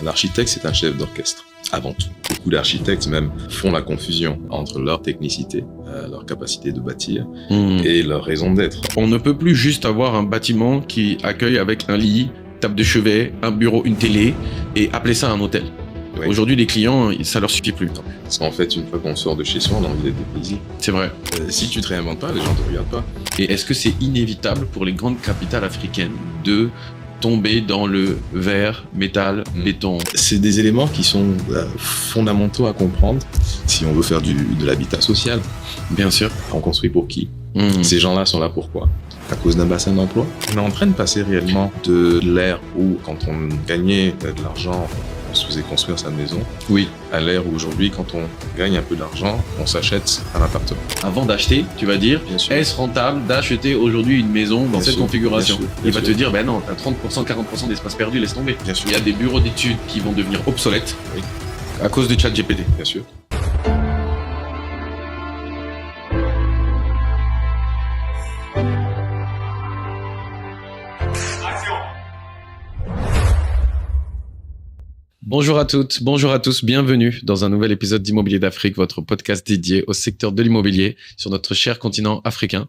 Un architecte, c'est un chef d'orchestre, avant tout. Beaucoup d'architectes même font la confusion entre leur technicité, leur capacité de bâtir et leur raison d'être. On ne peut plus juste avoir un bâtiment qui accueille avec un lit, table de chevet, un bureau, une télé et appeler ça un hôtel. Oui. Aujourd'hui, les clients, ça leur suffit plus. Parce qu'en fait, une fois qu'on sort de chez soi, on a envie d'être dépaysé. C'est vrai. Si tu te réinventes pas, les gens te regardent pas. Et est-ce que c'est inévitable pour les grandes capitales africaines de tomber dans le verre, métal, béton? C'est des éléments qui sont fondamentaux à comprendre si on veut faire de l'habitat social. Bien sûr. On construit pour qui? Ces gens-là sont là pourquoi? À cause d'un bassin d'emploi. On est en train de passer réellement de l'ère où, quand on gagnait de l'argent, on se faisait construire sa maison, Oui. à l'ère où aujourd'hui, quand on gagne un peu d'argent, on s'achète un appartement. Avant d'acheter, tu vas dire, Bien sûr. est-ce rentable d'acheter aujourd'hui une maison dans Bien cette sûr, configuration? bien sûr, Il va bien te dire, ben non, t'as 30%, 40% d'espace perdu, laisse tomber. Bien sûr. Il y a des bureaux d'études qui vont devenir obsolètes Oui. à cause du chat GPT. Bien sûr. Bonjour à toutes, bonjour à tous, bienvenue dans un nouvel épisode d'Immobilier d'Afrique, votre podcast dédié au secteur de l'immobilier sur notre cher continent africain.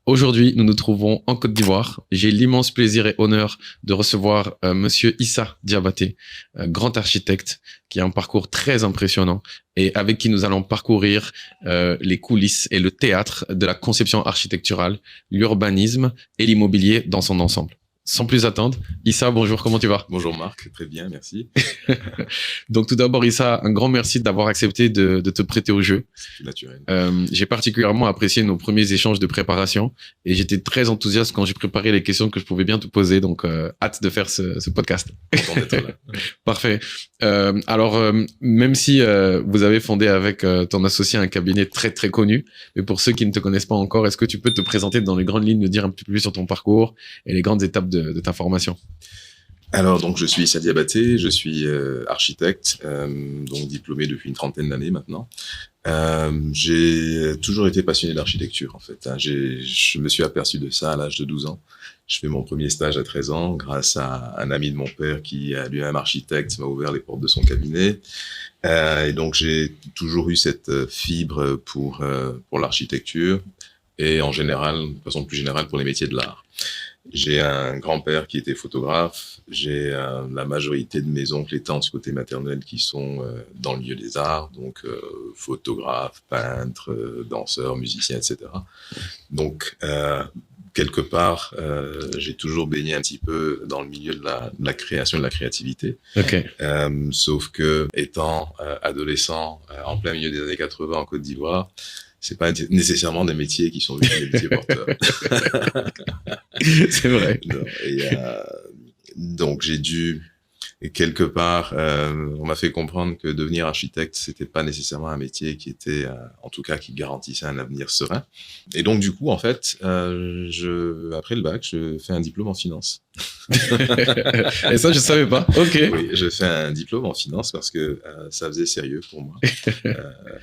Aujourd'hui, nous nous trouvons en Côte d'Ivoire. J'ai l'immense plaisir et honneur de recevoir Monsieur Issa Diabaté, grand architecte qui a un parcours très impressionnant et avec qui nous allons parcourir les coulisses et le théâtre de la conception architecturale, l'urbanisme et l'immobilier dans son ensemble. Sans plus attendre, Issa, bonjour, comment tu vas? Bonjour Marc, très bien, merci. Donc tout d'abord, Issa, un grand merci d'avoir accepté de te prêter au jeu. C'est naturel. J'ai particulièrement apprécié nos premiers échanges de préparation et j'étais très enthousiaste quand j'ai préparé les questions que je pouvais bien te poser. Donc hâte de faire ce podcast. Content d'être là. Parfait. Alors, même si vous avez fondé avec ton associé un cabinet très très connu, mais pour ceux qui ne te connaissent pas encore, est-ce que tu peux te présenter dans les grandes lignes, me dire un peu plus sur ton parcours et les grandes étapes de ta formation? Alors, donc, je suis Issa Diabaté, je suis architecte, donc diplômé depuis une trentaine d'années maintenant. J'ai toujours été passionné d'architecture, en fait. Je me suis aperçu de ça à l'âge de 12 ans. Je fais mon premier stage à 13 ans grâce à un ami de mon père qui, lui-même architecte, m'a ouvert les portes de son cabinet. Et donc, j'ai toujours eu cette fibre pour l'architecture et en général, de façon plus générale, pour les métiers de l'art. J'ai un grand-père qui était photographe, j'ai la majorité de mes oncles et tantes du côté maternel qui sont dans le milieu des arts, donc photographes, peintres, danseurs, musiciens, etc. Donc, quelque part, j'ai toujours baigné un petit peu dans le milieu de la création, de la créativité. Ok. Sauf que, étant adolescent, en plein milieu des années 80 en Côte d'Ivoire, c'est pas nécessairement des métiers qui sont des métiers porteurs. C'est vrai. Non, et, donc j'ai dû, et quelque part, on m'a fait comprendre que devenir architecte, c'était pas nécessairement un métier qui était, en tout cas, qui garantissait un avenir serein. Et donc du coup, en fait, après le bac, je fais un diplôme en finance. Et ça, je savais pas. Ok. Oui, je fais un diplôme en finance parce que ça faisait sérieux pour moi,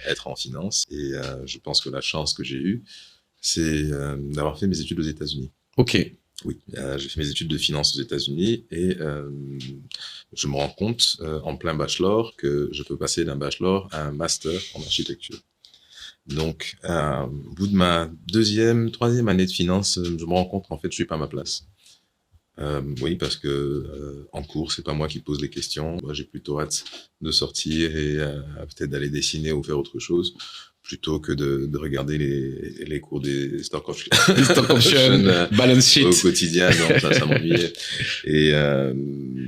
être en finance. Et je pense que la chance que j'ai eue, c'est d'avoir fait mes études aux États-Unis. Ok. Oui, j'ai fait mes études de finance aux États-Unis et je me rends compte en plein bachelor que je peux passer d'un bachelor à un master en architecture. Donc, au bout de ma troisième année de finance, je me rends compte qu'en fait, je suis pas à ma place. Oui, parce que en cours, c'est pas moi qui pose les questions. Moi, j'ai plutôt hâte de sortir et peut-être d'aller dessiner ou faire autre chose, plutôt que de regarder les cours des stock options, balance sheet au quotidien. Donc ça m'ennuyait. Et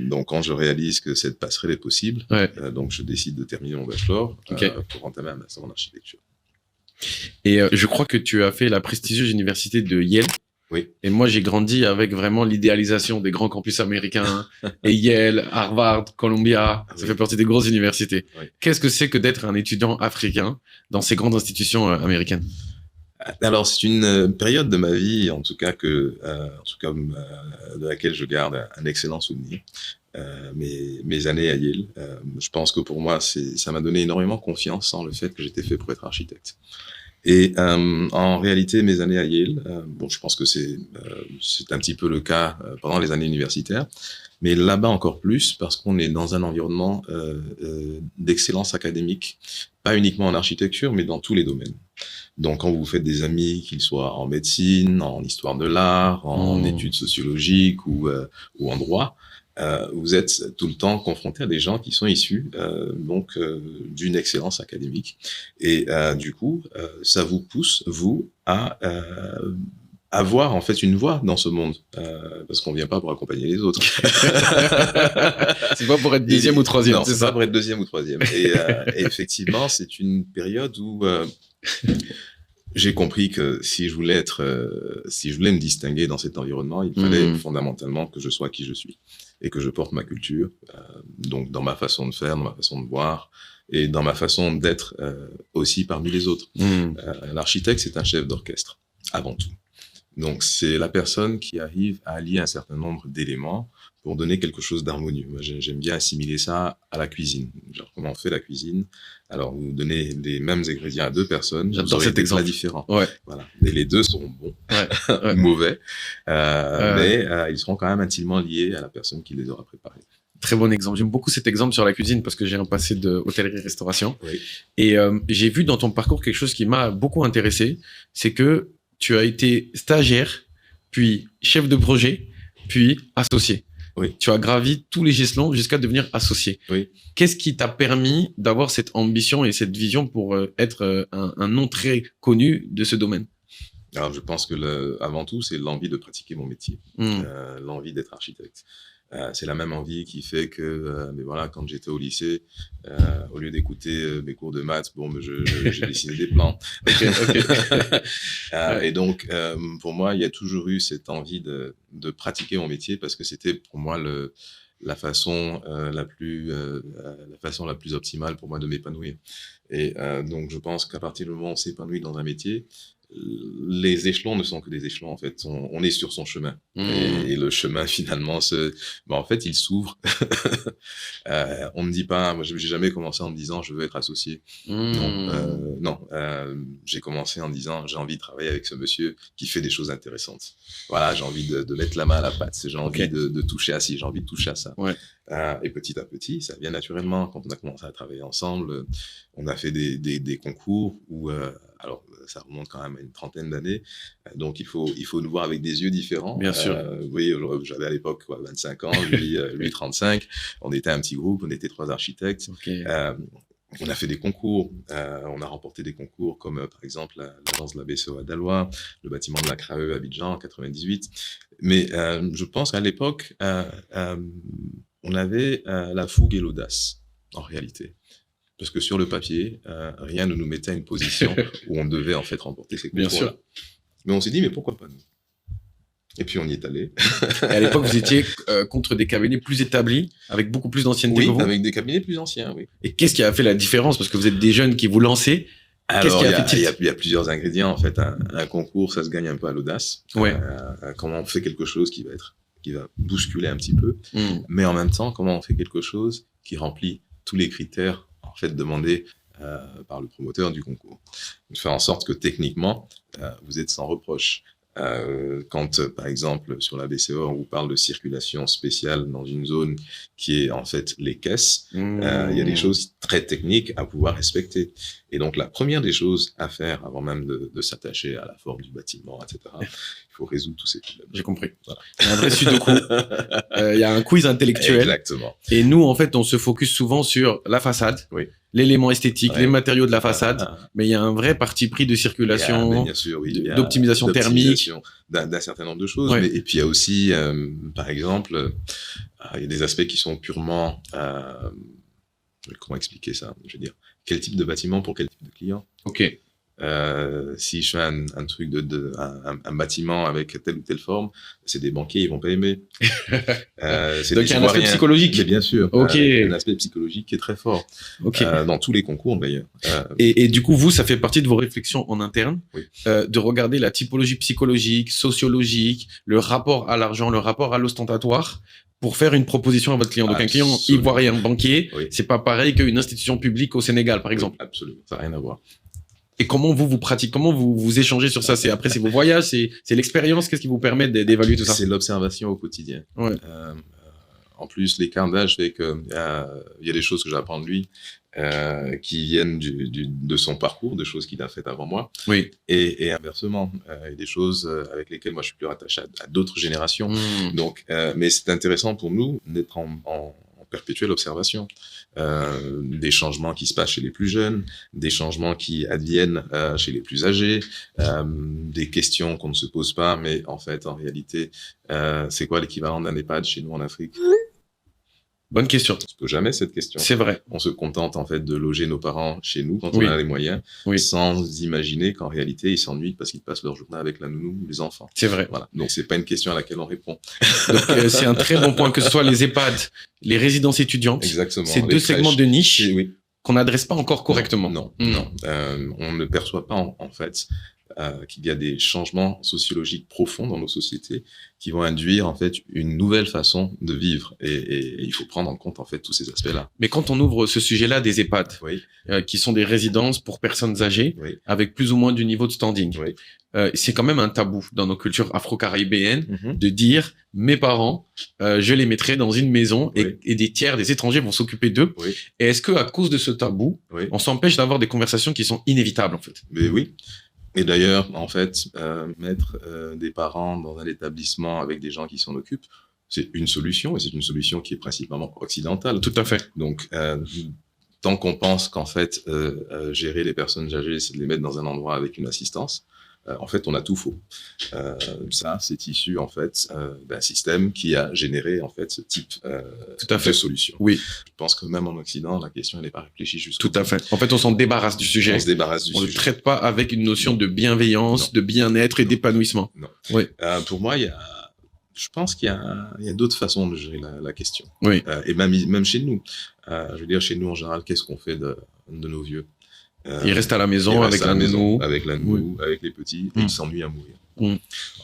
donc, quand je réalise que cette passerelle est possible, ouais. Donc je décide de terminer mon bachelor Okay. Pour entamer un master en architecture. Et je crois que tu as fait la prestigieuse université de Yale. Oui. Et moi, j'ai grandi avec vraiment l'idéalisation des grands campus américains. Et Yale, Harvard, Columbia, ça fait partie des grosses universités. Oui. Qu'est-ce que c'est que d'être un étudiant africain dans ces grandes institutions américaines? Alors, c'est une période de ma vie, en tout cas de laquelle je garde un excellent souvenir. Mes années à Yale, je pense que pour moi, ça m'a donné énormément confiance en le fait que j'étais fait pour être architecte. Et en réalité, mes années à Yale, bon, je pense que c'est un petit peu le cas pendant les années universitaires, mais là-bas encore plus parce qu'on est dans un environnement d'excellence académique, pas uniquement en architecture, mais dans tous les domaines. Donc, quand vous faites des amis, qu'ils soient en médecine, en histoire de l'art, en études sociologiques ou en droit, vous êtes tout le temps confronté à des gens qui sont issus d'une excellence académique. Et du coup, ça vous pousse, vous, à avoir en fait une voix dans ce monde, parce qu'on vient pas pour accompagner les autres. C'est pas pour être deuxième ou troisième, non, c'est c'est ça? pas pour être deuxième ou troisième. Et effectivement, c'est une période où j'ai compris que si je voulais me distinguer dans cet environnement, il fallait fondamentalement que je sois qui je suis et que je porte ma culture, donc dans ma façon de faire, dans ma façon de voir et dans ma façon d'être aussi parmi les autres. L'architecte, c'est un chef d'orchestre, avant tout. Donc, c'est la personne qui arrive à allier un certain nombre d'éléments pour donner quelque chose d'harmonieux. Moi, j'aime bien assimiler ça à la cuisine. Genre, comment on fait la cuisine? Alors, vous donnez les mêmes ingrédients à deux personnes. J'adore cet exemple. Différent. Ouais. Voilà. Et les deux seront bons, ou mauvais, mais ils seront quand même intimement liés à la personne qui les aura préparés. Très bon exemple. J'aime beaucoup cet exemple sur la cuisine parce que j'ai un passé de hôtellerie-restauration. Oui. Et j'ai vu dans ton parcours quelque chose qui m'a beaucoup intéressé. C'est que tu as été stagiaire, puis chef de projet, puis associé. Oui. Tu as gravi tous les échelons jusqu'à devenir associé. Oui. Qu'est-ce qui t'a permis d'avoir cette ambition et cette vision pour être un nom très connu de ce domaine? Alors, je pense que avant tout, c'est l'envie de pratiquer mon métier, l'envie d'être architecte. C'est la même envie qui fait que, mais voilà, quand j'étais au lycée, au lieu d'écouter mes cours de maths, j'ai dessiné des plans. Et donc, pour moi, il y a toujours eu cette envie de pratiquer mon métier parce que c'était pour moi la façon la plus optimale pour moi de m'épanouir. Et donc, je pense qu'à partir du moment où on s'épanouit dans un métier, les échelons ne sont que des échelons en fait. On est sur son chemin et le chemin finalement en fait il s'ouvre. On me dit pas, moi j'ai jamais commencé en me disant je veux être associé. Non, j'ai commencé en disant j'ai envie de travailler avec ce monsieur qui fait des choses intéressantes. Voilà, j'ai envie de mettre la main à la pâte, j'ai envie de toucher à ci, j'ai envie de toucher à ça. Ouais. Et petit à petit, ça vient naturellement. Quand on a commencé à travailler ensemble, on a fait des concours où alors ça remonte quand même à une trentaine d'années, donc il faut nous voir avec des yeux différents. Bien sûr. Oui, j'avais à l'époque 25 ans, lui 35. On était un petit groupe, on était 3 architectes. Okay. On a fait des concours, on a remporté des concours comme par exemple l'agence de la BCO à Dalois, le bâtiment de la CRAE à Abidjan en 98. Mais je pense qu'à l'époque, on avait la fougue et l'audace en réalité. Parce que sur le papier, rien ne nous mettait à une position où on devait en fait remporter ces concours-là. Bien sûr. Mais on s'est dit, mais pourquoi pas nous? Et puis on y est allé. Et à l'époque, vous étiez contre des cabinets plus établis, avec beaucoup plus d'ancienneté que vous? Oui, avec des cabinets plus anciens, oui. Et qu'est-ce qui a fait la différence? Parce que vous êtes des jeunes qui vous lancez. Alors, il y a plusieurs ingrédients en fait. Un concours, ça se gagne un peu à l'audace. Ouais. Comment on fait quelque chose qui va bousculer un petit peu, mais en même temps, comment on fait quelque chose qui remplit tous les critères en fait demandés par le promoteur du concours. De faire en sorte que techniquement, vous êtes sans reproche. Quand, par exemple, sur la BCO, on vous parle de circulation spéciale dans une zone qui est en fait les caisses, il y a des choses très techniques à pouvoir respecter. Et donc, la première des choses à faire avant même de s'attacher à la forme du bâtiment, etc., il faut résoudre tous ces problèmes. J'ai compris. Voilà. Il y a un vrai sudoku. Il y a un quiz intellectuel. Exactement. Et nous, en fait, on se focus souvent sur la façade. Oui. L'élément esthétique, les matériaux de la façade, mais il y a un vrai parti pris de circulation, d'optimisation thermique, d'un certain nombre de choses. Et puis il y a aussi, par exemple, il y a des aspects qui sont purement, comment expliquer ça? Je veux dire, quel type de bâtiment pour quel type de client? Ok. Si je fais un truc un bâtiment avec telle ou telle forme, c'est des banquiers, ils vont pas aimer. Donc il y a un aspect psychologique. Mais bien sûr. Ok. Un aspect psychologique qui est très fort. Ok. Dans tous les concours d'ailleurs. Et du coup, vous, ça fait partie de vos réflexions en interne, oui. De regarder la typologie psychologique, sociologique, le rapport à l'argent, le rapport à l'ostentatoire, pour faire une proposition à votre client. Donc Absolument. un client ivoirien banquier, oui. c'est pas pareil qu'une institution publique au Sénégal, par exemple. Absolument. Ça n'a rien à voir. Et comment vous pratiquez, comment vous échangez sur ça? C'est vos voyages, c'est l'expérience, qu'est-ce qui vous permet d'évaluer tout ça? C'est l'observation au quotidien. Ouais. En plus, l'écart d'âge fait qu'il y a des choses que j'apprends de lui qui viennent de son parcours, de choses qu'il a faites avant moi. Oui. Et inversement, il y a des choses avec lesquelles moi je suis plus rattaché à d'autres générations. Donc, mais c'est intéressant pour nous d'être en perpétuelle observation des changements qui se passent chez les plus jeunes, des changements qui adviennent chez les plus âgés, des questions qu'on ne se pose pas, mais en fait, en réalité, c'est quoi l'équivalent d'un EHPAD chez nous en Afrique? Bonne question. On se pose jamais cette question. C'est vrai. On se contente en fait de loger nos parents chez nous quand Oui. on a les moyens, Oui. sans imaginer qu'en réalité ils s'ennuient parce qu'ils passent leur journée avec la nounou ou les enfants. C'est vrai. Voilà. Donc c'est pas une question à laquelle on répond. Donc c'est un très bon point, que ce soit les EHPAD, les résidences étudiantes. Exactement. C'est Les deux crèches. segments de niche Oui. qu'on n'adresse pas encore correctement. Non. On ne perçoit pas en fait qu'il y a des changements sociologiques profonds dans nos sociétés qui vont induire en fait une nouvelle façon de vivre et il faut prendre en compte en fait tous ces aspects-là. Mais quand on ouvre ce sujet-là des EHPAD, Oui. Qui sont des résidences pour personnes âgées, Oui. avec plus ou moins du niveau de standing, Oui. c'est quand même un tabou dans nos cultures afro-caribéennes Mhm. de dire mes parents, je les mettrai dans une maison Oui. et des tiers, des étrangers vont s'occuper d'eux. Oui. Et est-ce que à cause de ce tabou, Oui. on s'empêche d'avoir des conversations qui sont inévitables en fait? Mais oui. Et d'ailleurs, en fait, mettre des parents dans un établissement avec des gens qui s'en occupent, c'est une solution, et c'est une solution qui est principalement occidentale. Tout à fait. Donc, tant qu'on pense qu'en fait, gérer les personnes âgées, c'est de les mettre dans un endroit avec une assistance, en fait, on a tout faux. Ça, c'est issu, en fait, d'un système qui a généré, en fait, ce type Tout à fait. de solution. Oui, Je pense que même en Occident, la question, elle n'est pas réfléchie jusqu'au tout à fait. En fait, on s'en débarrasse du sujet. On se débarrasse du On ne le sujet. traite pas avec une notion de bienveillance, Non. de bien-être et Non. d'épanouissement. Non. Oui. Pour moi, je pense qu'il y a d'autres façons de gérer la question. Oui. Et même chez nous. Je veux dire, chez nous, en général, qu'est-ce qu'on fait de nos vieux? Ils restent à la maison Ils avec restent à la maison, nounou. avec la nounou, avec les petits, et ils s'ennuient à mourir.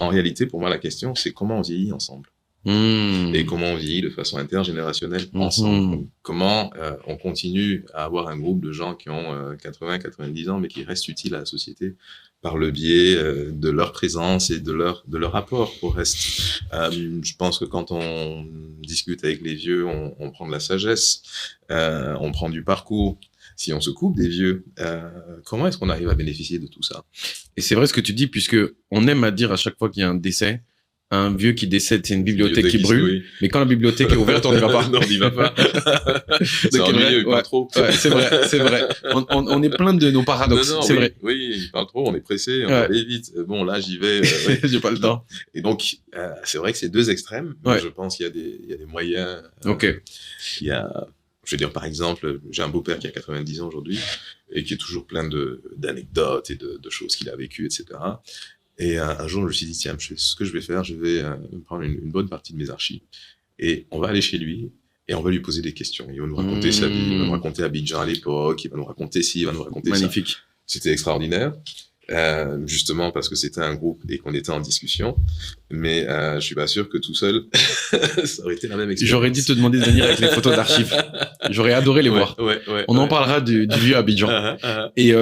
En réalité, pour moi, la question, c'est comment on vieillit ensemble. Et comment on vieillit de façon intergénérationnelle ensemble. Comment on continue à avoir un groupe de gens qui ont 80-90 ans, mais qui restent utiles à la société par le biais de leur présence et de leur apport au reste. Je pense que quand on discute avec les vieux, on prend de la sagesse, on prend du parcours. Si on se coupe des vieux, comment est-ce qu'on arrive à bénéficier de tout ça? Et c'est vrai ce que tu dis, puisque on aime à dire à chaque fois qu'il y a un décès, un vieux qui décède, c'est une bibliothèque qui brûle. Oui. Mais quand la bibliothèque est ouverte, on n'y va pas. Non, on n'y va pas. C'est ennuyeux, il parle trop. Ouais, c'est vrai, c'est vrai. On est plein de nos paradoxes, Non, c'est oui, vrai. Oui, il parle trop, on est pressé, on Ouais. va aller vite. Bon, là, j'y vais. Oui. J'ai pas le temps. Et donc, c'est vrai que c'est deux extrêmes. Mais Ouais. je pense qu'il y a des moyens. Ok. Je veux dire, par exemple, j'ai un beau-père qui a 90 ans aujourd'hui et qui est toujours plein d'anecdotes et de choses qu'il a vécues, etc. Et un jour, je me suis dit, tiens, ce que je vais faire, je vais prendre une bonne partie de mes archives et on va aller chez lui et on va lui poser des questions. Il va nous raconter sa vie, il va nous raconter Abidjan à l'époque, il va nous raconter ci, il va nous raconter ça. Magnifique. C'était extraordinaire, justement parce que c'était un groupe et qu'on était en discussion. Mais je suis pas sûr que tout seul, ça aurait été la même expérience. J'aurais dû te demander de venir avec les photos d'archives. J'aurais adoré les voir. On en parlera du vieux Abidjan. Et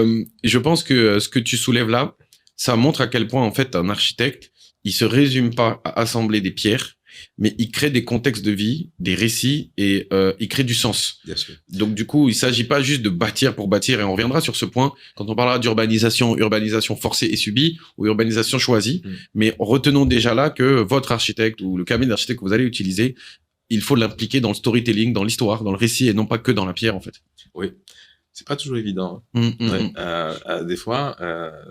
je pense que ce que tu soulèves là, ça montre à quel point, en fait, un architecte, il se résume pas à assembler des pierres, mais il crée des contextes de vie, des récits, et il crée du sens. Bien sûr. Donc, du coup, il s'agit pas juste de bâtir pour bâtir, et on reviendra sur ce point quand on parlera d'urbanisation, urbanisation forcée et subie, ou urbanisation choisie. Mais retenons déjà là que votre architecte, ou le cabinet d'architecte que vous allez utiliser, il faut l'impliquer dans le storytelling, dans l'histoire, dans le récit, et non pas que dans la pierre, en fait. Oui. C'est pas toujours évident. Des fois,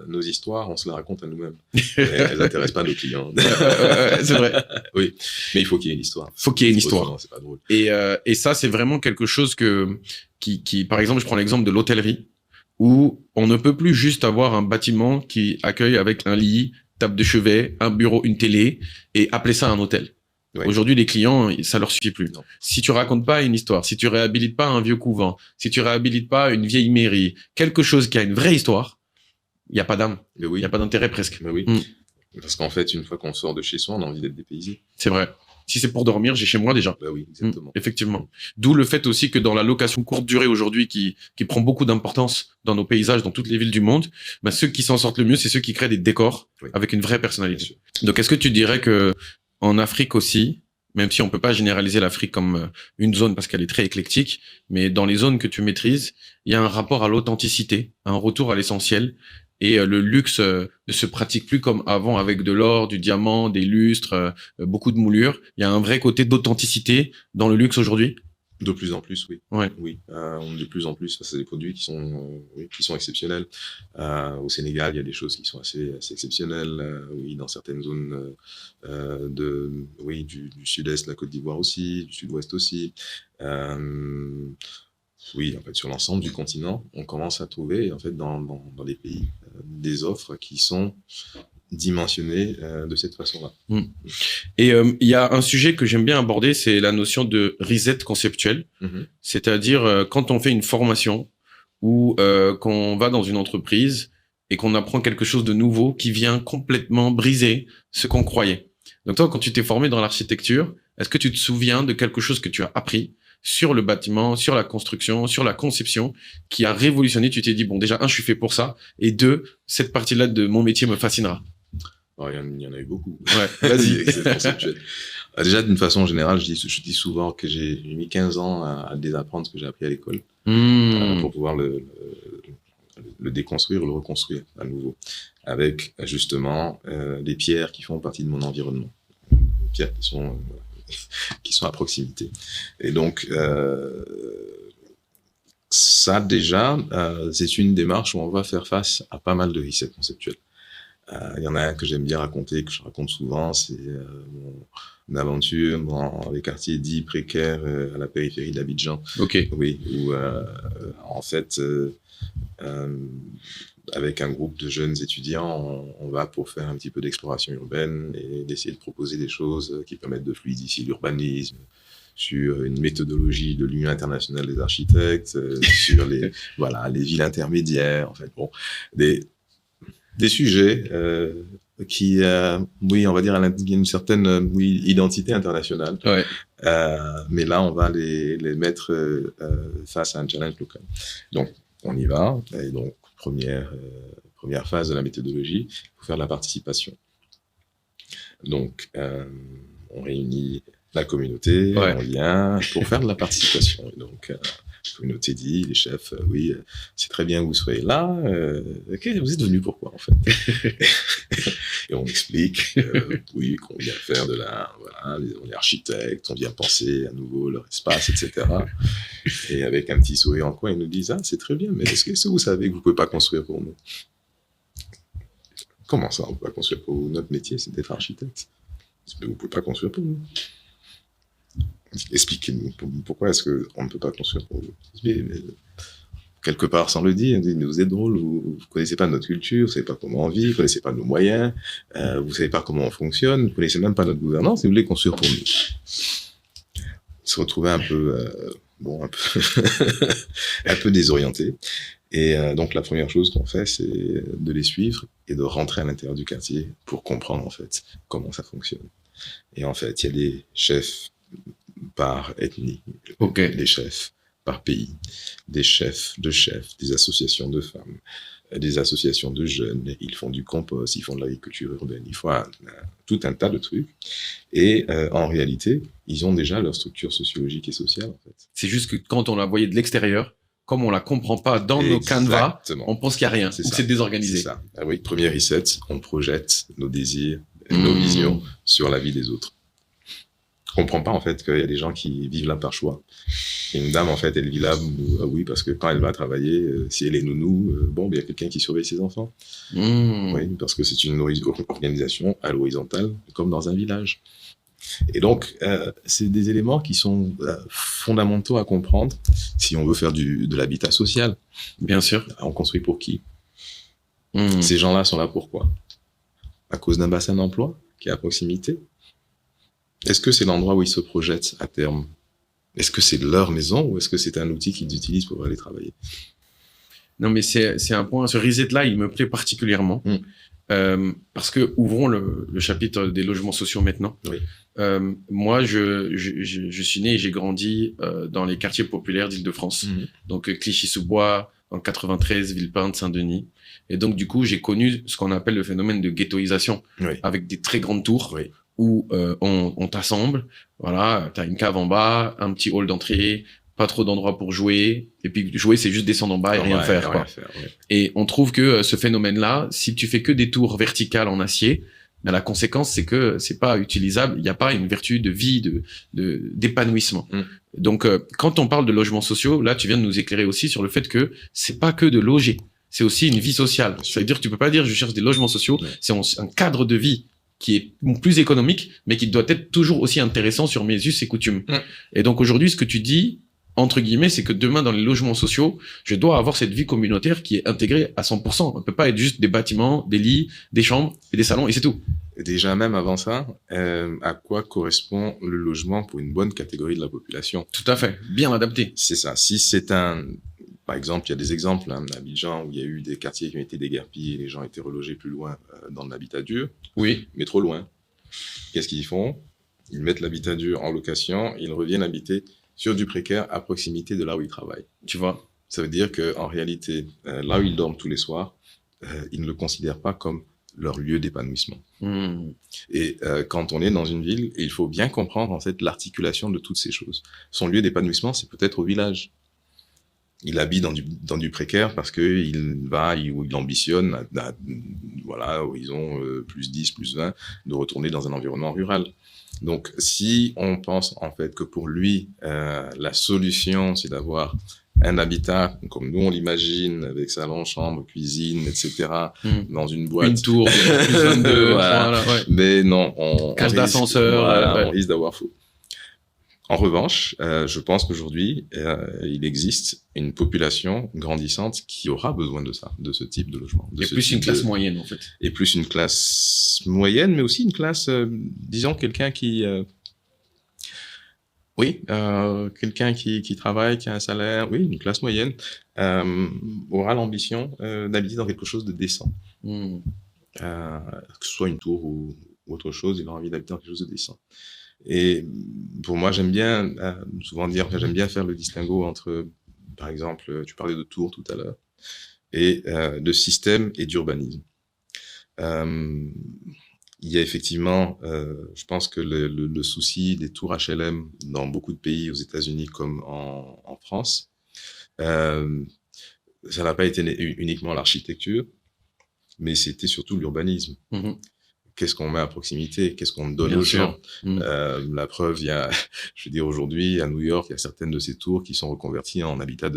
nos histoires, on se les raconte à nous-mêmes. Elles n'intéressent pas nos clients. C'est vrai. Oui, mais il faut qu'il y ait une histoire. Faut qu'il y ait une histoire. Autrement, c'est pas drôle. Et ça, c'est vraiment quelque chose qui, par exemple, je prends l'exemple de l'hôtellerie, où on ne peut plus juste avoir un bâtiment qui accueille avec un lit, table de chevet, un bureau, une télé, et appeler ça un hôtel. Ouais. Aujourd'hui, les clients, ça leur suffit plus. Non. Si tu racontes pas une histoire, si tu réhabilites pas un vieux couvent, si tu réhabilites pas une vieille mairie, quelque chose qui a une vraie histoire, il y a pas d'âme. Mais oui. Il y a pas d'intérêt presque. Mais oui. Parce qu'en fait, une fois qu'on sort de chez soi, on a envie d'être dépaysé. C'est vrai. Si c'est pour dormir, j'ai chez moi déjà. Bah oui, exactement. Effectivement. D'où le fait aussi que dans la location courte durée aujourd'hui, qui prend beaucoup d'importance dans nos paysages, dans toutes les villes du monde, bah, ceux qui s'en sortent le mieux, c'est ceux qui créent des décors avec une vraie personnalité. Donc, est-ce que tu dirais que en Afrique aussi, même si on peut pas généraliser l'Afrique comme une zone parce qu'elle est très éclectique, mais dans les zones que tu maîtrises, il y a un rapport à l'authenticité, un retour à l'essentiel, et le luxe ne se pratique plus comme avant avec de l'or, du diamant, des lustres, beaucoup de moulures. Il y a un vrai côté d'authenticité dans le luxe aujourd'hui. De plus en plus, oui. Ouais. Oui, de plus en plus, c'est des produits qui sont exceptionnels. Au Sénégal, il y a des choses qui sont assez exceptionnelles. Oui, dans certaines zones du sud-est, la Côte d'Ivoire aussi, du sud-ouest aussi. Oui, en fait, sur l'ensemble du continent, on commence à trouver, en fait, dans les pays, des offres qui sont dimensionnées de cette façon-là. Et il y a un sujet que j'aime bien aborder, c'est la notion de reset conceptuel. C'est-à-dire quand on fait une formation ou qu'on va dans une entreprise et qu'on apprend quelque chose de nouveau qui vient complètement briser ce qu'on croyait. Donc toi, quand tu t'es formé dans l'architecture, est-ce que tu te souviens de quelque chose que tu as appris sur le bâtiment, sur la construction, sur la conception, qui a révolutionné? Tu t'es dit, bon, déjà, je suis fait pour ça, et 2, cette partie-là de mon métier me fascinera. Oh, il y en a eu beaucoup. Ouais. Vas-y, c'est conceptuel. Déjà, d'une façon générale, je dis souvent que j'ai mis 15 ans à désapprendre ce que j'ai appris à l'école pour pouvoir le déconstruire, le reconstruire à nouveau, avec justement des pierres qui font partie de mon environnement, des pierres qui sont à proximité. Et donc, ça déjà, c'est une démarche où on va faire face à pas mal de reset conceptuels. Il y en a un que j'aime bien raconter, que je raconte souvent, c'est mon aventure dans les quartiers dits précaires à la périphérie d'Abidjan. Ok. Oui, où en fait, avec un groupe de jeunes étudiants, on va pour faire un petit peu d'exploration urbaine et d'essayer de proposer des choses qui permettent de fluidifier l'urbanisme, sur une méthodologie de l'Union internationale des architectes, sur les villes intermédiaires, en fait, bon, des sujets qui, on va dire, il y a une certaine identité internationale. Ouais. Mais là, on va les mettre face à un challenge local. Donc, on y va. Et donc, première phase de la méthodologie, il faut faire de la participation. Donc, on réunit la communauté en lien pour faire de la participation. Et donc, la communauté dit, les chefs, c'est très bien que vous soyez là. Vous êtes venus pourquoi, en fait? Et on explique, qu'on vient faire on est architectes, on vient penser à nouveau leur espace, etc. Et avec un petit sourire en coin, ils nous disent, c'est très bien, mais est-ce que vous savez que vous ne pouvez pas construire pour nous? Comment ça, on ne peut pas construire pour vous? Notre métier, c'est d'être architecte. Mais vous ne pouvez pas construire pour nous. Expliquez-nous pourquoi est-ce qu'on ne peut pas construire pour vous. Mais quelque part, sans le dire, vous êtes drôle, vous ne connaissez pas notre culture, vous ne savez pas comment on vit, vous ne connaissez pas nos moyens, vous ne savez pas comment on fonctionne, vous ne connaissez même pas notre gouvernance, et vous voulez construire pour nous. Se retrouver un peu un peu désorienté. Et donc, la première chose qu'on fait, c'est de les suivre et de rentrer à l'intérieur du quartier pour comprendre, en fait, comment ça fonctionne. Et en fait, il y a des chefs par ethnie, des chefs par pays, des chefs, des associations de femmes, des associations de jeunes, ils font du compost, ils font de l'agriculture urbaine, ils font tout un tas de trucs. Et en réalité, ils ont déjà leur structure sociologique et sociale, en fait. C'est juste que quand on la voyait de l'extérieur, comme on la comprend pas dans nos canevas, on pense qu'il n'y a rien, ou que c'est désorganisé. C'est ça. Oui, premier reset, on projette nos désirs, nos visions sur la vie des autres. On comprend pas, en fait, qu'il y a des gens qui vivent là par choix. Et une dame, en fait, elle vit là, parce que quand elle va travailler, si elle est nounou, il y a quelqu'un qui surveille ses enfants. Oui, parce que c'est une organisation à l'horizontale, comme dans un village. Et donc, c'est des éléments qui sont fondamentaux à comprendre si on veut faire de l'habitat social. Bien sûr. On construit pour qui? Ces gens-là sont là pourquoi? À cause d'un bassin d'emploi qui est à proximité? Est-ce que c'est l'endroit où ils se projettent à terme? Est-ce que c'est leur maison ou est-ce que c'est un outil qu'ils utilisent pour aller travailler? Non, mais c'est un point. Ce reset-là, il me plaît particulièrement. Parce que ouvrons le chapitre des logements sociaux maintenant. Oui. Moi, je suis né et j'ai grandi dans les quartiers populaires d'Île-de-France. Donc Clichy-sous-Bois, en 93, Villepinte, Saint-Denis. Et donc du coup, j'ai connu ce qu'on appelle le phénomène de ghettoisation, avec des très grandes tours où on t'assemble. Voilà, t'as une cave en bas, un petit hall d'entrée, pas trop d'endroits pour jouer. Et puis jouer, c'est juste descendre en bas et rien faire. Quoi. Et on trouve que ce phénomène-là, si tu fais que des tours verticales en acier, ben, la conséquence, c'est que c'est pas utilisable. Il n'y a pas une vertu de vie, d'épanouissement. Donc, quand on parle de logements sociaux, là, tu viens de nous éclairer aussi sur le fait que c'est pas que de loger. C'est aussi une vie sociale. C'est-à-dire que tu peux pas dire je cherche des logements sociaux. C'est un cadre de vie qui est plus économique, mais qui doit être toujours aussi intéressant sur mes us et coutumes. Et donc aujourd'hui, ce que tu dis, entre guillemets, c'est que demain, dans les logements sociaux, je dois avoir cette vie communautaire qui est intégrée à 100%. On peut pas être juste des bâtiments, des lits, des chambres et des salons, et c'est tout. Déjà, même avant ça, à quoi correspond le logement pour une bonne catégorie de la population? Tout à fait. Bien adapté. C'est ça. Si c'est par exemple, il y a des exemples à Abidjan où il y a eu des quartiers qui ont été déguerpis et les gens étaient relogés plus loin dans l'habitat dur. Oui. Mais trop loin. Qu'est-ce qu'ils font? Ils mettent l'habitat dur en location et ils reviennent habiter sur du précaire à proximité de là où ils travaillent. Tu vois? Ça veut dire qu'en réalité, là où ils dorment tous les soirs, ils ne le considèrent pas comme leur lieu d'épanouissement. Et quand on est dans une ville, il faut bien comprendre en fait l'articulation de toutes ces choses. Son lieu d'épanouissement, c'est peut-être au village. Il habite dans du précaire parce que il ambitionne, voilà, horizon plus 10, plus 20, de retourner dans un environnement rural. Donc, si on pense en fait que pour lui, la solution, c'est d'avoir un habitat comme nous on l'imagine, avec salon, chambre, cuisine, etc., dans une boîte. Une tour, plus 22, voilà. Mais non, cage d'ascenseur, on risque d'avoir faux. En revanche, je pense qu'aujourd'hui, il existe une population grandissante qui aura besoin de ça, de ce type de logement. Et plus une classe moyenne, en fait. Et plus une classe moyenne, mais aussi une classe, disons, quelqu'un qui... quelqu'un qui travaille, qui a un salaire, oui, une classe moyenne, aura l'ambition d'habiter dans quelque chose de décent. Que ce soit une tour ou autre chose, il a envie d'habiter dans quelque chose de décent. Et pour moi, j'aime bien souvent dire que j'aime bien faire le distinguo entre, par exemple, tu parlais de tours tout à l'heure, et de système et d'urbanisme. Il y a effectivement, je pense que le souci des tours HLM dans beaucoup de pays, aux États-Unis comme en France, ça n'a pas été uniquement l'architecture, mais c'était surtout l'urbanisme. Qu'est-ce qu'on met à proximité? Qu'est-ce qu'on donne aux gens? La preuve, je veux dire, aujourd'hui, à New York, il y a certaines de ces tours qui sont reconverties en habitat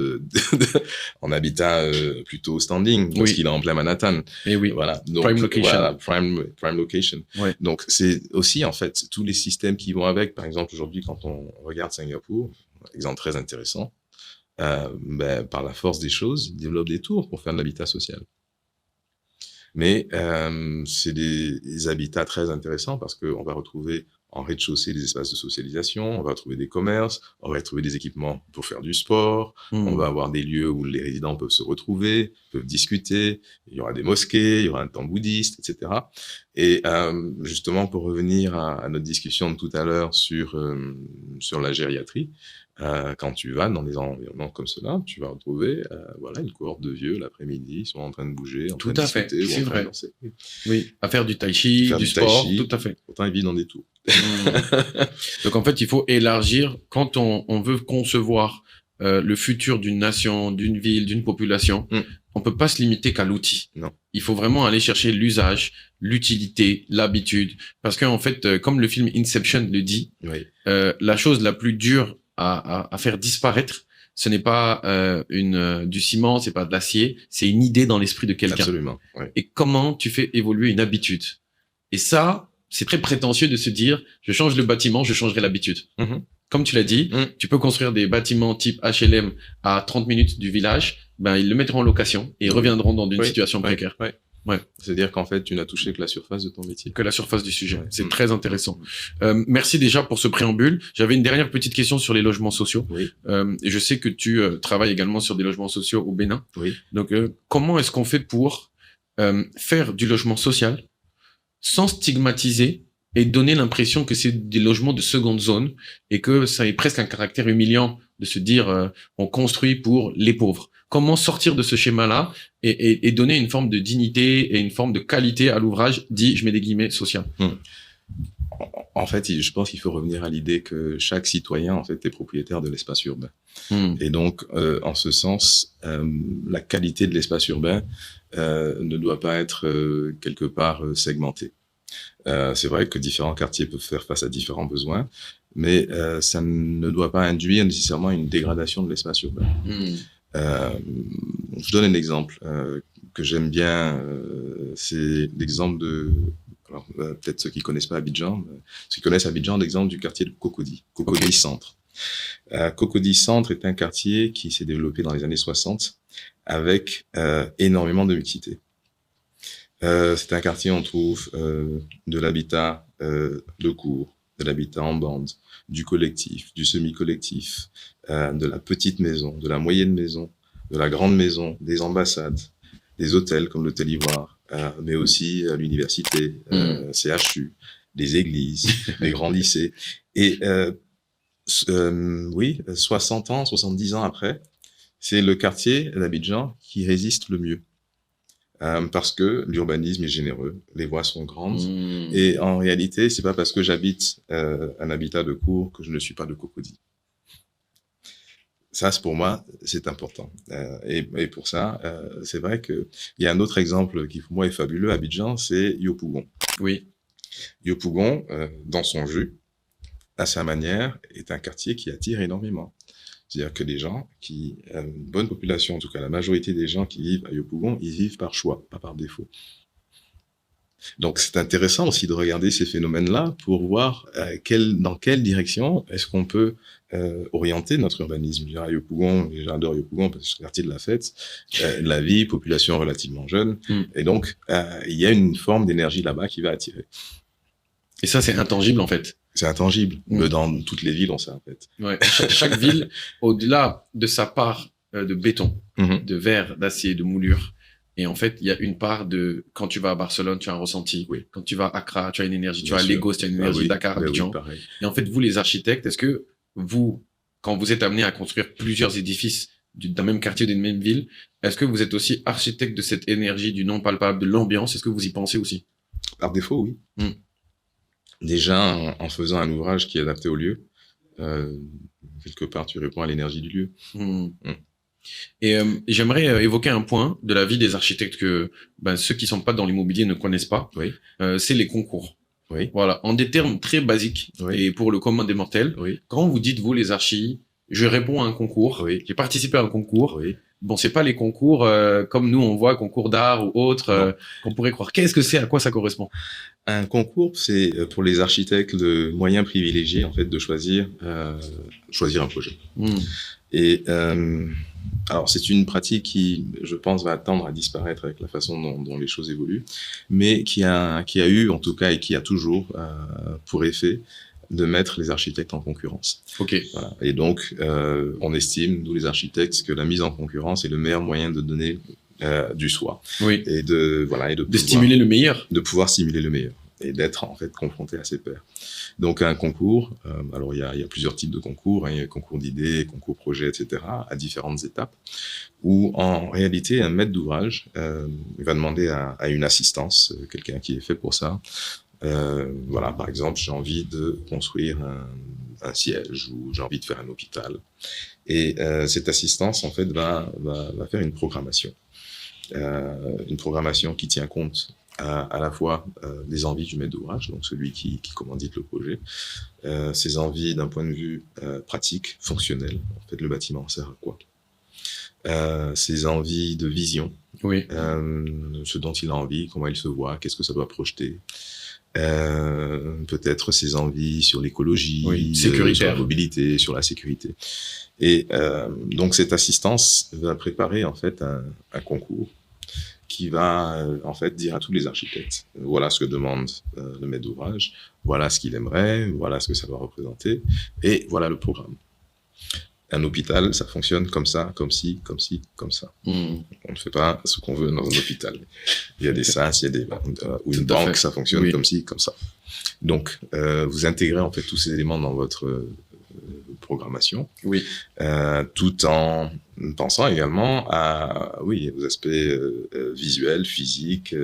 en habitat plutôt standing, parce qu'il est en plein Manhattan. Et oui. Voilà. Donc, prime location. Voilà, prime location. Ouais. Donc, c'est aussi, en fait, tous les systèmes qui vont avec. Par exemple, aujourd'hui, quand on regarde Singapour, exemple très intéressant, par la force des choses, ils développent des tours pour faire de l'habitat social. Mais c'est des habitats très intéressants parce qu'on va retrouver en rez-de-chaussée des espaces de socialisation, on va retrouver des commerces, on va retrouver des équipements pour faire du sport, on va avoir des lieux où les résidents peuvent se retrouver, peuvent discuter, il y aura des mosquées, il y aura un temple bouddhiste, etc. Et justement, pour revenir à notre discussion de tout à l'heure sur la gériatrie, quand tu vas dans des environnements comme cela, tu vas retrouver une cohorte de vieux l'après-midi, ils sont en train de bouger, en train de discuter, c'est vrai. Danser. Oui, à faire du tai chi, du sport, tout à fait. Pourtant, ils vivent dans des tours. Donc en fait, il faut élargir quand on veut concevoir le futur d'une nation, d'une ville, d'une population. On peut pas se limiter qu'à l'outil. Non. Il faut vraiment aller chercher l'usage, l'utilité, l'habitude, parce qu'en fait, comme le film Inception le dit, la chose la plus dure à faire disparaître, ce n'est pas du ciment, c'est pas de l'acier, c'est une idée dans l'esprit de quelqu'un. Absolument. Ouais. Et comment tu fais évoluer une habitude? Et ça, c'est très prétentieux de se dire, je change le bâtiment, je changerai l'habitude. Comme tu l'as dit, tu peux construire des bâtiments type HLM à 30 minutes du village, ils le mettront en location et ils reviendront dans une situation précaire. Ouais. C'est-à-dire qu'en fait, tu n'as touché que la surface de ton métier. Que la surface du sujet. C'est très intéressant. Merci déjà pour ce préambule. J'avais une dernière petite question sur les logements sociaux. Oui. Et je sais que tu travailles également sur des logements sociaux au Bénin. Oui. Donc, comment est-ce qu'on fait pour faire du logement social sans stigmatiser et donner l'impression que c'est des logements de seconde zone et que ça ait presque un caractère humiliant de se dire on construit pour les pauvres. Comment sortir de ce schéma-là et donner une forme de dignité et une forme de qualité à l'ouvrage dit, je mets des guillemets, social. En fait, je pense qu'il faut revenir à l'idée que chaque citoyen, en fait, est propriétaire de l'espace urbain. Et donc, en ce sens, la qualité de l'espace urbain ne doit pas être quelque part segmentée. C'est vrai que différents quartiers peuvent faire face à différents besoins, mais ça ne doit pas induire nécessairement une dégradation de l'espace urbain. Je donne un exemple que j'aime bien, c'est l'exemple de... Alors, peut-être ceux qui connaissent pas Abidjan, ceux qui connaissent Abidjan, l'exemple du quartier de Cocody, Cocody Centre. Cocody Centre est un quartier qui s'est développé dans les années 60 avec énormément de mixité. C'est un quartier où on trouve de l'habitat de cour, de l'habitat en bande, du collectif, du semi-collectif, de la petite maison, de la moyenne maison, de la grande maison, des ambassades, des hôtels comme l'hôtel Ivoire, mais aussi l'université, CHU, des églises, des grands lycées. Et oui, 60 ans, 70 ans après, c'est le quartier d'Abidjan qui résiste le mieux. Parce que l'urbanisme est généreux, les voies sont grandes, et en réalité, c'est pas parce que j'habite un habitat de cour que je ne suis pas de Cocody. Ça, pour moi, c'est important. Et pour ça, c'est vrai qu'il y a un autre exemple qui, pour moi, est fabuleux à Abidjan, c'est Yopougon. Oui. Yopougon, dans son jus, à sa manière, est un quartier qui attire énormément. C'est-à-dire que les gens une bonne population, en tout cas la majorité des gens qui vivent à Yopougon, ils vivent par choix, pas par défaut. Donc c'est intéressant aussi de regarder ces phénomènes-là pour voir dans quelle direction est-ce qu'on peut orienter notre urbanisme. Je dirais à Yopougon, j'adore Yopougon parce que c'est le quartier de la fête, de la vie, population relativement jeune, et donc il y a une forme d'énergie là-bas qui va attirer. Et ça, c'est intangible en fait. C'est intangible. Dans toutes les villes, on sait en fait. Ouais. Chaque ville, au-delà de sa part de béton, de verre, d'acier, de moulure, et en fait, il y a une part de... Quand tu vas à Barcelone, tu as un ressenti. Oui. Quand tu vas à Accra, tu as une énergie. Tu Bien vas à sûr. Lagos, tu as une énergie. Dakar, Abidjan. Oui, et en fait, vous, les architectes, est-ce que vous, quand vous êtes amenés à construire plusieurs édifices d'un même quartier, d'une même ville, est-ce que vous êtes aussi architecte de cette énergie, du non palpable, de l'ambiance? Est-ce que vous y pensez aussi? Par défaut, oui. Déjà, en faisant un ouvrage qui est adapté au lieu, quelque part, tu réponds à l'énergie du lieu. Et j'aimerais évoquer un point de la vie des architectes que ceux qui sont pas dans l'immobilier ne connaissent pas. Oui. C'est les concours. Oui. Voilà, en des termes très basiques et pour le commun des mortels. Oui. Quand vous dites, vous les archis, je réponds à un concours, j'ai participé à un concours. Bon, c'est pas les concours comme nous on voit, concours d'art ou autres qu'on pourrait croire. Qu'est-ce que c'est? À quoi ça correspond? Un concours, c'est pour les architectes le moyen privilégié en fait de choisir un projet. Et alors c'est une pratique qui, je pense, va tendre à disparaître avec la façon dont les choses évoluent, mais qui a eu en tout cas et qui a toujours pour effet de mettre les architectes en concurrence. Voilà. Et donc, on estime, nous les architectes, que la mise en concurrence est le meilleur moyen de donner du soi. Et de stimuler le meilleur. De pouvoir stimuler le meilleur et d'être en fait confronté à ses pairs. Donc un concours, alors il y a plusieurs types de concours, il y a concours d'idées, concours projets, etc., à différentes étapes, où en réalité un maître d'ouvrage va demander à une assistance, quelqu'un qui est fait pour ça. Voilà, par exemple, j'ai envie de construire un siège ou j'ai envie de faire un hôpital. Et cette assistance, en fait, va faire une programmation qui tient compte à la fois des envies du maître d'ouvrage, donc celui qui commandite le projet, ses envies d'un point de vue pratique, fonctionnel. En fait, le bâtiment sert à quoi? Ses envies de vision, ce dont il a envie, comment il se voit, qu'est-ce que ça doit projeter. Peut-être ses envies sur l'écologie, sur la mobilité, sur la sécurité. Et donc cette assistance va préparer en fait un concours qui va en fait dire à tous les architectes, voilà ce que demande le maître d'ouvrage, voilà ce qu'il aimerait, voilà ce que ça doit représenter, et voilà le programme. Un hôpital, ça fonctionne comme ça, comme ci, comme ci, comme ça. On ne fait pas ce qu'on veut dans un hôpital. Il y a des sas, il y a des ou une banque, ça fonctionne comme ci, comme ça. Donc, vous intégrez en fait tous ces éléments dans votre programmation, tout en pensant également aux aspects visuels, physiques,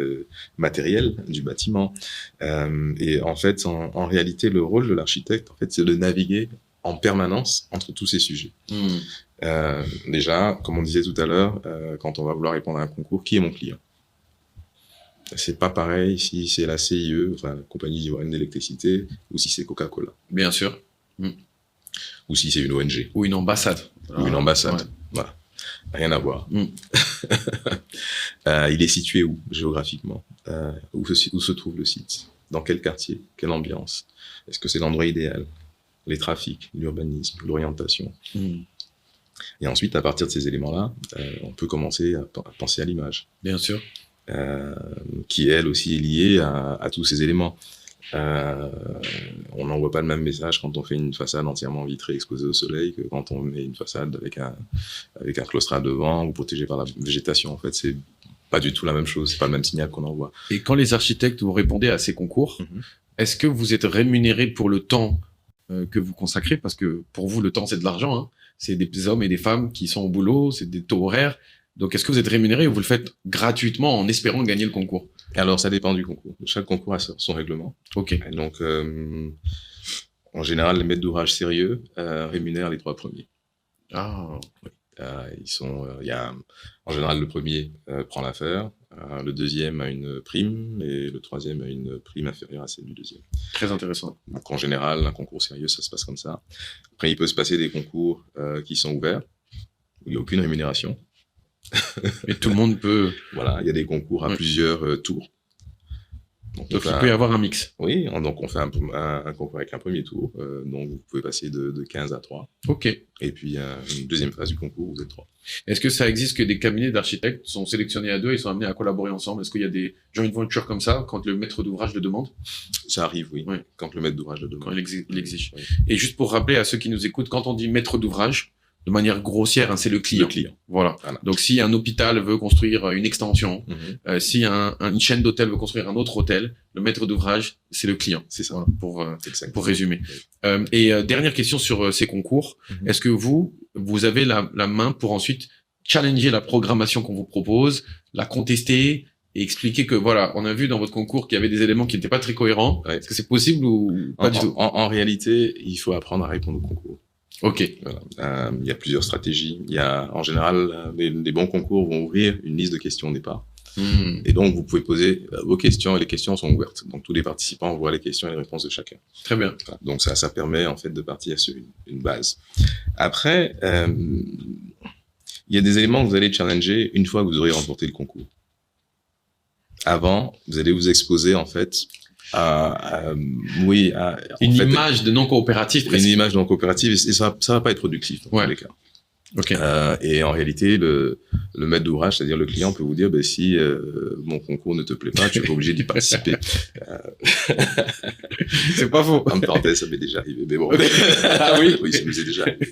matériels du bâtiment. Et en fait, en réalité, le rôle de l'architecte, en fait, c'est de naviguer en permanence entre tous ces sujets. Déjà, comme on disait tout à l'heure, quand on va vouloir répondre à un concours, qui est mon client? C'est pas pareil si c'est la CIE, enfin la compagnie ivoirienne d'électricité, ou si c'est Coca-Cola. Bien sûr. Ou si c'est une ONG. Ou une ambassade. Ou une ambassade. Voilà. Rien à voir. Il est situé où, géographiquement? Où se trouve le site? Dans quel quartier? Quelle ambiance? Est-ce que c'est l'endroit idéal? Les trafics, l'urbanisme, l'orientation. Et ensuite, à partir de ces éléments-là, on peut commencer à penser à l'image. Bien sûr. Qui, elle aussi, est liée à tous ces éléments. On n'envoie pas le même message quand on fait une façade entièrement vitrée exposée au soleil que quand on met une façade avec un claustrade devant ou protégé par la végétation. En fait, c'est pas du tout la même chose, c'est pas le même signal qu'on envoie. Et quand les architectes vous répondez à ces concours, est-ce que vous êtes rémunéré pour le temps que vous consacrez? Parce que pour vous, le temps, c'est de l'argent. Hein. C'est des hommes et des femmes qui sont au boulot, c'est des taux horaires. Donc, est-ce que vous êtes rémunéré ou vous le faites gratuitement en espérant gagner le concours? Alors, ça dépend du concours. Chaque concours a son règlement. Ok. Et donc, en général, les maîtres d'ouvrage sérieux rémunèrent les 3 premiers. Ah. Oui. En général, le premier prend l'affaire, le deuxième a une prime et le troisième a une prime inférieure à celle du deuxième. Très intéressant. Donc, en général, un concours sérieux, ça se passe comme ça. Après, il peut se passer des concours qui sont ouverts, où il n'y a aucune rémunération. Et tout le monde peut... Voilà, il y a des concours à plusieurs tours. Donc il peut y avoir un mix. Oui, donc on fait un concours avec un premier tour. Donc vous pouvez passer de 15 à 3. Ok. Et puis une deuxième phase du concours, vous êtes 3. Est-ce que ça existe que des cabinets d'architectes sont sélectionnés à 2 et sont amenés à collaborer ensemble? Est-ce qu'il y a des joint ventures comme ça quand le maître d'ouvrage le demande? Ça arrive, oui. Quand le maître d'ouvrage le demande. Quand il exige. Oui. Et juste pour rappeler à ceux qui nous écoutent, quand on dit maître d'ouvrage, de manière grossière, hein, c'est le client. Le client. Voilà. Donc, si un hôpital veut construire une extension, si une chaîne d'hôtels veut construire un autre hôtel, le maître d'ouvrage, c'est le client. C'est ça. Voilà, pour résumer. Oui. Dernière question sur ces concours. Est-ce que vous avez la main pour ensuite challenger la programmation qu'on vous propose, la contester et expliquer que, voilà, on a vu dans votre concours qu'il y avait des éléments qui n'étaient pas très cohérents. Ouais. Est-ce que c'est possible ou pas du tout? En réalité, il faut apprendre à répondre au concours. Ok. Voilà. Il y a plusieurs stratégies. En général, les bons concours vont ouvrir une liste de questions au départ. Et donc, vous pouvez poser vos questions et les questions sont ouvertes. Donc, tous les participants voient les questions et les réponses de chacun. Très bien. Voilà. Donc, ça permet en fait de partir sur une base. Après, il y a des éléments que vous allez challenger une fois que vous aurez remporté le concours. Avant, vous allez vous exposer en fait une image de non coopératif. Une image de non coopérative et ça va pas être productif dans tous les cas. Okay. Et en réalité, le maître d'ouvrage, c'est-à-dire le client, peut vous dire, si mon concours ne te plaît pas, tu es pas obligé d'y participer. C'est pas faux. En parenthèse, ça m'est déjà arrivé, mais bon. Ah oui? Oui, ça nous est déjà arrivé.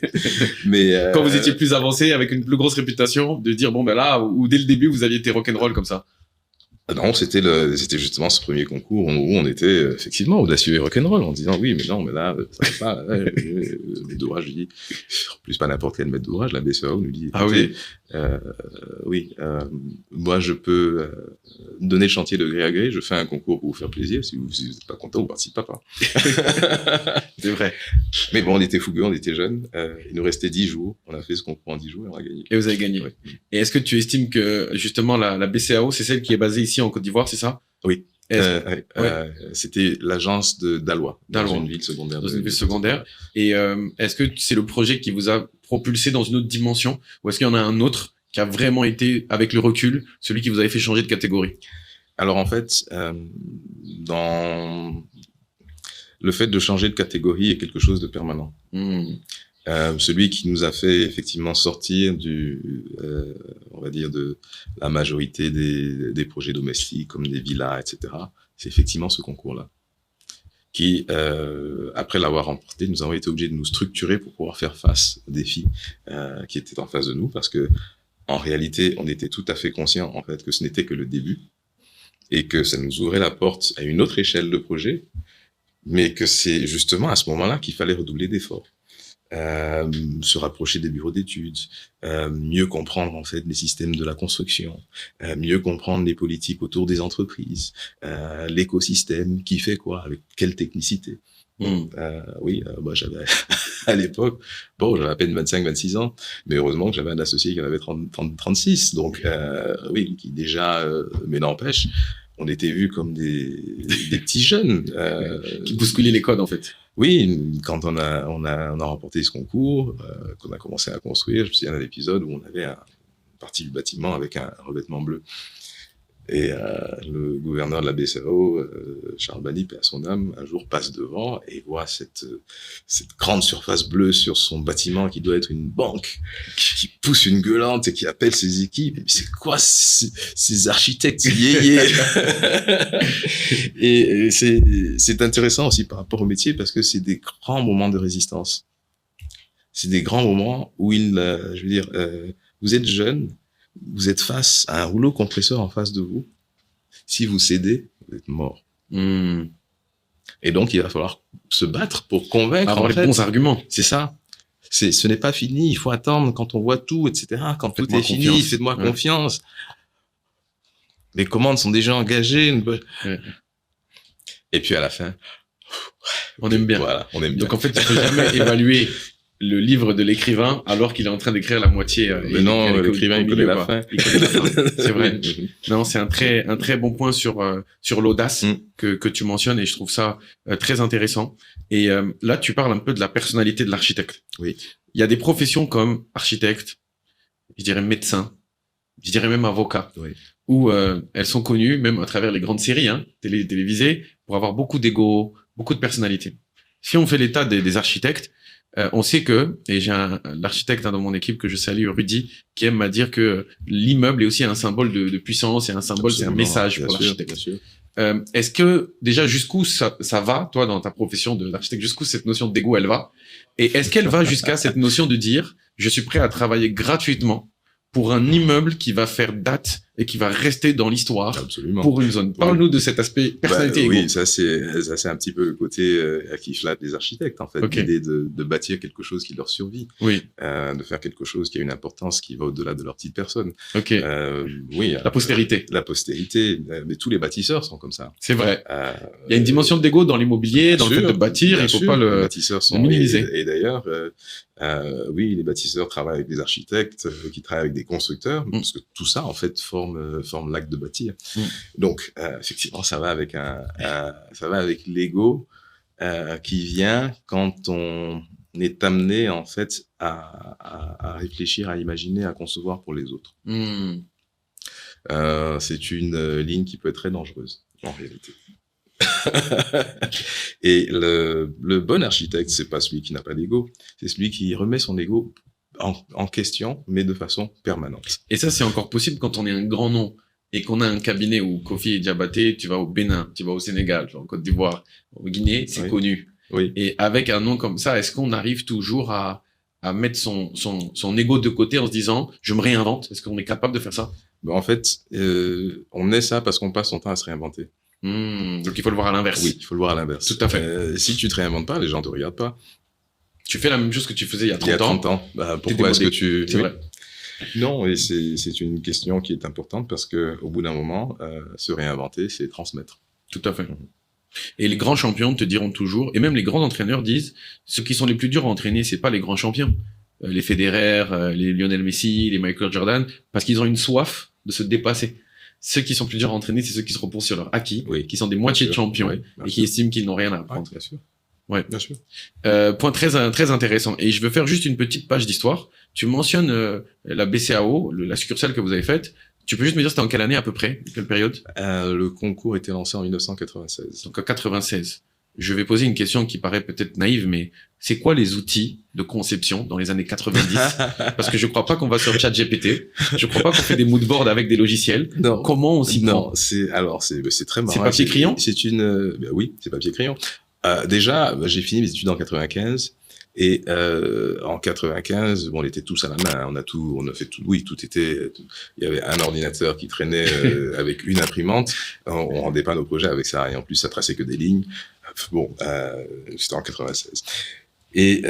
Mais quand vous étiez plus avancé, avec une plus grosse réputation, de dire là, ou dès le début, vous aviez été rock'n'roll comme ça. Non, c'était justement ce premier concours où on était effectivement audacieux et rock'n'roll en disant oui, mais non, mais là, ça va pas. Le maître d'ouvrage dit, en plus pas n'importe quel maître d'ouvrage, la BCAO nous dit, moi je peux donner le chantier de gré à gré, je fais un concours pour vous faire plaisir, si vous n'êtes pas content, vous participez pas. C'est vrai. Mais bon, on était fougueux, on était jeunes, il nous restait 10 jours, on a fait ce concours en 10 jours et on a gagné. Et vous avez gagné. Ouais. Et est-ce que tu estimes que justement la BCAO, c'est celle qui est basée ici en Côte d'Ivoire, c'est ça? Oui. C'était l'agence d'Alois, dans une ville secondaire. Dans une ville secondaire. Et est-ce que c'est le projet qui vous a propulsé dans une autre dimension, ou est-ce qu'il y en a un autre qui a vraiment été, avec le recul, celui qui vous avait fait changer de catégorie? Alors en fait, dans le fait de changer de catégorie est quelque chose de permanent. Celui qui nous a fait effectivement sortir on va dire de la majorité des projets domestiques comme des villas, etc. C'est effectivement ce concours-là. qui, après l'avoir remporté, nous avons été obligés de nous structurer pour pouvoir faire face aux défis qui étaient en face de nous, parce que en réalité, on était tout à fait conscients en fait que ce n'était que le début et que ça nous ouvrait la porte à une autre échelle de projet, mais que c'est justement à ce moment-là qu'il fallait redoubler d'efforts. Se rapprocher des bureaux d'études, mieux comprendre en fait les systèmes de la construction, mieux comprendre les politiques autour des entreprises, l'écosystème, qui fait quoi, avec quelle technicité. Moi j'avais à l'époque, j'avais à peine 25-26 ans, mais heureusement que j'avais un associé qui en avait 36, donc qui déjà, mais n'empêche, on était vus comme des petits jeunes. Qui bousculaient les codes, en fait. Oui, quand on a remporté ce concours, qu'on a commencé à construire, je me souviens d'un épisode où on avait une partie du bâtiment avec un revêtement bleu. Et le gouverneur de la BCAO, Charles Bani, paix à son âme, un jour passe devant et voit cette grande surface bleue sur son bâtiment qui doit être une banque, qui pousse une gueulante et qui appelle ses équipes. Et c'est quoi ces architectes yéyés? Et c'est intéressant aussi par rapport au métier parce que c'est des grands moments de résistance. C'est des grands moments où vous êtes jeune, vous êtes face à un rouleau compresseur en face de vous. Si vous cédez, vous êtes mort. Et donc, il va falloir se battre pour convaincre. Avoir les bons arguments. C'est ça. Ce n'est pas fini. Il faut attendre quand on voit tout, etc. Quand tout est fini, faites-moi confiance. Les commandes sont déjà engagées. Et puis, à la fin, on aime bien. Voilà, on aime bien. Donc, en fait, tu peux jamais évaluer le livre de l'écrivain alors qu'il est en train d'écrire la moitié. Mais non, l'écrivain, il connaît la fin. C'est vrai. Non, c'est un très bon point sur l'audace que tu mentionnes et je trouve ça très intéressant. Et là, tu parles un peu de la personnalité de l'architecte. Oui. Il y a des professions comme architecte, je dirais médecin, je dirais même avocat, où elles sont connues, même à travers les grandes séries télévisées, pour avoir beaucoup d'ego, beaucoup de personnalité. Si on fait l'état des architectes, on sait que, et j'ai l'architecte dans mon équipe que je salue, Rudy, qui aime à dire que l'immeuble est aussi un symbole de puissance et un symbole, c'est un message pour l'architecte. Est-ce que, déjà, jusqu'où ça va, toi, dans ta profession d'architecte, jusqu'où cette notion d'ego, elle va? Et est-ce qu'elle va jusqu'à cette notion de dire, je suis prêt à travailler gratuitement pour un immeuble qui va faire date et qui va rester dans l'histoire pour une zone. Parle-nous de cet aspect personnalité. Oui, ça c'est un petit peu le côté qui flatte les architectes en fait, l'idée de bâtir quelque chose qui leur survit, de faire quelque chose qui a une importance qui va au-delà de leur petite personne. La postérité. La postérité, mais tous les bâtisseurs sont comme ça. C'est vrai. Il y a une dimension d'ego dans l'immobilier, dans le fait de bâtir, il faut pas le minimiser. Et d'ailleurs, les bâtisseurs travaillent avec des architectes qui travaillent avec des constructeurs, parce que tout ça en fait forme l'acte de bâtir. Donc effectivement, ça va avec l'ego qui vient quand on est amené en fait à réfléchir, à imaginer, à concevoir pour les autres. C'est une ligne qui peut être très dangereuse en réalité. Et le bon architecte, c'est pas celui qui n'a pas d'ego, c'est celui qui remet son ego en question, mais de façon permanente. Et ça, c'est encore possible quand on est un grand nom et qu'on a un cabinet où Kofi Diabaté, tu vas au Bénin, tu vas au Sénégal, tu vas en Côte d'Ivoire, au Guinée, c'est connu. Et avec un nom comme ça, est-ce qu'on arrive toujours à mettre son ego de côté en se disant, je me réinvente? Est-ce qu'on est capable de faire ça? En fait, on est ça parce qu'on passe son temps à se réinventer. Donc il faut le voir à l'inverse. Oui, il faut le voir à l'inverse. Tout à fait. Si tu te réinventes pas, les gens te regardent pas. Tu fais la même chose que tu faisais il y a 30 ans. Il y a 30 ans. Pourquoi est-ce que tu... C'est vrai. Non, et c'est une question qui est importante parce que au bout d'un moment, se réinventer, c'est transmettre. Tout à fait. Et les grands champions te diront toujours, et même les grands entraîneurs disent, ceux qui sont les plus durs à entraîner, c'est pas les grands champions. Les Federer, les Lionel Messi, les Michael Jordan, parce qu'ils ont une soif de se dépasser. Ceux qui sont plus durs à entraîner, c'est ceux qui se reposent sur leur acquis, qui sont des moitiés de champions, et qui estiment qu'ils n'ont rien à apprendre. Bien sûr. Bien sûr. Point très intéressant. Et je veux faire juste une petite page d'histoire. Tu mentionnes la BCAO, la succursale que vous avez faite. Tu peux juste me dire c'était en quelle année à peu près? Quelle période? Le concours était lancé en 1996. Donc en 96. Je vais poser une question qui paraît peut-être naïve, mais c'est quoi les outils de conception dans les années 90? Parce que je crois pas qu'on va sur ChatGPT. Je crois pas qu'on fait des moodboards avec des logiciels. Non. Comment on s'y prend? Non, c'est très marrant. C'est papier crayon? Oui, c'est papier crayon. Déjà, j'ai fini mes études en 95. Et en 95, bon, on était tous à la main. On a fait tout. Oui, tout était. Il y avait un ordinateur qui traînait avec une imprimante. On rendait pas nos projets avec ça. Et en plus, ça traçait que des lignes. Bon, c'était en 96. Et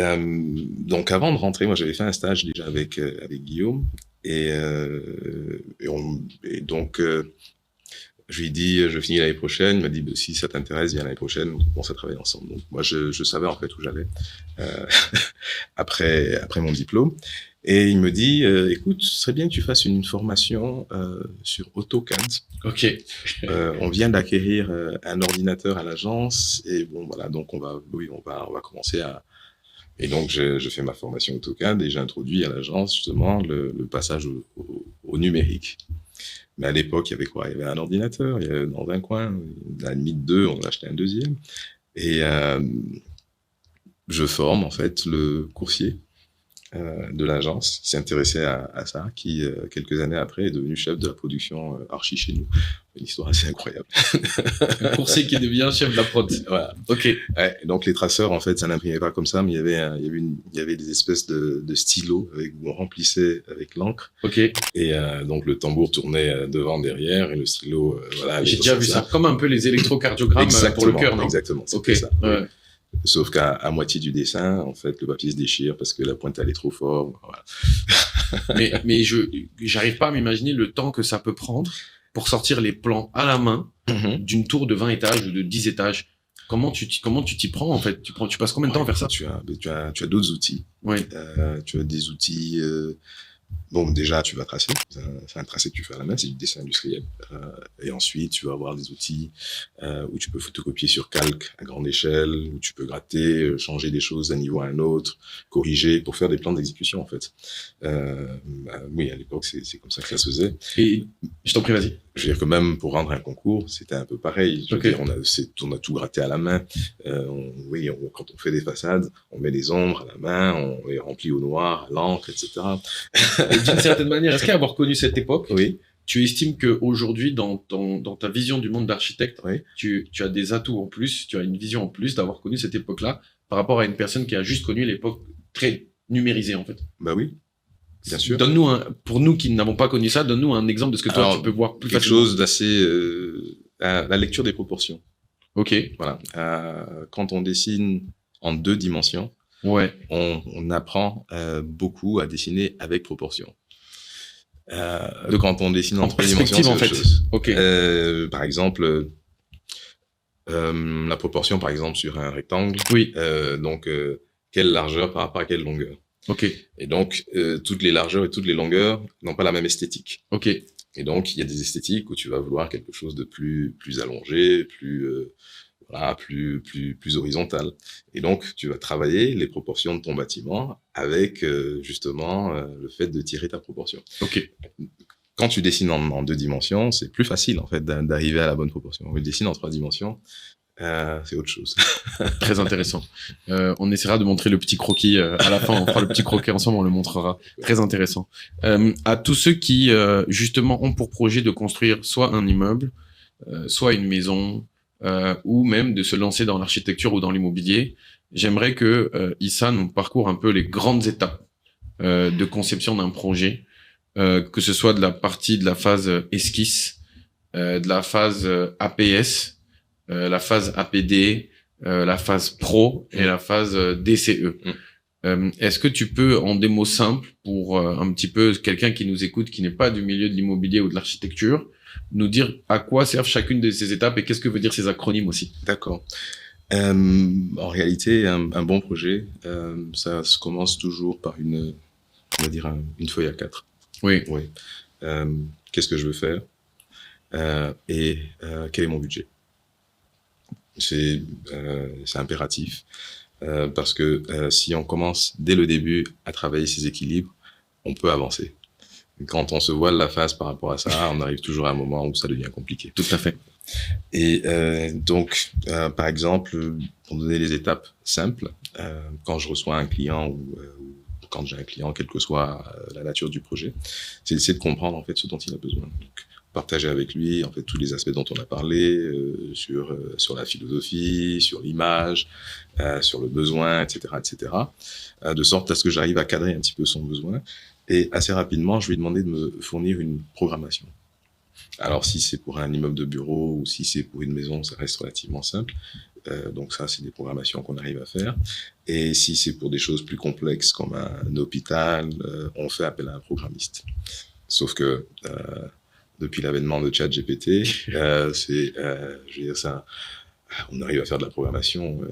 donc, avant de rentrer, moi, j'avais fait un stage déjà avec Guillaume. Et donc, je lui ai dit, je finis l'année prochaine. Il m'a dit, bah, si ça t'intéresse, viens l'année prochaine. On commence à travailler ensemble. Donc, moi, je savais en fait où j'allais après mon diplôme. Et il me dit, écoute, ce serait bien que tu fasses une formation sur AutoCAD. Ok. On vient d'acquérir un ordinateur à l'agence. Et bon, voilà, donc on va commencer à... Et donc, je fais ma formation AutoCAD et j'ai introduit à l'agence justement le passage au numérique. Mais à l'époque, il y avait quoi? Il y avait un ordinateur, il y avait dans un coin, à la limite deux, on en achetait un deuxième. Et je forme en fait le coursier de l'agence qui s'est intéressé à ça, qui quelques années après est devenu chef de la production archi chez nous. Une histoire assez incroyable. Un coursier qui devient chef de la prod. Voilà. Ok. Ouais, donc les traceurs, en fait, ça n'imprimait pas comme ça, mais il y avait des espèces de stylos où on remplissait avec l'encre. Ok. Et donc le tambour tournait devant, derrière, et le stylo, voilà. J'ai déjà vu ça. Comme un peu les électrocardiogrammes pour le cœur, non? Exactement. Ok. Ça. Ouais. Sauf qu'à moitié du dessin, en fait, le papier se déchire parce que la pointe allait trop fort. Voilà. mais j'arrive pas à m'imaginer le temps que ça peut prendre pour sortir les plans à la main d'une tour de 20 étages ou de 10 étages. Comment tu t'y prends, en fait? Tu passes combien de temps à faire ça? Tu as d'autres outils. Oui. Tu as des outils, bon, déjà, tu vas tracer. C'est un tracé que tu fais à la main, c'est du dessin industriel. Et ensuite, tu vas avoir des outils où tu peux photocopier sur calque à grande échelle, où tu peux gratter, changer des choses d'un niveau à un autre, corriger pour faire des plans d'exécution, en fait. Oui, à l'époque, c'est comme ça que ça se faisait. Et je t'en prie, vas-y. Je veux dire que même pour rendre un concours, c'était un peu pareil. Je veux dire, on a tout gratté à la main. Quand on fait des façades, on met des ombres à la main, on les remplit au noir, à l'encre, etc. Et d'une certaine manière, est-ce qu'avoir connu cette époque, oui, tu estimes qu'aujourd'hui, dans ta vision du monde d'architecte, oui, tu as des atouts en plus, tu as une vision en plus d'avoir connu cette époque-là par rapport à une personne qui a juste connu l'époque très numérisée, en fait? Bah oui. Bien sûr. Donne-nous pour nous qui n'avons pas connu ça, donne-nous un exemple de ce que toi, tu peux voir plus quelque facilement. chose d'assez, la lecture des proportions. Ok. Voilà. Quand on dessine en 2 dimensions, ouais, on apprend beaucoup à dessiner avec proportion. Quand on dessine en 3 dimensions, c'est autre chose. Ok. Par exemple, la proportion, par exemple, sur un rectangle. Oui. Donc, quelle largeur par rapport à quelle longueur. Ok. Et donc, toutes les largeurs et toutes les longueurs n'ont pas la même esthétique. Ok. Et donc, il y a des esthétiques où tu vas vouloir quelque chose de plus allongé, plus horizontal. Et donc, tu vas travailler les proportions de ton bâtiment avec, justement, le fait de tirer ta proportion. Ok. Quand tu dessines en 2 dimensions, c'est plus facile, en fait, d'arriver à la bonne proportion. Quand tu dessines en 3 dimensions, c'est autre chose. Très intéressant. On essaiera de montrer le petit croquis à la fin. On fera le petit croquis ensemble, on le montrera. Très intéressant. À tous ceux qui justement ont pour projet de construire soit un immeuble, soit une maison, ou même de se lancer dans l'architecture ou dans l'immobilier, j'aimerais que Issa nous parcourt un peu les grandes étapes de conception d'un projet, que ce soit de la phase esquisse, de la phase APS, la phase APD, la phase pro et la phase DCE. Est-ce que tu peux, en des mots simples, pour un petit peu quelqu'un qui nous écoute, qui n'est pas du milieu de l'immobilier ou de l'architecture, nous dire à quoi servent chacune de ces étapes et qu'est-ce que veut dire ces acronymes aussi? D'accord. En réalité, un bon projet, ça se commence toujours par une feuille A4. Oui. Oui. Qu'est-ce que je veux faire et quel est mon budget? C'est impératif parce que si on commence dès le début à travailler ces équilibres, on peut avancer. Quand on se voile la face par rapport à ça, on arrive toujours à un moment où ça devient compliqué. Tout à fait. Et donc, par exemple, pour donner les étapes simples, quand je reçois un client ou quand j'ai un client, quelle que soit la nature du projet, c'est d'essayer de comprendre en fait ce dont il a besoin. Donc, partager avec lui en fait tous les aspects dont on a parlé sur la philosophie, sur l'image, sur le besoin, etc., de sorte à ce que j'arrive à cadrer un petit peu son besoin. Et assez rapidement, je lui ai demandé de me fournir une programmation. Alors, si c'est pour un immeuble de bureau ou si c'est pour une maison, ça reste relativement simple. Donc ça, c'est des programmations qu'on arrive à faire. Et si c'est pour des choses plus complexes comme un hôpital, on fait appel à un programmiste. Sauf que depuis l'avènement de ChatGPT, je veux dire ça, on arrive à faire de la programmation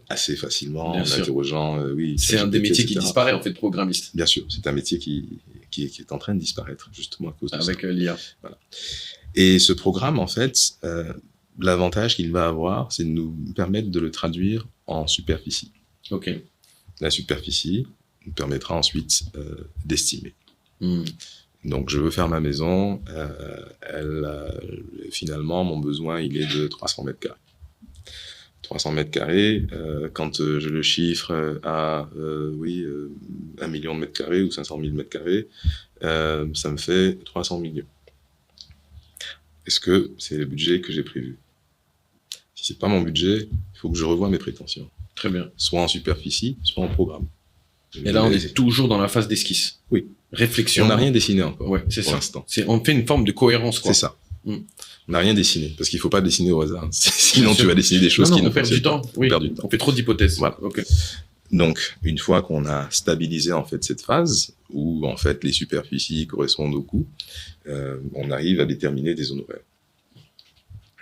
assez facilement en interrogeant. Oui, c'est un des métiers qui disparaît en fait, programmiste. Bien sûr, c'est un métier qui est en train de disparaître justement à cause de avec l'IA. Voilà. Et ce programme, en fait, l'avantage qu'il va avoir, c'est de nous permettre de le traduire en superficie. Ok. La superficie nous permettra ensuite d'estimer. Donc, je veux faire ma maison. Finalement, mon besoin, il est de 300 mètres carrés. 300 mètres carrés, quand je le chiffre à 1 million de mètres carrés ou 500 000 mètres carrés, ça me fait 300 millions. Est-ce que c'est le budget que j'ai prévu? Si c'est pas mon budget, il faut que je revoie mes prétentions. Très bien. Soit en superficie, soit en programme. Et là, on est toujours dans la phase d'esquisse. Oui. Réflexion. On n'a rien dessiné encore. Ouais, c'est pour ça. l'instant. On fait une forme de cohérence, quoi. C'est ça. On n'a rien dessiné, parce qu'il ne faut pas dessiner au hasard. Sinon, tu vas dessiner des choses qui ne fonctionnent pas. On perd du temps. On fait trop d'hypothèses. Voilà. Okay. Donc, une fois qu'on a stabilisé en fait cette phase, où en fait les superficies correspondent au coût, on arrive à déterminer des honoraires.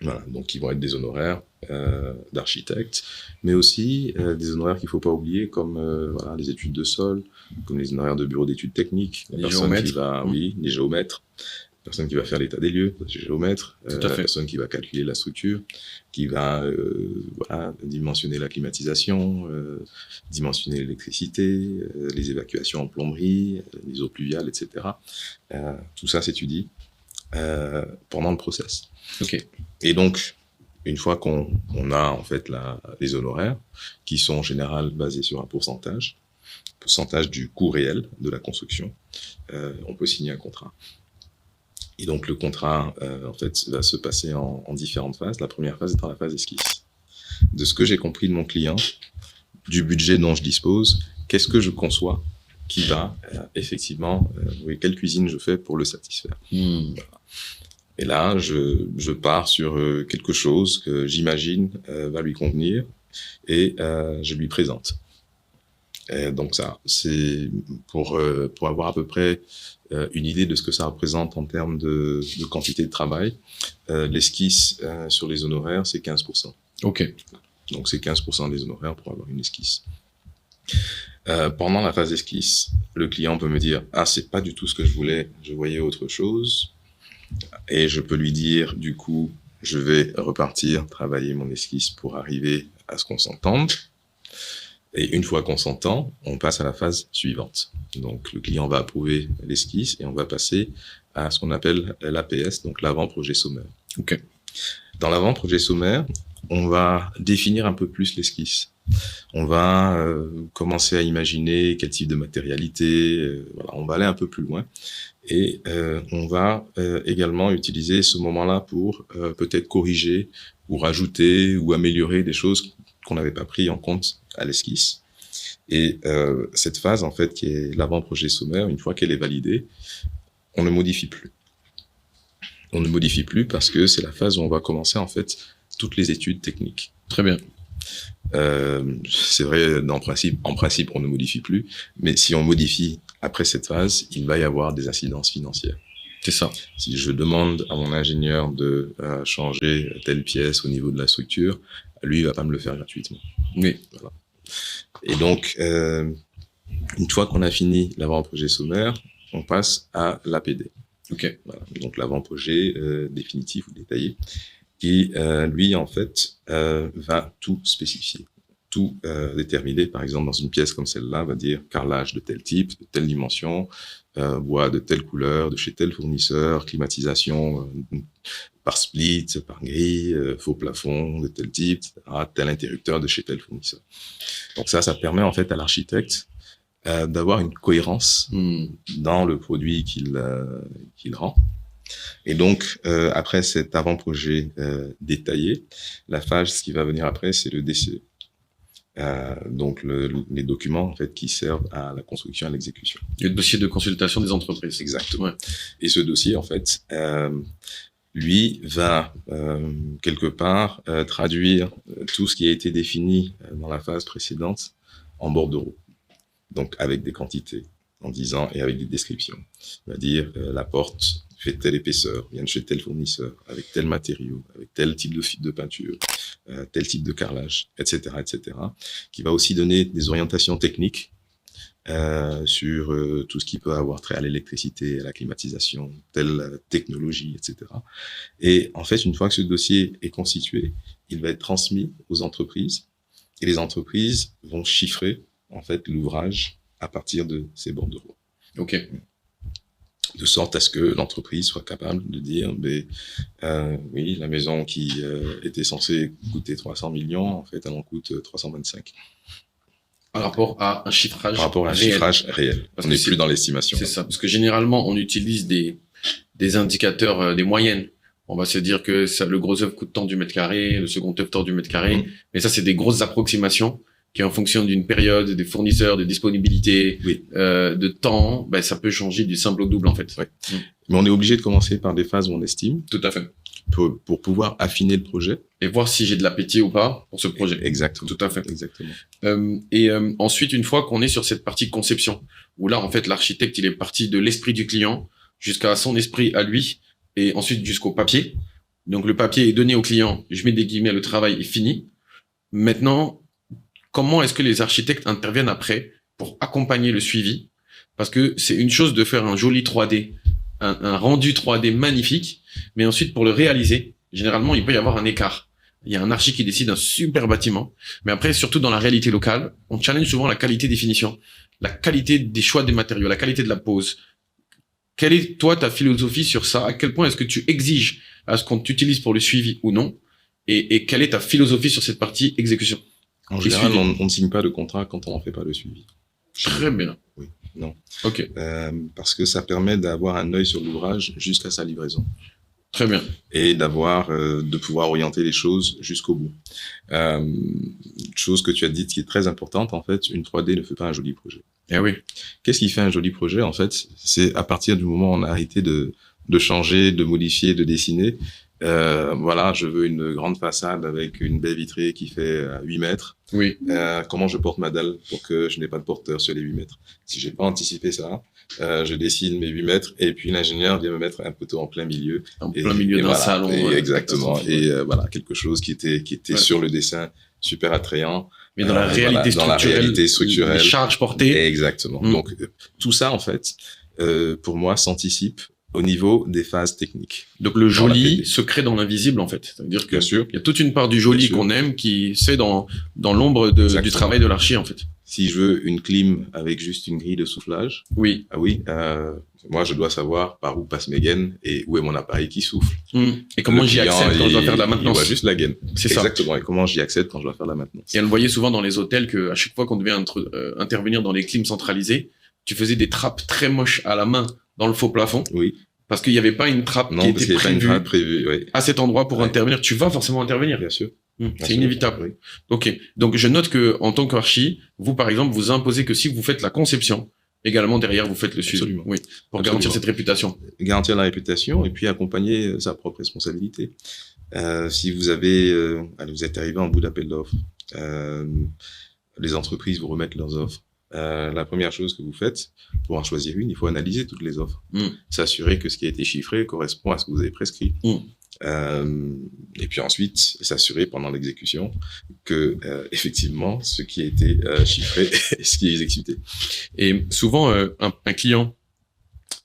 Voilà, donc qui vont être des honoraires d'architectes, mais aussi des honoraires qu'il ne faut pas oublier, comme les études de sol, comme les honoraires de bureau d'études techniques, les géomètres. Les géomètres, la personne qui va faire l'état des lieux, le géomètre, la personne qui va calculer la structure, qui va dimensionner la climatisation, dimensionner l'électricité, les évacuations en plomberie, les eaux pluviales, etc. Tout ça s'étudie pendant le process. Okay. Et donc, une fois qu'on a en fait les honoraires, qui sont en général basés sur un pourcentage du coût réel de la construction, on peut signer un contrat. Et donc, le contrat, en fait, va se passer en différentes phases. La première phase étant la phase esquisse. De ce que j'ai compris de mon client, du budget dont je dispose, qu'est-ce que je conçois qui va effectivement, quelle cuisine je fais pour le satisfaire. Voilà. Et là, je pars sur quelque chose que j'imagine va lui convenir et je lui présente. Et donc ça, c'est pour avoir à peu près une idée de ce que ça représente en termes de quantité de travail. L'esquisse sur les honoraires, c'est 15%. Ok. Donc c'est 15% des honoraires pour avoir une esquisse. Pendant la phase esquisse, le client peut me dire « Ah, c'est pas du tout ce que je voulais, je voyais autre chose ». Et je peux lui dire, du coup, je vais repartir, travailler mon esquisse pour arriver à ce qu'on s'entende. Et une fois qu'on s'entend, on passe à la phase suivante. Donc, le client va approuver l'esquisse et on va passer à ce qu'on appelle l'APS, donc l'avant-projet sommaire. Okay. Dans l'avant-projet sommaire, on va définir un peu plus l'esquisse. On va commencer à imaginer quel type de matérialité, on va aller un peu plus loin. Et on va également utiliser ce moment-là pour peut-être corriger ou rajouter ou améliorer des choses qu'on n'avait pas pris en compte à l'esquisse. Et cette phase, en fait, qui est l'avant-projet sommaire, une fois qu'elle est validée, on ne modifie plus. On ne modifie plus parce que c'est la phase où on va commencer, en fait, toutes les études techniques. Très bien. C'est vrai, en principe, on ne modifie plus, mais si on modifie après cette phase, il va y avoir des incidences financières. C'est ça. Si je demande à mon ingénieur de changer telle pièce au niveau de la structure, lui, il va pas me le faire gratuitement. Oui. Voilà. Et donc, une fois qu'on a fini l'avant-projet sommaire, on passe à l'APD. Ok. Voilà. Donc, l'avant-projet définitif ou détaillé, qui, lui, en fait, va tout spécifier. Tout déterminer, par exemple, dans une pièce comme celle-là, va dire carrelage de tel type, de telle dimension, bois de telle couleur, de chez tel fournisseur, climatisation par split, par grille, faux plafond de tel type, etc., tel interrupteur de chez tel fournisseur. Donc ça permet en fait à l'architecte d'avoir une cohérence dans le produit qu'il rend Et donc, après cet avant-projet détaillé, la phase, ce qui va venir après, c'est le DCE. Donc, les documents en fait qui servent à la construction et à l'exécution. Le dossier de consultation des entreprises. Exactement. Ouais. Et ce dossier, en fait, lui va quelque part traduire tout ce qui a été défini dans la phase précédente en bordereau. Donc, avec des quantités, en disant, et avec des descriptions. Il va dire, la porte fait telle épaisseur, vient de chez tel fournisseur, avec tel matériau, avec tel type de peinture, tel type de carrelage, etc., etc., qui va aussi donner des orientations techniques sur tout ce qui peut avoir trait à l'électricité, à la climatisation, telle technologie, etc. Et en fait, une fois que ce dossier est constitué, il va être transmis aux entreprises, et les entreprises vont chiffrer en fait l'ouvrage à partir de ces bordereaux. Ok. De sorte à ce que l'entreprise soit capable de dire, oui, la maison qui était censée coûter 300 millions, en fait, elle en coûte 325. Par rapport à un chiffrage réel. On n'est plus dans l'estimation. C'est ça. Parce que généralement, on utilise des indicateurs, des moyennes. On va se dire que ça, le gros œuvre coûte tant du mètre carré, le second œuvre tant du mètre carré. Mais ça, c'est des grosses approximations qui, en fonction d'une période, des fournisseurs, de disponibilité, de temps, ça peut changer du simple au double, en fait. Ouais. Mais on est obligé de commencer par des phases où on estime. Tout à fait. Pour pouvoir affiner le projet. Et voir si j'ai de l'appétit ou pas pour ce projet. Exactement. Tout à fait. Exactement. Ensuite, une fois qu'on est sur cette partie de conception, où là, en fait, l'architecte, il est parti de l'esprit du client jusqu'à son esprit à lui, et ensuite jusqu'au papier. Donc, le papier est donné au client, je mets des guillemets, le travail est fini. Maintenant, comment est-ce que les architectes interviennent après pour accompagner le suivi? Parce que c'est une chose de faire un joli 3D, un rendu 3D magnifique, mais ensuite, pour le réaliser, généralement, il peut y avoir un écart. Il y a un archi qui décide un super bâtiment, mais après, surtout dans la réalité locale, on challenge souvent la qualité des finitions, la qualité des choix des matériaux, la qualité de la pose. Quelle est, toi, ta philosophie sur ça? À quel point est-ce que tu exiges à ce qu'on t'utilise pour le suivi ou non? Et quelle est ta philosophie sur cette partie exécution? En général, on ne signe pas de contrat quand on n'en fait pas le suivi. Très bien. Oui, non. Ok. Parce que ça permet d'avoir un œil sur l'ouvrage jusqu'à sa livraison. Très bien. Et de pouvoir orienter les choses jusqu'au bout. Chose que tu as dite qui est très importante, en fait, une 3D ne fait pas un joli projet. Eh oui. Qu'est-ce qui fait un joli projet, en fait? C'est à partir du moment où on a arrêté de changer, de modifier, de dessiner. Voilà, je veux une grande façade avec une baie vitrée qui fait 8 mètres. Oui. Comment je porte ma dalle pour que je n'ai pas de porteur sur les 8 mètres? Si j'ai pas anticipé ça, je dessine mes 8 mètres et puis l'ingénieur vient me mettre un poteau en plein milieu. En plein milieu d'un voilà, salon. Exactement. Et voilà, quelque chose qui était sur le dessin super attrayant. Mais dans la réalité structurelle, les charges portées. Exactement. Donc, tout ça, en fait, pour moi, s'anticipe au niveau des phases techniques. Donc le joli se crée dans l'invisible, en fait. C'est-à-dire que il y a toute une part du joli qu'on aime qui c'est dans l'ombre du travail de l'archi, en fait. Si je veux une clim avec juste une grille de soufflage, oui, moi je dois savoir par où passe mes gaines et où est mon appareil qui souffle. Et comment j'y accède quand je dois faire de la maintenance. Il voit juste la gaine. C'est ça. Exactement. Et comment j'y accède quand je dois faire de la maintenance. Et on le voyait souvent dans les hôtels que à chaque fois qu'on devait intervenir dans les clims centralisées, tu faisais des trappes très moches à la main dans le faux plafond. Oui. Parce qu'il n'y avait pas une trappe qui était prévue à cet endroit pour intervenir. Tu vas forcément intervenir. Bien sûr. C'est inévitable. Oui. Ok. Donc, je note que, en tant qu'archi, vous, par exemple, vous imposez que si vous faites la conception, également derrière, vous faites le suivi. Absolument. Oui. Pour garantir cette réputation. Garantir la réputation et puis accompagner sa propre responsabilité. Si vous vous êtes arrivé en bout d'appel d'offres, les entreprises vous remettent leurs offres. La première chose que vous faites, pour en choisir une, il faut analyser toutes les offres. S'assurer que ce qui a été chiffré correspond à ce que vous avez prescrit. Et puis ensuite, s'assurer pendant l'exécution que effectivement, ce qui a été chiffré est ce qui est exécuté. Et souvent, un client,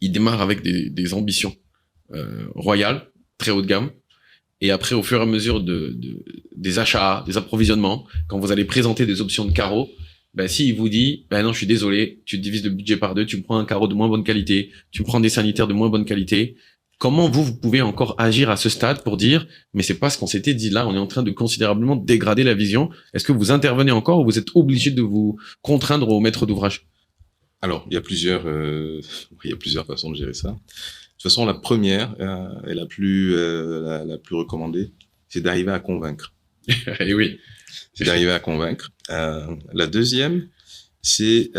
il démarre avec des ambitions royales, très haut de gamme. Et après, au fur et à mesure des achats, des approvisionnements, quand vous allez présenter des options de carreaux, s'il vous dit, non, je suis désolé, tu divises le budget par deux, tu me prends un carreau de moins bonne qualité, tu me prends des sanitaires de moins bonne qualité. Comment vous pouvez encore agir à ce stade pour dire, mais c'est pas ce qu'on s'était dit là, on est en train de considérablement dégrader la vision. Est-ce que vous intervenez encore ou vous êtes obligé de vous contraindre au maître d'ouvrage? Alors, il y a plusieurs façons de gérer ça. toute façon, la première et la plus recommandée, c'est d'arriver à convaincre. Et oui. C'est d'arriver à convaincre. La deuxième, c'est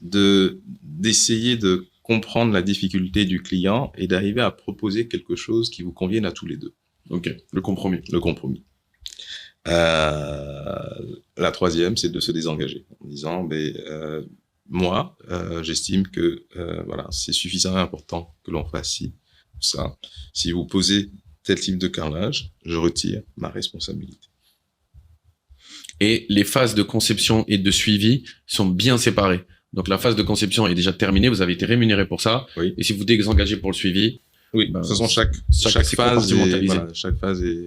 d'essayer de comprendre la difficulté du client et d'arriver à proposer quelque chose qui vous convienne à tous les deux. Ok, le compromis. Le compromis. La troisième, c'est de se désengager en disant, moi, j'estime que voilà, c'est suffisamment important que l'on fasse ci, ça. Si vous posez tel type de carrelage, je retire ma responsabilité. Et les phases de conception et de suivi sont bien séparées. Donc la phase de conception est déjà terminée, vous avez été rémunéré pour ça. Oui. Et si vous désengagez pour le suivi, oui, de toute façon, chaque phase est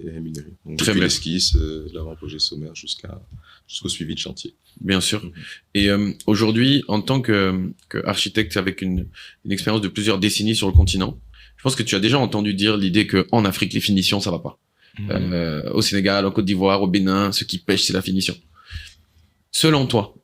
rémunérée. Donc, Très depuis bien. l'esquisse, l'avant-projet sommaire jusqu'au suivi de chantier. Bien sûr. Et aujourd'hui, en tant que architecte avec une expérience de plusieurs décennies sur le continent, je pense que tu as déjà entendu dire l'idée que en Afrique, les finitions, ça va pas. Au Sénégal, en Côte d'Ivoire, au Bénin, ce qui pêche, c'est la finition. Selon toi,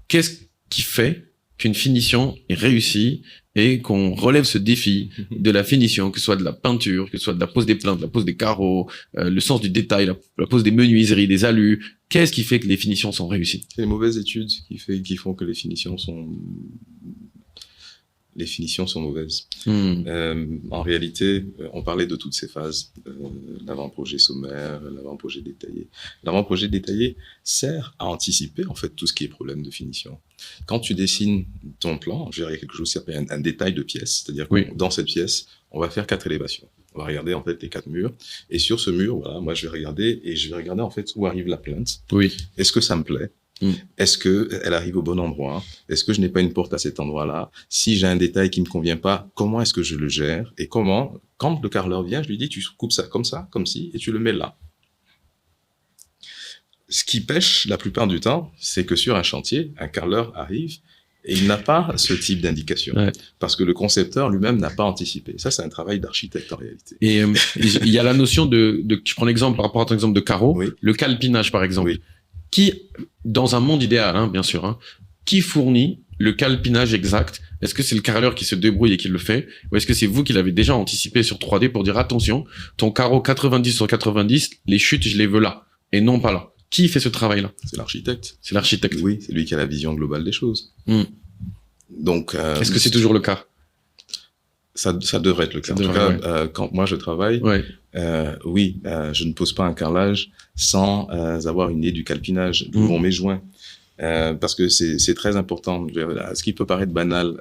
qu'est-ce qui fait qu'une finition est réussie et qu'on relève ce défi de la finition, que ce soit de la peinture, que ce soit de la pose des plinthes, de la pose des carreaux, le sens du détail, la pose des menuiseries, des alus. Qu'est-ce qui fait que les finitions sont réussies? C'est les mauvaises études qui font que les finitions sont mauvaises. En réalité, on parlait de toutes ces phases, l'avant-projet sommaire, l'avant-projet détaillé. L'avant-projet détaillé sert à anticiper en fait tout ce qui est problème de finition. Quand tu dessines ton plan, il y a quelque chose qui s'appelle un détail de pièce, c'est-à-dire que dans cette pièce, on va faire 4 élévations. On va regarder en fait les 4 murs, et sur ce mur, voilà, moi je vais regarder en fait où arrive la plainte. Oui. Est-ce que ça me plaît? Est-ce que elle arrive au bon endroit? Est-ce que je n'ai pas une porte à cet endroit-là? Si j'ai un détail qui me convient pas, comment est-ce que je le gère? Et comment, quand le carreleur vient, je lui dis, tu coupes ça, comme ci, et tu le mets là. Ce qui pêche la plupart du temps, c'est que sur un chantier, un carreleur arrive et il n'a pas ce type d'indication. Ouais. Parce que le concepteur lui-même n'a pas anticipé. Ça, c'est un travail d'architecte en réalité. Et il y a la notion de je prends l'exemple par rapport à ton exemple de carreau, Oui. le calpinage par exemple. Oui. Qui, dans un monde idéal, hein, bien sûr, hein, qui fournit le calpinage exact? Est-ce que c'est le carreleur qui se débrouille et qui le fait? Ou est-ce que c'est vous qui l'avez déjà anticipé sur 3D pour dire attention, ton carreau 90 sur 90, les chutes, je les veux là, et non pas là? Qui fait ce travail-là? C'est l'architecte. C'est l'architecte. Oui, c'est lui qui a la vision globale des choses. Donc, est-ce que c'est toujours le cas? Ça devrait être le cas. En tout cas, quand moi je travaille, oui, je ne pose pas un carrelage sans avoir une idée du calpinage, d'où vont mes joints. Parce que c'est très important. Ce qui peut paraître banal,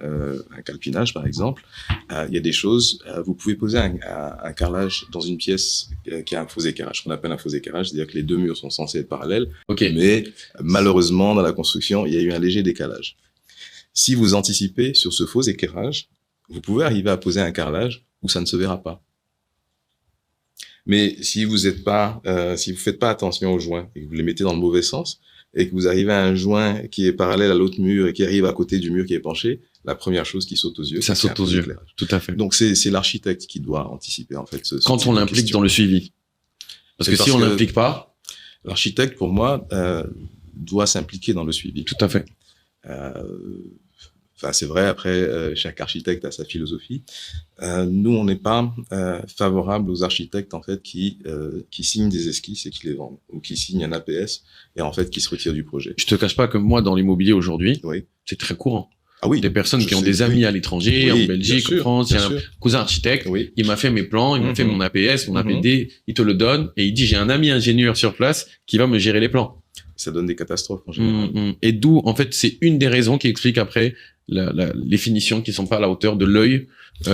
un calpinage par exemple, il y a des choses, vous pouvez poser un carrelage dans une pièce qui a un faux équerrage, qu'on appelle un faux équerrage, c'est-à-dire que les deux murs sont censés être parallèles, mais malheureusement dans la construction, il y a eu un léger décalage. Si vous anticipez sur ce faux équerrage, vous pouvez arriver à poser un carrelage où ça ne se verra pas. Mais si vous faites pas attention aux joints et que vous les mettez dans le mauvais sens et que vous arrivez à un joint qui est parallèle à l'autre mur et qui arrive à côté du mur qui est penché, la première chose qui saute aux yeux, ça saute aux yeux. Tout à fait. Donc c'est l'architecte qui doit anticiper en fait quand on l'implique dans le suivi. Parce que si on l'implique pas, l'architecte pour moi doit s'impliquer dans le suivi. Tout à fait. Enfin, c'est vrai, après, chaque architecte a sa philosophie. Nous, on n'est pas favorable aux architectes, en fait, qui signent des esquisses et qui les vendent, ou qui signent un APS et, en fait, qui se retirent du projet. Je te cache pas que moi, dans l'immobilier aujourd'hui, c'est très courant. Ah oui. Des personnes qui ont des amis à l'étranger, en Belgique, en France, il y a un cousin architecte, il m'a fait mes plans, il m'a fait mon APS, mon APD, il te le donne, et il dit, j'ai un ami ingénieur sur place qui va me gérer les plans. Ça donne des catastrophes, en général. Et d'où, en fait, c'est une des raisons qui explique après les finitions qui sont pas à la hauteur de l'œil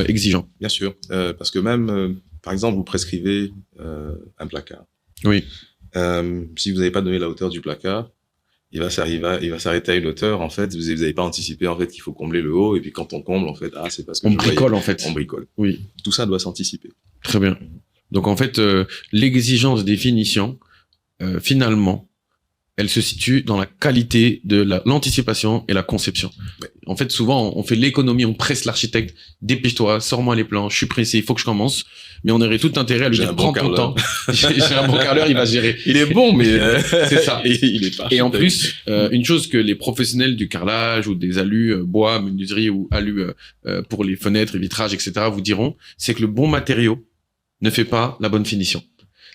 exigeant. Bien sûr, parce que même, par exemple, vous prescrivez un placard. Oui. Si vous n'avez pas donné la hauteur du placard, il va s'arrêter à une hauteur. En fait, vous n'avez pas anticipé en fait qu'il faut combler le haut. Et puis quand on comble, en fait, c'est parce que on bricole en fait. On bricole. Oui. Tout ça doit s'anticiper. Très bien. Donc en fait, l'exigence des finitions, finalement, elle se situe dans la qualité de l'anticipation et la conception. Ouais. En fait, souvent, on fait l'économie, on presse l'architecte, dépêche-toi, sors-moi les plans, je suis pressé, il faut que je commence. Mais on aurait tout intérêt à lui dire, prends ton temps. J'ai un bon carreleur, il va gérer. Il est bon, mais c'est ça. il est pas. Et en plus, une chose que les professionnels du carrelage ou des alus bois, menuiserie ou alus pour les fenêtres et vitrages, etc. vous diront, c'est que le bon matériau ne fait pas la bonne finition.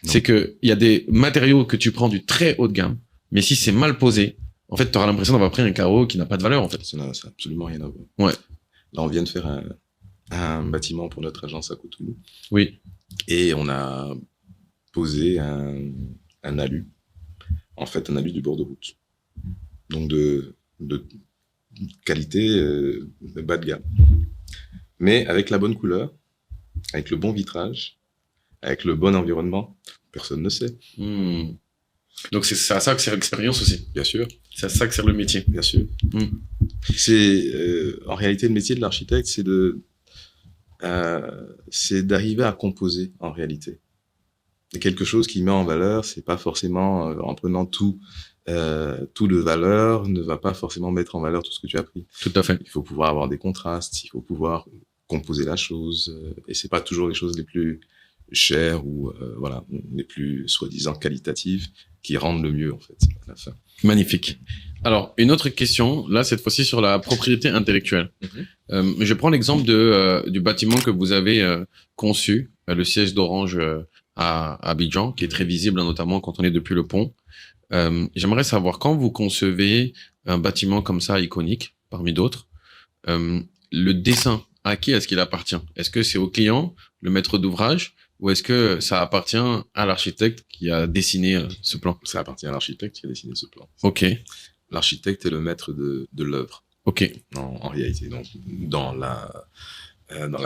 Non. C'est que il y a des matériaux que tu prends du très haut de gamme, mais si c'est mal posé, en fait, tu auras l'impression d'avoir pris un carreau qui n'a pas de valeur, en fait. Ça n'a absolument rien à voir. Ouais. Là, on vient de faire un bâtiment pour notre agence à Cotonou. Oui. Et on a posé un alu. En fait, un alu du bord de route. Donc, de qualité bas de gamme. Mais avec la bonne couleur, avec le bon vitrage, avec le bon environnement, personne ne sait. Donc c'est à ça que sert l'expérience aussi. Bien sûr. C'est à ça que sert le métier. Bien sûr. C'est en réalité le métier de l'architecte, c'est d'arriver à composer en réalité. Et quelque chose qui met en valeur, c'est pas forcément en prenant tout de valeur, ne va pas forcément mettre en valeur tout ce que tu as pris. Tout à fait. Il faut pouvoir avoir des contrastes, il faut pouvoir composer la chose, et c'est pas toujours les choses les plus chères ou voilà, les plus soi-disant qualitatives qui rendent le mieux en fait à la fin. Magnifique. Alors une autre question, là cette fois-ci sur la propriété intellectuelle. Je prends l'exemple du bâtiment que vous avez conçu, le siège d'Orange à Abidjan, qui est très visible notamment quand on est depuis le pont. J'aimerais savoir, quand vous concevez un bâtiment comme ça iconique parmi d'autres, le dessin, à qui est-ce qu'il appartient? Est-ce que c'est au client, le maître d'ouvrage, ou est-ce que ça appartient à l'architecte qui a dessiné ce plan? Ça appartient à l'architecte qui a dessiné ce plan. Ok. L'architecte est le maître de l'œuvre. Ok. En réalité, donc dans la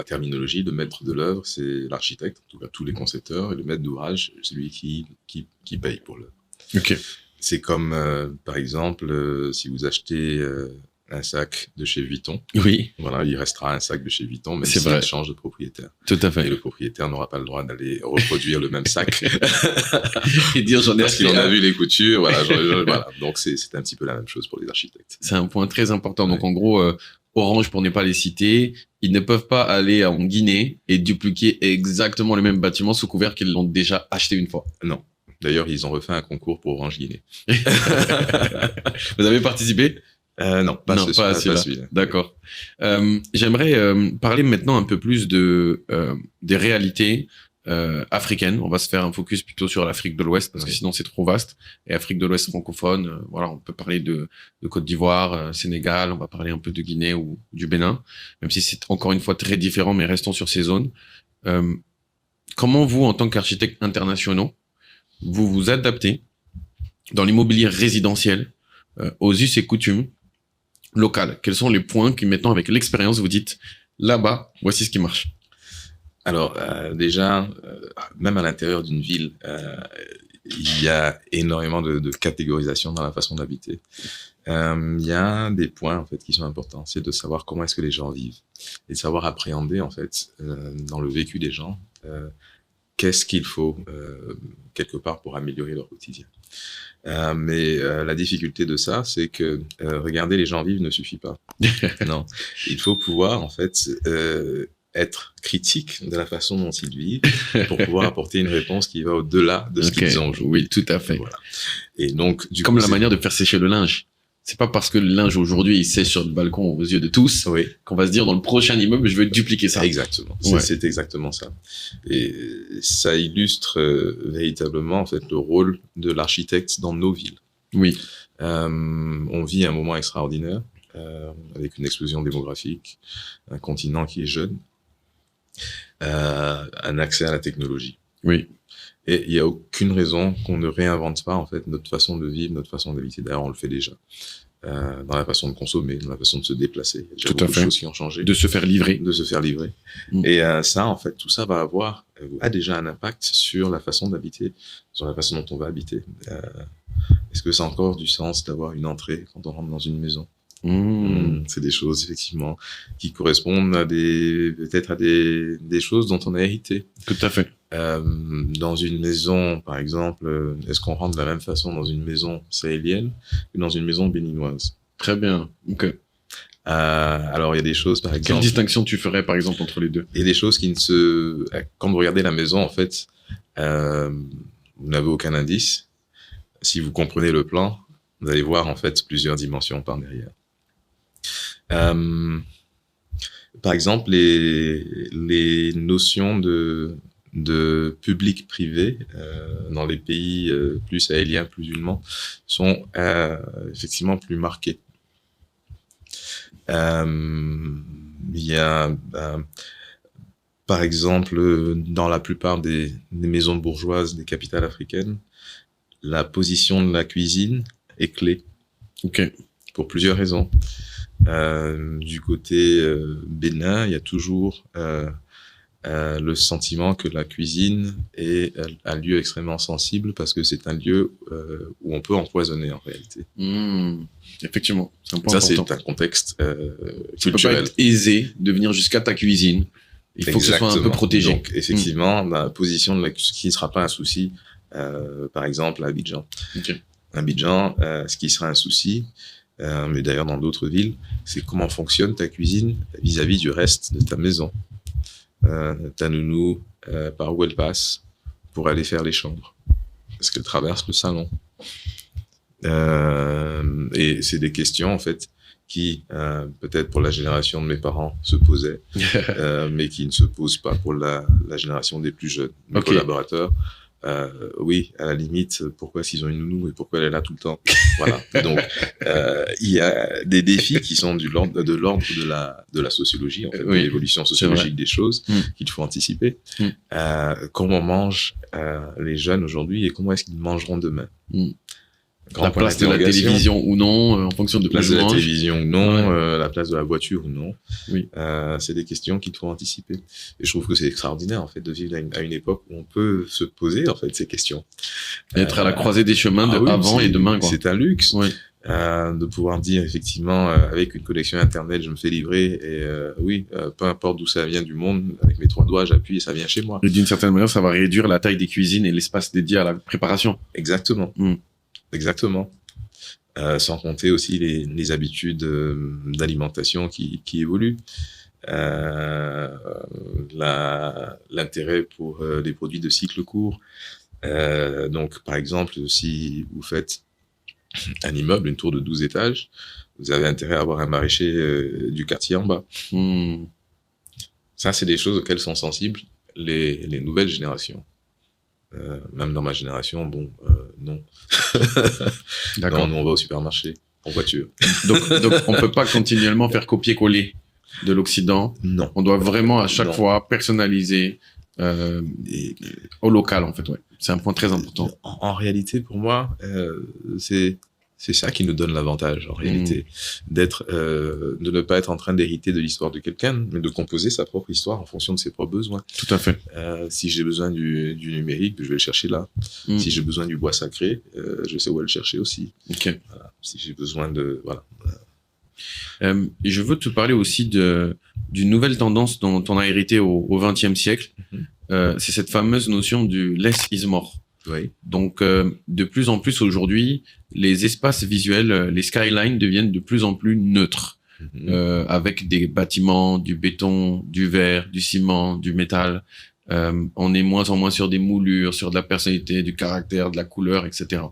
terminologie, le maître de l'œuvre, c'est l'architecte, en tout cas tous les concepteurs, et le maître d'ouvrage, c'est celui qui paye pour l'œuvre. Ok. C'est comme, par exemple, si vous achetez un sac de chez Vuitton, Oui. voilà, il restera un sac de chez Vuitton, même C'est s'il vrai. change de propriétaire. Tout à fait. Et le propriétaire n'aura pas le droit d'aller reproduire le même sac. Et dire j'en ai Parce qu'il en acheté a un. vu les coutures, voilà. Voilà. Donc c'est un petit peu la même chose pour les architectes. C'est un point très important. Donc en gros, Orange, pour ne pas les citer, ils ne peuvent pas aller en Guinée et dupliquer exactement le même bâtiment sous couvert qu'ils l'ont déjà acheté une fois. Non. D'ailleurs, ils ont refait un concours pour Orange Guinée. Vous avez participé? Non, pas Non, pas à celui-là. celui-là. D'accord. J'aimerais parler maintenant un peu plus des réalités africaines. On va se faire un focus plutôt sur l'Afrique de l'Ouest parce que sinon c'est trop vaste. Et Afrique de l'Ouest francophone, voilà, on peut parler de Côte d'Ivoire, Sénégal, on va parler un peu de Guinée ou du Bénin, même si c'est encore une fois très différent, mais restons sur ces zones. Comment vous, en tant qu'architectes internationaux, vous vous adaptez dans l'immobilier résidentiel aux us et coutumes locales? Quels sont les points qui, maintenant, avec l'expérience, vous dites, là-bas, voici ce qui marche? Alors, déjà, même à l'intérieur d'une ville, il y a énormément de catégorisation dans la façon d'habiter. Il y a des points, en fait, qui sont importants. C'est de savoir comment est-ce que les gens vivent et de savoir appréhender, en fait, dans le vécu des gens, qu'est-ce qu'il faut, quelque part, pour améliorer leur quotidien. Mais la difficulté de ça, c'est que regarder les gens vivre ne suffit pas. Non, il faut pouvoir en fait être critique de la façon dont ils vivent pour pouvoir apporter une réponse qui va au-delà de ce qu'ils ont aujourd'hui. Oui, tout à fait. Voilà. Et donc, Comme la manière de faire sécher le linge. C'est pas parce que le linge aujourd'hui il sèche sur le balcon aux yeux de tous qu'on va se dire dans le prochain immeuble je veux dupliquer ça. Exactement. Ouais. C'est exactement ça. Et ça illustre véritablement en fait le rôle de l'architecte dans nos villes. Oui. On vit un moment extraordinaire avec une explosion démographique, un continent qui est jeune, un accès à la technologie. Oui. Et il n'y a aucune raison qu'on ne réinvente pas en fait notre façon de vivre, notre façon d'habiter. D'ailleurs, on le fait déjà dans la façon de consommer, dans la façon de se déplacer. Il y a déjà beaucoup de choses qui ont changé. De se faire livrer. De se faire livrer. Et ça, en fait, tout ça va a déjà un impact sur la façon d'habiter, sur la façon dont on va habiter. Est-ce que ça a encore du sens d'avoir une entrée quand on rentre dans une maison C'est des choses, effectivement, qui correspondent peut-être à des choses dont on a hérité. Tout à fait. Dans une maison, par exemple, est-ce qu'on rentre de la même façon dans une maison sahélienne que dans une maison béninoise? Très bien. Ok. Alors, il y a des choses, par exemple... Quelle distinction tu ferais, par exemple, entre les deux? Il y a des choses qui ne se... Quand vous regardez la maison, en fait, vous n'avez aucun indice. Si vous comprenez le plan, vous allez voir, en fait, plusieurs dimensions par derrière. Par exemple, les notions de public-privé dans les pays plus sahéliens, plus musulmans, sont effectivement plus marquées. Il y a, par exemple, dans la plupart des maisons bourgeoises des capitales africaines, la position de la cuisine est clé. Ok. Pour plusieurs raisons. Du côté bénin, il y a toujours le sentiment que la cuisine est un lieu extrêmement sensible parce que c'est un lieu où on peut empoisonner en réalité. Effectivement, c'est un point Ça, important. c'est un contexte Ça peut pas culturel. être aisé de venir jusqu'à ta cuisine. Il faut que ce soit un peu protégé. Donc, effectivement, la position de ce qui ne sera pas un souci, par exemple, à Abidjan. Ok. Abidjan, ce qui sera un souci, mais d'ailleurs dans d'autres villes, c'est comment fonctionne ta cuisine vis-à-vis du reste de ta maison. Ta nounou, par où elle passe pour aller faire les chambres. Est-ce qu'elle traverse le salon? Et c'est des questions, en fait, qui, peut-être pour la génération de mes parents, se posaient, mais qui ne se posent pas pour la génération des plus jeunes. Mes collaborateurs, oui, à la limite, pourquoi est-ce qu'ils ont une nounou et pourquoi elle est là tout le temps? Voilà. Donc, il y a des défis qui sont de l'ordre de la sociologie, en fait, de l'évolution sociologique des choses qu'il faut anticiper. Comment mangent les jeunes aujourd'hui et comment est-ce qu'ils mangeront demain? La place de la télévision ou non, en fonction de la place de la mange. télévision ou non, la place de la voiture ou non. Oui. C'est des questions qu'il faut anticiper. Et je trouve que c'est extraordinaire, en fait, de vivre à une époque où on peut se poser, en fait, ces questions. Être à la croisée des chemins de avant et demain, quoi. C'est un luxe. Oui. De pouvoir dire, effectivement, avec une connexion Internet, je me fais livrer et peu importe d'où ça vient du monde, avec mes 3 doigts, j'appuie et ça vient chez moi. Et d'une certaine manière, ça va réduire la taille des cuisines et l'espace dédié à la préparation. Exactement. Exactement. Sans compter aussi les habitudes d'alimentation qui évoluent. L'intérêt pour les produits de cycle court. Donc, par exemple, si vous faites un immeuble, une tour de 12 étages, vous avez intérêt à avoir un maraîcher du quartier en bas. Ça, c'est des choses auxquelles sont sensibles les nouvelles générations. Même dans ma génération, non. D'accord. Non, nous, on va au supermarché, en voiture. Donc on peut pas continuellement faire copier-coller de l'Occident. Non. On doit vraiment à chaque fois personnaliser au local, en fait. Ouais. C'est un point très important. En réalité, pour moi, c'est ça qui nous donne l'avantage, en réalité, de ne pas être en train d'hériter de l'histoire de quelqu'un, mais de composer sa propre histoire en fonction de ses propres besoins. Tout à fait. Si j'ai besoin du numérique, je vais le chercher là. Si j'ai besoin du bois sacré, je sais où aller le chercher aussi. Okay. Voilà. Si j'ai besoin de... Voilà. Je veux te parler aussi d'une nouvelle tendance dont on a hérité au XXe siècle. C'est cette fameuse notion du less is more. Oui. Donc, de plus en plus aujourd'hui, les espaces visuels, les skylines deviennent de plus en plus neutres, avec des bâtiments, du béton, du verre, du ciment, du métal. On est moins en moins sur des moulures, sur de la personnalité, du caractère, de la couleur, etc.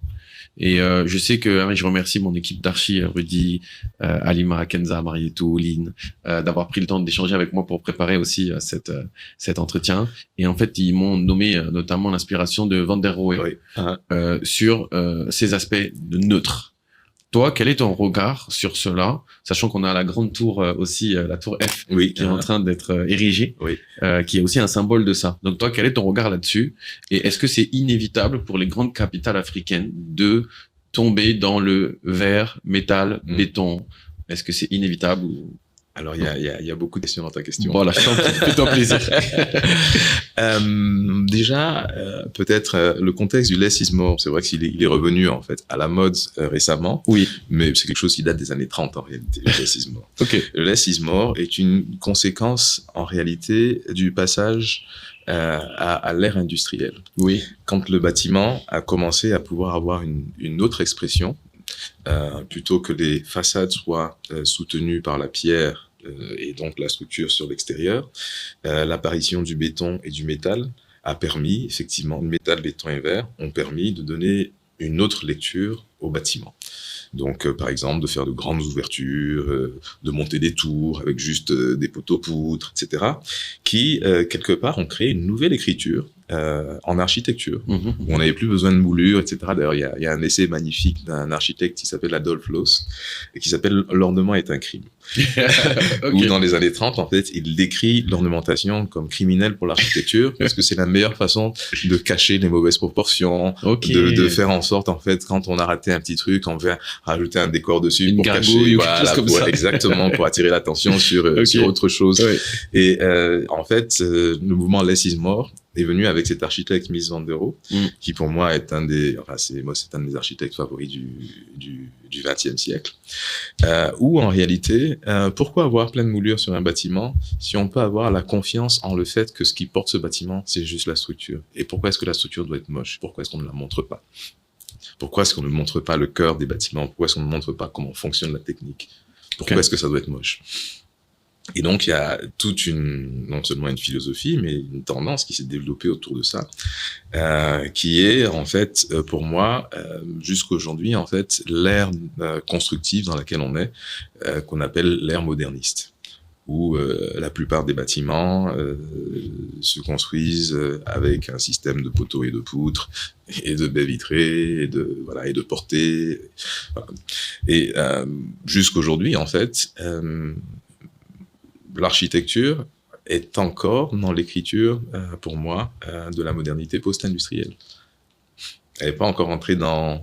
Et je sais que je remercie mon équipe d'archi, Rudy, Alima, Kenza, Marietou, Lynn, d'avoir pris le temps d'échanger avec moi pour préparer aussi cet entretien. Et en fait, ils m'ont nommé notamment l'inspiration de Van der Rohe sur ces aspects de neutre. Toi, quel est ton regard sur cela, sachant qu'on a la grande tour aussi, la tour F, qui est en train d'être érigée, qui est aussi un symbole de ça. Donc toi, quel est ton regard là-dessus? Et est-ce que c'est inévitable pour les grandes capitales africaines de tomber dans le verre, métal, béton? Est-ce que c'est inévitable ou... Alors, il y a beaucoup de questions dans ta question. Voilà, je t'en prie, fais-toi plaisir. Déjà, peut-être le contexte du less is more. C'est vrai qu'il est revenu en fait à la mode récemment. Oui. Mais c'est quelque chose qui date des années 30 en réalité. Le less is more. Ok. Le less is more est une conséquence en réalité du passage à l'ère industrielle. Oui. Quand le bâtiment a commencé à pouvoir avoir une autre expression, plutôt que les façades soient soutenues par la pierre et donc la structure sur l'extérieur, l'apparition du béton et du métal a permis, effectivement, le métal, béton et verre ont permis de donner une autre lecture au bâtiment. Donc, par exemple, de faire de grandes ouvertures, de monter des tours avec juste des poteaux poutres, etc., qui, quelque part, ont créé une nouvelle écriture en architecture, où on n'avait plus besoin de moulures, etc. D'ailleurs, il y a un essai magnifique d'un architecte qui s'appelle Adolf Loos, et qui s'appelle « L'ornement est un crime ». Okay. Où dans les années 30, en fait, il décrit l'ornementation comme criminelle pour l'architecture, parce que c'est la meilleure façon de cacher les mauvaises proportions, de faire en sorte, en fait, quand on a raté un petit truc, on va rajouter un décor dessus une pour cacher, voilà, exactement, pour attirer l'attention sur autre chose. Oui. Et en fait, le mouvement Less is More est venu avec cet architecte Mies van der Rohe, qui pour moi est un des architectes favoris du XXe siècle. Où en réalité, pourquoi avoir plein de moulures sur un bâtiment si on peut avoir la confiance en le fait que ce qui porte ce bâtiment, c'est juste la structure? Et pourquoi est-ce que la structure doit être moche? Pourquoi est-ce qu'on ne la montre pas? Pourquoi est-ce qu'on ne montre pas le cœur des bâtiments? Pourquoi est-ce qu'on ne montre pas comment fonctionne la technique? Pourquoi est-ce que ça doit être moche? Et donc, il y a toute non seulement une philosophie, mais une tendance qui s'est développée autour de ça, qui est, en fait, pour moi, jusqu'aujourd'hui, en fait, l'ère constructive dans laquelle on est, qu'on appelle l'ère moderniste, où la plupart des bâtiments se construisent avec un système de poteaux et de poutres, et de baies vitrées, et de portées. Voilà. Et jusqu'aujourd'hui, en fait, l'architecture est encore dans l'écriture, pour moi, de la modernité post-industrielle. Elle n'est pas encore entrée dans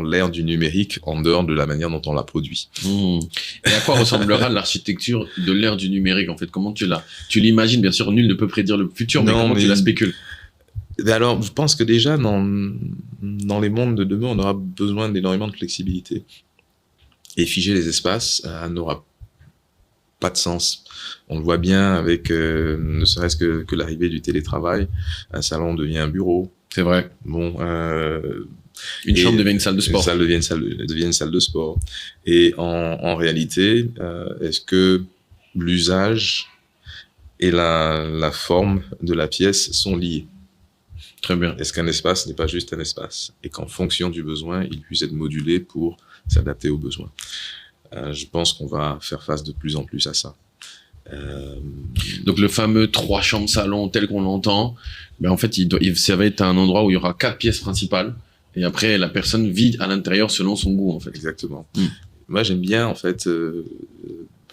l'ère du numérique en dehors de la manière dont on la produit. Et à quoi ressemblera l'architecture de l'ère du numérique, en fait? Comment tu l'imagines? Bien sûr, nul ne peut prédire le futur, mais comment tu la spécules? Alors, je pense que déjà, dans les mondes de demain, on aura besoin d'énormément de flexibilité. Et figer les espaces n'aura pas de sens. On le voit bien avec ne serait-ce que l'arrivée du télétravail. Un salon devient un bureau. C'est vrai. Bon, une chambre devient une salle de sport. Une salle devient une salle de sport. Et en réalité, est-ce que l'usage et la forme de la pièce sont liés? Très bien. Est-ce qu'un espace n'est pas juste un espace et qu'en fonction du besoin, il puisse être modulé pour s'adapter aux besoins? Je pense qu'on va faire face de plus en plus à ça. Donc le fameux 3 chambres salon tel qu'on l'entend, ben en fait ça va être un endroit où il y aura 4 pièces principales et après la personne vit à l'intérieur selon son goût en fait. Exactement. Moi j'aime bien en fait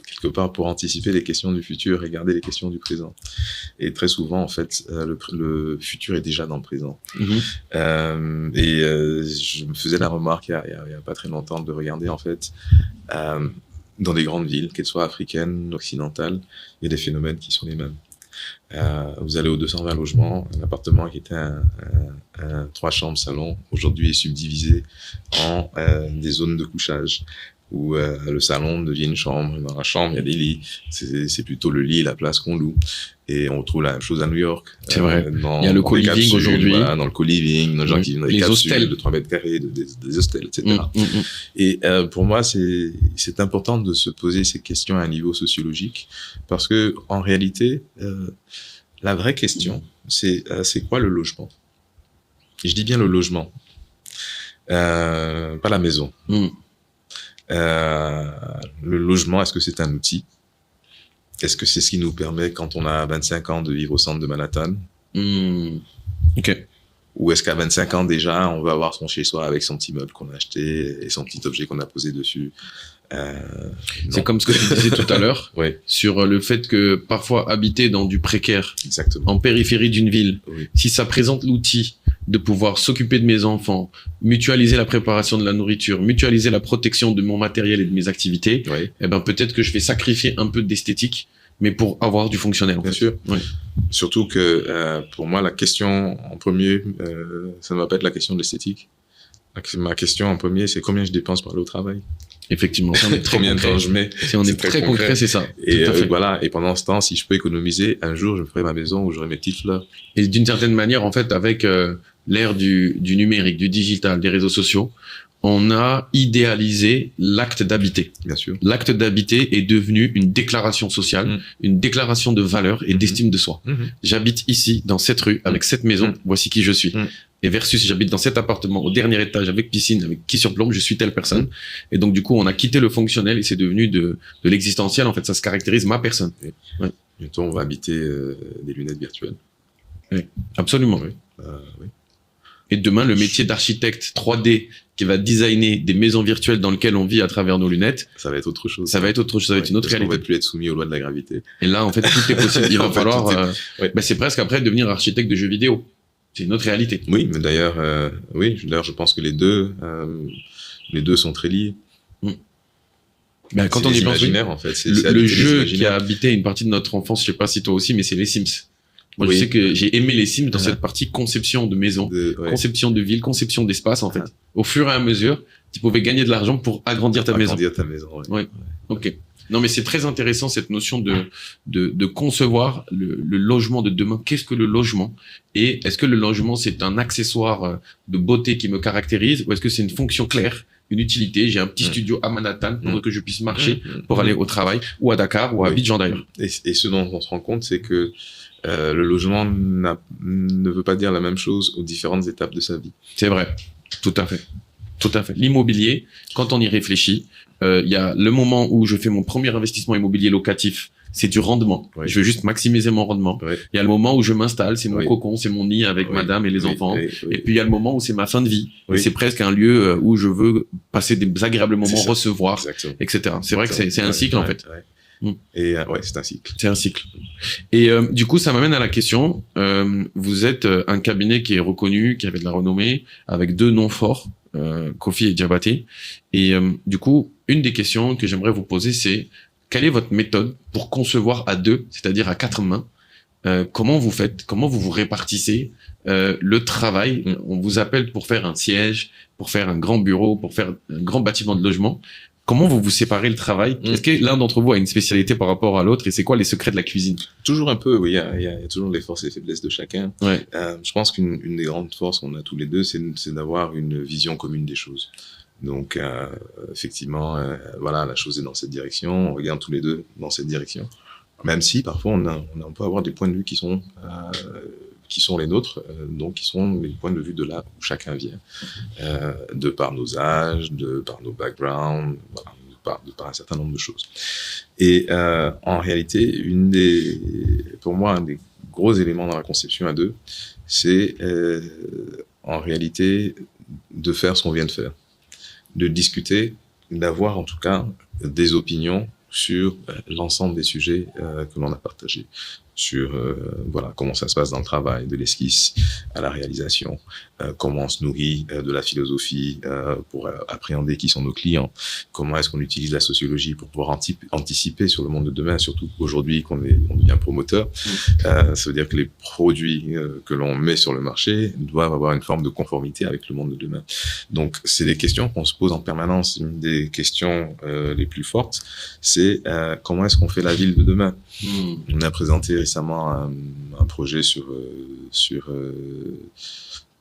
quelque part pour anticiper les questions du futur et garder les questions du présent. Et très souvent en fait le futur est déjà dans le présent. Je me faisais la remarque il y a pas très longtemps de regarder en fait dans des grandes villes, qu'elles soient africaines, occidentales, il y a des phénomènes qui sont les mêmes. Vous allez au 220 logements, un appartement qui était un 3 chambres salon, aujourd'hui est subdivisé en des zones de couchage, où le salon devient une chambre, dans la chambre il y a des lits, c'est plutôt le lit, la place qu'on loue. Et on retrouve la même chose à New York. C'est vrai. Il y a le co-living aujourd'hui. Voilà, dans le co-living, dans les gens qui vivent dans des capsules hostels de 3 mètres carrés, des hostels, etc. Et pour moi, c'est important de se poser ces questions à un niveau sociologique, parce que en réalité, la vraie question, c'est quoi le logement? Et je dis bien le logement, pas la maison. Le logement, est-ce que c'est un outil? Est-ce que c'est ce qui nous permet, quand on a 25 ans, de vivre au centre de Manhattan? Ok. Ou est-ce qu'à 25 ans déjà, on veut avoir son chez-soi avec son petit meuble qu'on a acheté et son petit objet qu'on a posé dessus? C'est comme ce que tu disais tout à l'heure, sur le fait que parfois habiter dans du précaire, exactement, en périphérie d'une ville, oui, si ça présente l'outil de pouvoir s'occuper de mes enfants, mutualiser la préparation de la nourriture, mutualiser la protection de mon matériel et de mes activités, Oui, eh ben peut-être que je vais sacrifier un peu d'esthétique, mais pour avoir du fonctionnel. En bien fait. sûr. Ouais. Surtout que pour moi, la question en premier, ça ne va pas être la question de l'esthétique. Ma question en premier, c'est combien je dépense pour aller au travail. Effectivement, si on est très Combien de concret. temps je mets. Si on est C'est très concret, c'est ça. Et Tout à fait. voilà. Et pendant ce temps, si je peux économiser, un jour, je me ferai ma maison où j'aurai mes petites fleurs. Et d'une certaine manière, en fait, avec l'ère du numérique, du digital, des réseaux sociaux, on a idéalisé l'acte d'habiter. Bien sûr. L'acte d'habiter est devenu une déclaration sociale, une déclaration de valeur et d'estime de soi. J'habite ici, dans cette rue, avec cette maison, voici qui je suis. Et versus, j'habite dans cet appartement au dernier étage, avec piscine, avec qui surplombe, je suis telle personne. Et donc, du coup, on a quitté le fonctionnel et c'est devenu de l'existentiel. En fait, ça se caractérise ma personne. Ouais. Bientôt, on va habiter des lunettes virtuelles. Oui, absolument. Oui. Oui. Et demain, le métier d'architecte 3D qui va designer des maisons virtuelles dans lesquelles on vit à travers nos lunettes, Ça va être autre chose. ça va être autre chose, ça va être une autre Parce qu'on réalité. va plus être soumis aux lois de la gravité. Et là, en fait, tout est possible. Il va En fait, falloir... tout est- ouais. bah, c'est presque après devenir architecte de jeux vidéo. C'est une autre réalité. Oui, mais d'ailleurs, je pense que les deux sont très liés. Bah, quand C'est on y les pense, oui. imaginaires, en fait. C'est Le habiter les jeu qui imaginaires. a habité une partie de notre enfance, je sais pas si toi aussi, mais c'est les Sims. Moi, je Oui. sais que j'ai aimé les Sims dans cette partie conception de maison, Ouais. conception de ville, conception d'espace, en fait. Au fur et à mesure, tu pouvais gagner de l'argent pour agrandir ta maison. Agrandir ta maison, ouais. Ok. Non, mais c'est très intéressant cette notion de concevoir le logement de demain. Qu'est-ce que le logement? Et est-ce que le logement, c'est un accessoire de beauté qui me caractérise ou est-ce que c'est une fonction claire, une utilité? J'ai un petit studio à Manhattan pour que je puisse marcher pour aller au travail ou à Dakar ou à Oui. Abidjan d'ailleurs. Et ce dont on se rend compte, c'est que le logement ne veut pas dire la même chose aux différentes étapes de sa vie. C'est vrai. Tout à fait. Tout à fait. L'immobilier, quand on y réfléchit, il y a le moment où je fais mon premier investissement immobilier locatif, c'est du rendement. Oui. Je veux juste maximiser mon rendement. Oui. Il y a le moment où je m'installe, c'est mon Oui. cocon, c'est mon nid avec Oui. madame et les Oui. enfants. Oui. Oui. Et puis il y a le moment où c'est ma fin de vie. Oui. Et c'est presque un lieu où je veux passer des agréables moments, C'est ça. recevoir, Exactement. etc. C'est vrai que c'est un Ouais, cycle en ouais, fait. ouais. Mm. Et c'est un cycle. C'est un cycle. Et du coup, ça m'amène à la question. Vous êtes un cabinet qui est reconnu, qui avait de la renommée, avec 2 noms forts, Kofi et Diabaté. Et du coup, une des questions que j'aimerais vous poser, c'est quelle est votre méthode pour concevoir à 2, c'est-à-dire à 4 mains? Comment vous faites? Comment vous vous répartissez le travail? On vous appelle pour faire un siège, pour faire un grand bureau, pour faire un grand bâtiment de logement. Comment vous vous séparez le travail? Est-ce que l'un d'entre vous a une spécialité par rapport à l'autre et c'est quoi les secrets de la cuisine? Toujours un peu, oui. Il y a toujours les forces et les faiblesses de chacun. Ouais. Je pense qu'une des grandes forces qu'on a tous les deux, c'est d'avoir une vision commune des choses. Donc, effectivement, voilà, la chose est dans cette direction. On regarde tous les deux dans cette direction. Même si, parfois, on peut avoir des points de vue qui sont les nôtres, donc qui sont les points de vue de là où chacun vient, de par nos âges, de par nos backgrounds, voilà, de par un certain nombre de choses. Et en réalité, pour moi, un des gros éléments dans la conception à 2, c'est en réalité de faire ce qu'on vient de faire, de discuter, d'avoir en tout cas des opinions sur l'ensemble des sujets que l'on a partagés, sur voilà, comment ça se passe dans le travail, de l'esquisse à la réalisation, comment on se nourrit de la philosophie pour appréhender qui sont nos clients, comment est-ce qu'on utilise la sociologie pour pouvoir anticiper sur le monde de demain, surtout aujourd'hui qu'on devient promoteur. Ça veut dire que les produits que l'on met sur le marché doivent avoir une forme de conformité avec le monde de demain. Donc, c'est des questions qu'on se pose en permanence. Une des questions les plus fortes, c'est comment est-ce qu'on fait la ville de demain. On a présenté récemment un projet sur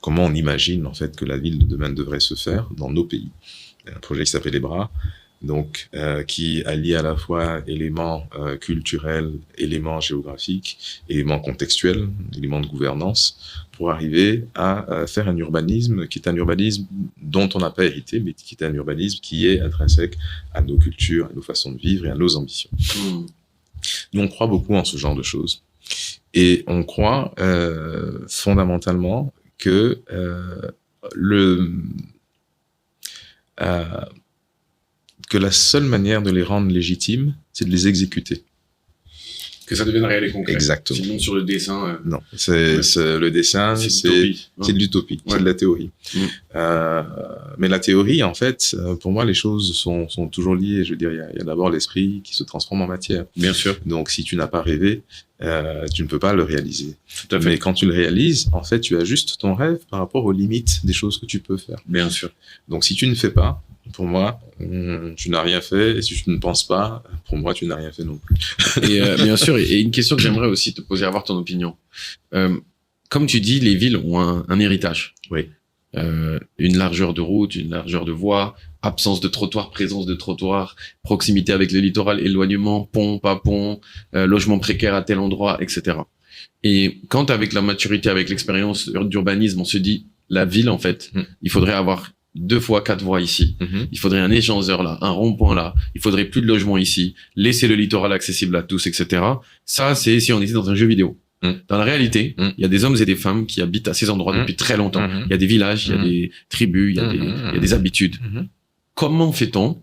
comment on imagine en fait que la ville de demain devrait se faire dans nos pays. Un projet qui s'appelle Les Bras, donc qui allie à la fois éléments culturels, éléments géographiques, éléments contextuels, éléments de gouvernance, pour arriver à faire un urbanisme qui est un urbanisme dont on n'a pas hérité, mais qui est un urbanisme qui est intrinsèque à nos cultures, à nos façons de vivre et à nos ambitions. Nous, on croit beaucoup en ce genre de choses. Et on croit fondamentalement que que la seule manière de les rendre légitimes, c'est de les exécuter. Que ça devienne réel et concret. Exactement. Sinon, sur le dessin... Non, le dessin, c'est de l'utopie, c'est de la théorie. Mais la théorie, en fait, pour moi, les choses sont toujours liées. Je veux dire, il y a d'abord l'esprit qui se transforme en matière. Bien sûr. Donc, si tu n'as pas rêvé, tu ne peux pas le réaliser. Tout à fait. Mais quand tu le réalises, en fait, tu ajustes ton rêve par rapport aux limites des choses que tu peux faire. Bien sûr. Donc, si tu ne fais pas, pour moi, tu n'as rien fait. Et si tu ne penses pas, pour moi, tu n'as rien fait non plus. Et bien sûr, et une question que j'aimerais aussi te poser, avoir ton opinion. Comme tu dis, les villes ont un héritage. Oui. Une largeur de route, une largeur de voie, absence de trottoir, présence de trottoir, proximité avec le littoral, éloignement, pont, pas pont, logement précaire à tel endroit, etc. Et quand avec la maturité, avec l'expérience d'urbanisme, on se dit, la ville, en fait, il faudrait avoir 2 fois 4 voies ici. Il faudrait un échangeur là, un rond-point là. Il faudrait plus de logements ici. Laisser le littoral accessible à tous, etc. Ça, c'est si on était dans un jeu vidéo. Dans la réalité, il y a des hommes et des femmes qui habitent à ces endroits depuis très longtemps. Il y a des villages, il y a des tribus, il y a des habitudes. Comment fait-on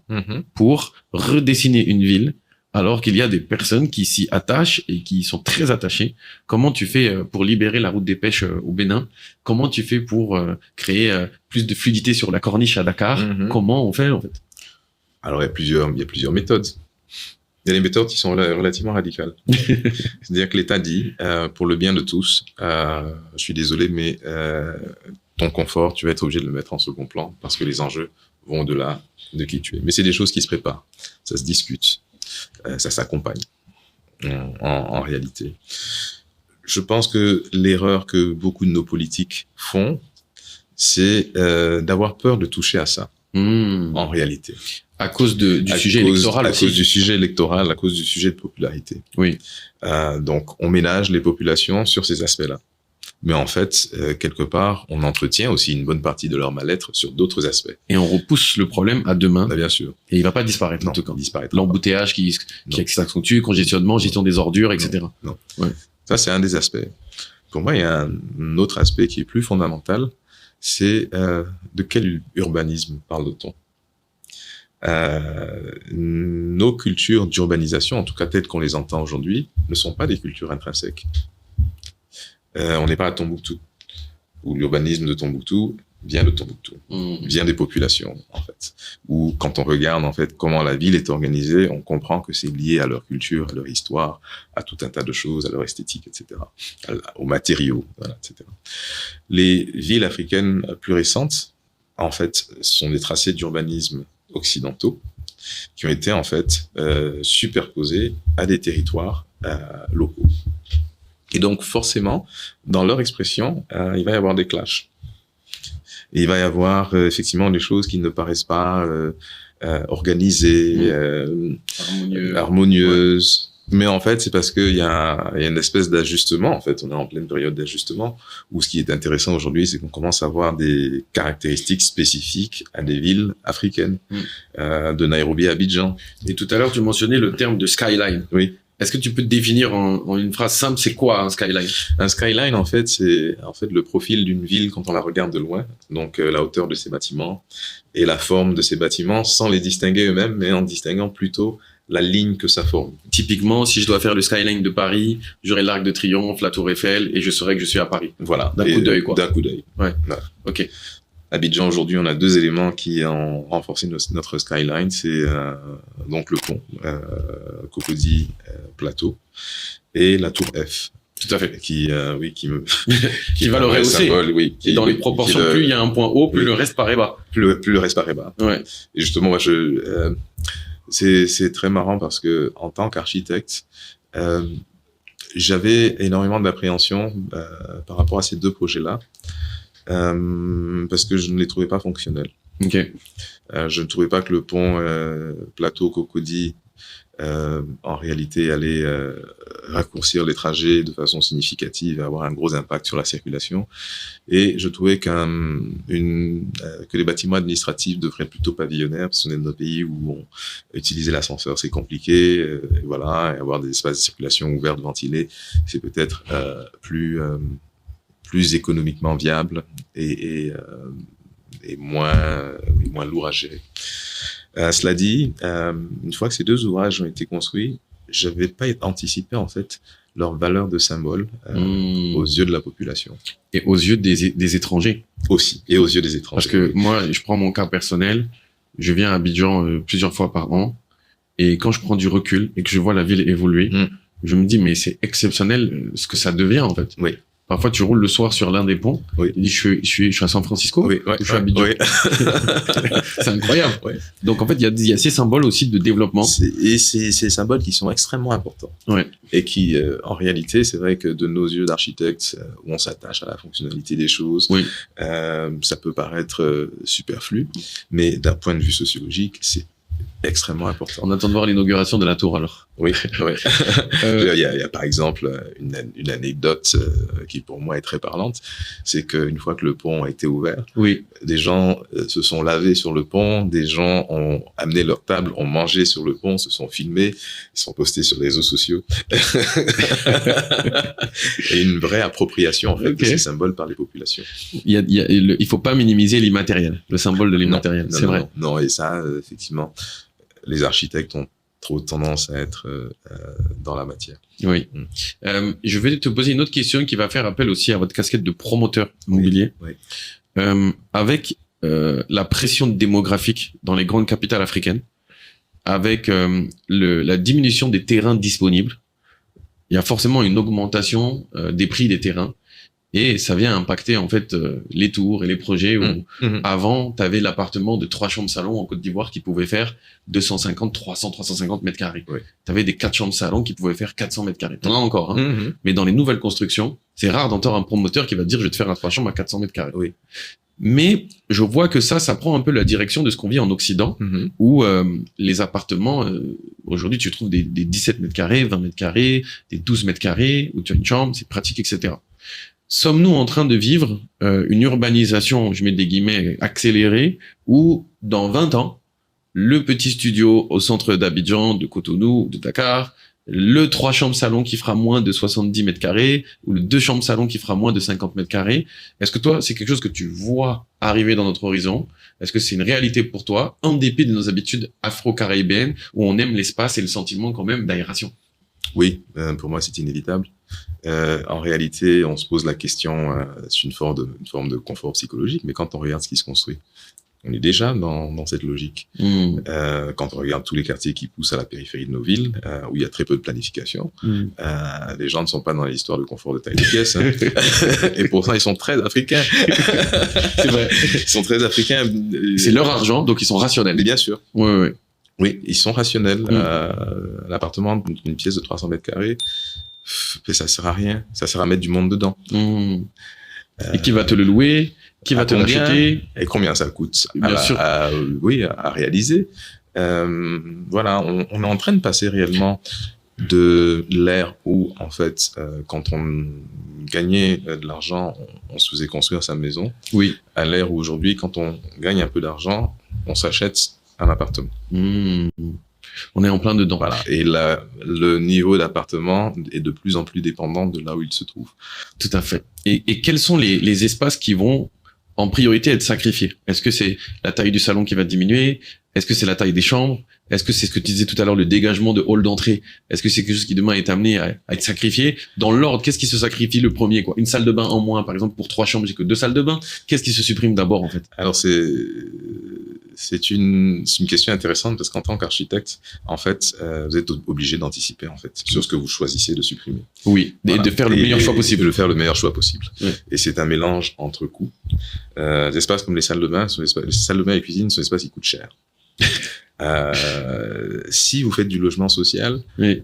pour redessiner une ville alors qu'il y a des personnes qui s'y attachent et qui sont très attachées? Comment tu fais pour libérer la route des pêches au Bénin? Comment tu fais pour créer plus de fluidité sur la corniche à Dakar? Comment on fait, en fait? Alors, il y a plusieurs méthodes. Il y a des méthodes qui sont relativement radicales. C'est-à-dire que l'État dit, pour le bien de tous, je suis désolé, mais ton confort, tu vas être obligé de le mettre en second plan parce que les enjeux vont au-delà de qui tu es. Mais c'est des choses qui se préparent, ça se discute, ça s'accompagne en réalité. Je pense que l'erreur que beaucoup de nos politiques font, c'est d'avoir peur de toucher à ça, en réalité. À cause du sujet électoral aussi. À cause du sujet électoral, à cause du sujet de popularité. Oui. Donc, on ménage les populations sur ces aspects-là. Mais en fait, quelque part, on entretient aussi une bonne partie de leur mal-être sur d'autres aspects. Et on repousse le problème à demain. Bien sûr. Et il va pas disparaître, non, en tout cas. L'embouteillage qui s'accentue, congestionnement, gestion des ordures, etc. Non. Ouais. Ça, c'est un des aspects. Pour moi, il y a un autre aspect qui est plus fondamental. C'est de quel urbanisme parle-t-on? Nos cultures d'urbanisation, en tout cas telles qu'on les entend aujourd'hui, ne sont pas des cultures intrinsèques. On n'est pas à Tombouctou, où l'urbanisme de Tombouctou vient de Tombouctou, vient des populations, en fait. Ou quand on regarde, en fait, comment la ville est organisée, on comprend que c'est lié à leur culture, à leur histoire, à tout un tas de choses, à leur esthétique, etc., aux matériaux, voilà, etc. Les villes africaines plus récentes, en fait, sont des tracés d'urbanisme occidentaux qui ont été, en fait, superposés à des territoires locaux. Et donc, forcément, dans leur expression, il va y avoir des clashs. Et il va y avoir effectivement des choses qui ne paraissent pas organisées, harmonieuses. Ouais. Mais en fait, c'est parce qu'il y a une espèce d'ajustement. En fait, on est en pleine période d'ajustement où ce qui est intéressant aujourd'hui, c'est qu'on commence à avoir des caractéristiques spécifiques à des villes africaines, de Nairobi à Abidjan. Et tout à l'heure, tu mentionnais le terme de skyline. Oui. Est-ce que tu peux te définir en une phrase simple, c'est quoi un skyline? Un skyline, en fait, c'est le profil d'une ville quand on la regarde de loin, donc la hauteur de ses bâtiments et la forme de ces bâtiments, sans les distinguer eux-mêmes, mais en distinguant plutôt la ligne que ça forme. Typiquement, si je dois faire le skyline de Paris, j'aurai l'Arc de Triomphe, la Tour Eiffel, et je saurai que je suis à Paris. Voilà. D'un coup d'œil, quoi. D'un coup d'œil. Ouais. Ok. Abidjan, aujourd'hui, on a 2 éléments qui ont renforcé notre skyline. C'est donc le pont, Cocody Plateau, et la tour F. Tout à fait. Qui qui va le rehausser. Oui. Et dans les proportions, plus il y a un point haut, plus le reste paraît bas. Plus le reste paraît bas. Ouais. Et justement, moi, c'est très marrant parce que en tant qu'architecte, j'avais énormément d'appréhension par rapport à ces 2 projets-là. Parce que je ne les trouvais pas fonctionnels. Okay. Je ne trouvais pas que le pont Plateau Cocody en réalité allait raccourcir les trajets de façon significative et avoir un gros impact sur la circulation. Et je trouvais que les bâtiments administratifs devraient être plutôt pavillonnaires, parce qu'on est dans un pays où utiliser l'ascenseur c'est compliqué, et voilà, et avoir des espaces de circulation ouverts, ventilés, c'est peut-être plus économiquement viable et moins lourd à gérer. Cela dit, une fois que ces 2 ouvrages ont été construits, j'avais pas anticipé en fait leur valeur de symbole aux yeux de la population. Et aux yeux des étrangers. Aussi, et aux yeux des étrangers. Parce que moi, je prends mon cas personnel, je viens à Abidjan plusieurs fois par an, et quand je prends du recul et que je vois la ville évoluer, je me dis, mais c'est exceptionnel ce que ça devient en fait. Oui. Parfois, tu roules le soir sur l'un des ponts. Oui. Tu dis, je suis à San Francisco. Oui, ouais, je suis à Abidjan. Oui. C'est incroyable. Ouais. Donc, en fait, il y a ces symboles aussi de développement. Et c'est ces symboles qui sont extrêmement importants. Ouais. Et qui, en réalité, c'est vrai que de nos yeux d'architectes, où on s'attache à la fonctionnalité des choses, Oui. Ça peut paraître superflu, mais d'un point de vue sociologique, c'est extrêmement important. On attend de voir l'inauguration de la tour alors. Oui, oui. Il y a par exemple une anecdote qui pour moi est très parlante, c'est qu'une fois que le pont a été ouvert, oui. des gens se sont lavés sur le pont, des gens ont amené leur table, ont mangé sur le pont, se sont filmés, ils sont postés sur les réseaux sociaux. Et une vraie appropriation en fait de ces symboles par les populations. Il faut pas minimiser l'immatériel, le symbole de l'immatériel, c'est vrai. Non, et ça, effectivement, les architectes ont trop tendance à être dans la matière. Oui. Je vais te poser une autre question qui va faire appel aussi à votre casquette de promoteur immobilier. Oui. Avec la pression démographique dans les grandes capitales africaines, avec la diminution des terrains disponibles, il y a forcément une augmentation des prix des terrains. Et ça vient impacter en fait les tours et les projets où avant, tu avais l'appartement de 3 chambres salon en Côte d'Ivoire qui pouvait faire 250, 300, 350 mètres carrés. Oui. Tu avais des 4 chambres salon qui pouvaient faire 400 mètres carrés. T'en as encore, hein. Mais dans les nouvelles constructions, c'est rare d'entendre un promoteur qui va te dire je vais te faire un 3 chambres à 400 mètres carrés. Oui. Mais je vois que ça prend un peu la direction de ce qu'on vit en Occident, où les appartements, aujourd'hui tu trouves des 17 mètres carrés, 20 mètres carrés, des 12 mètres carrés, où tu as une chambre, c'est pratique, etc. Sommes-nous en train de vivre une urbanisation, je mets des guillemets, accélérée, où dans 20 ans, le petit studio au centre d'Abidjan, de Cotonou, de Dakar, le 3 chambres salon qui fera moins de 70 mètres carrés, ou le 2 chambres salon qui fera moins de 50 mètres carrés, est-ce que toi, c'est quelque chose que tu vois arriver dans notre horizon? Est-ce que c'est une réalité pour toi, en dépit de nos habitudes afro-caribéennes, où on aime l'espace et le sentiment quand même d'aération? Oui, pour moi, c'est inévitable. En réalité, on se pose la question, c'est une forme de confort psychologique, mais quand on regarde ce qui se construit, on est déjà dans cette logique. Quand on regarde tous les quartiers qui poussent à la périphérie de nos villes, où il y a très peu de planification, les gens ne sont pas dans l'histoire de confort de taille de pièce. Hein. Et pourtant, ils sont très africains. C'est vrai. Ils sont très africains. C'est leur argent, donc ils sont rationnels. Mais bien sûr. Oui. Oui, ils sont rationnels. L'appartement, une pièce de 300 mètres carrés, ça sert à rien. Ça sert à mettre du monde dedans. Et qui va te le louer? Qui va te l'acheter? Et combien ça coûte Bien sûr. à réaliser. Voilà, on est en train de passer réellement de l'ère où, en fait, quand on gagnait de l'argent, on se faisait construire sa maison. Oui. À l'ère où aujourd'hui, quand on gagne un peu d'argent, on s'achète un appartement. On est en plein dedans. Voilà. Et le niveau d'appartement est de plus en plus dépendant de là où il se trouve. Tout à fait. Et quels sont les espaces qui vont en priorité être sacrifiés? Est-ce que c'est la taille du salon qui va diminuer? Est-ce que c'est la taille des chambres? Est-ce que c'est ce que tu disais tout à l'heure, le dégagement de hall d'entrée? Est-ce que c'est quelque chose qui demain est amené à être sacrifié? Dans l'ordre, qu'est-ce qui se sacrifie le premier, quoi? Une salle de bain en moins, par exemple, pour 3 chambres, j'ai que 2 salles de bain. Qu'est-ce qui se supprime d'abord, en fait? Alors, c'est une question intéressante parce qu'en tant qu'architecte, en fait, vous êtes obligé d'anticiper, en fait, sur ce que vous choisissez de supprimer. Oui. Voilà. Et de faire le meilleur choix possible. De faire le meilleur choix possible. Oui. Et c'est un mélange entre coûts. Des espaces comme les salles de bain, les salles de bain et cuisine sont des espaces qui coûtent cher. Si vous faites du logement social, oui.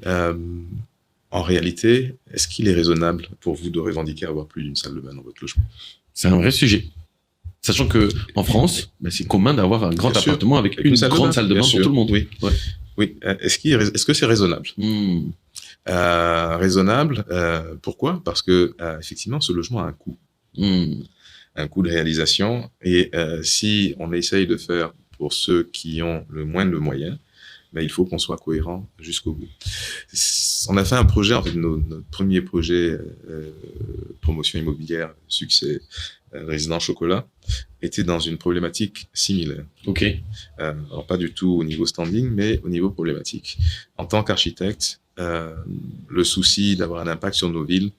En réalité, est-ce qu'il est raisonnable pour vous de revendiquer avoir plus d'une salle de bain dans votre logement? C'est un vrai sujet. Sachant que en France, c'est commun d'avoir un grand appartement avec une grande salle de bain pour tout le monde. Oui. Ouais. Oui. Est-ce que c'est raisonnable? Raisonnable. Pourquoi? Parce que effectivement, ce logement a un coût. Un coût de réalisation. Et si on essaye de faire pour ceux qui ont le moins de moyens, il faut qu'on soit cohérent jusqu'au bout. On a fait un projet, en fait, notre premier projet promotion immobilière, succès, résident chocolat, était dans une problématique similaire. Ok. Alors pas du tout au niveau standing, mais au niveau problématique. En tant qu'architecte, le souci d'avoir un impact sur nos villes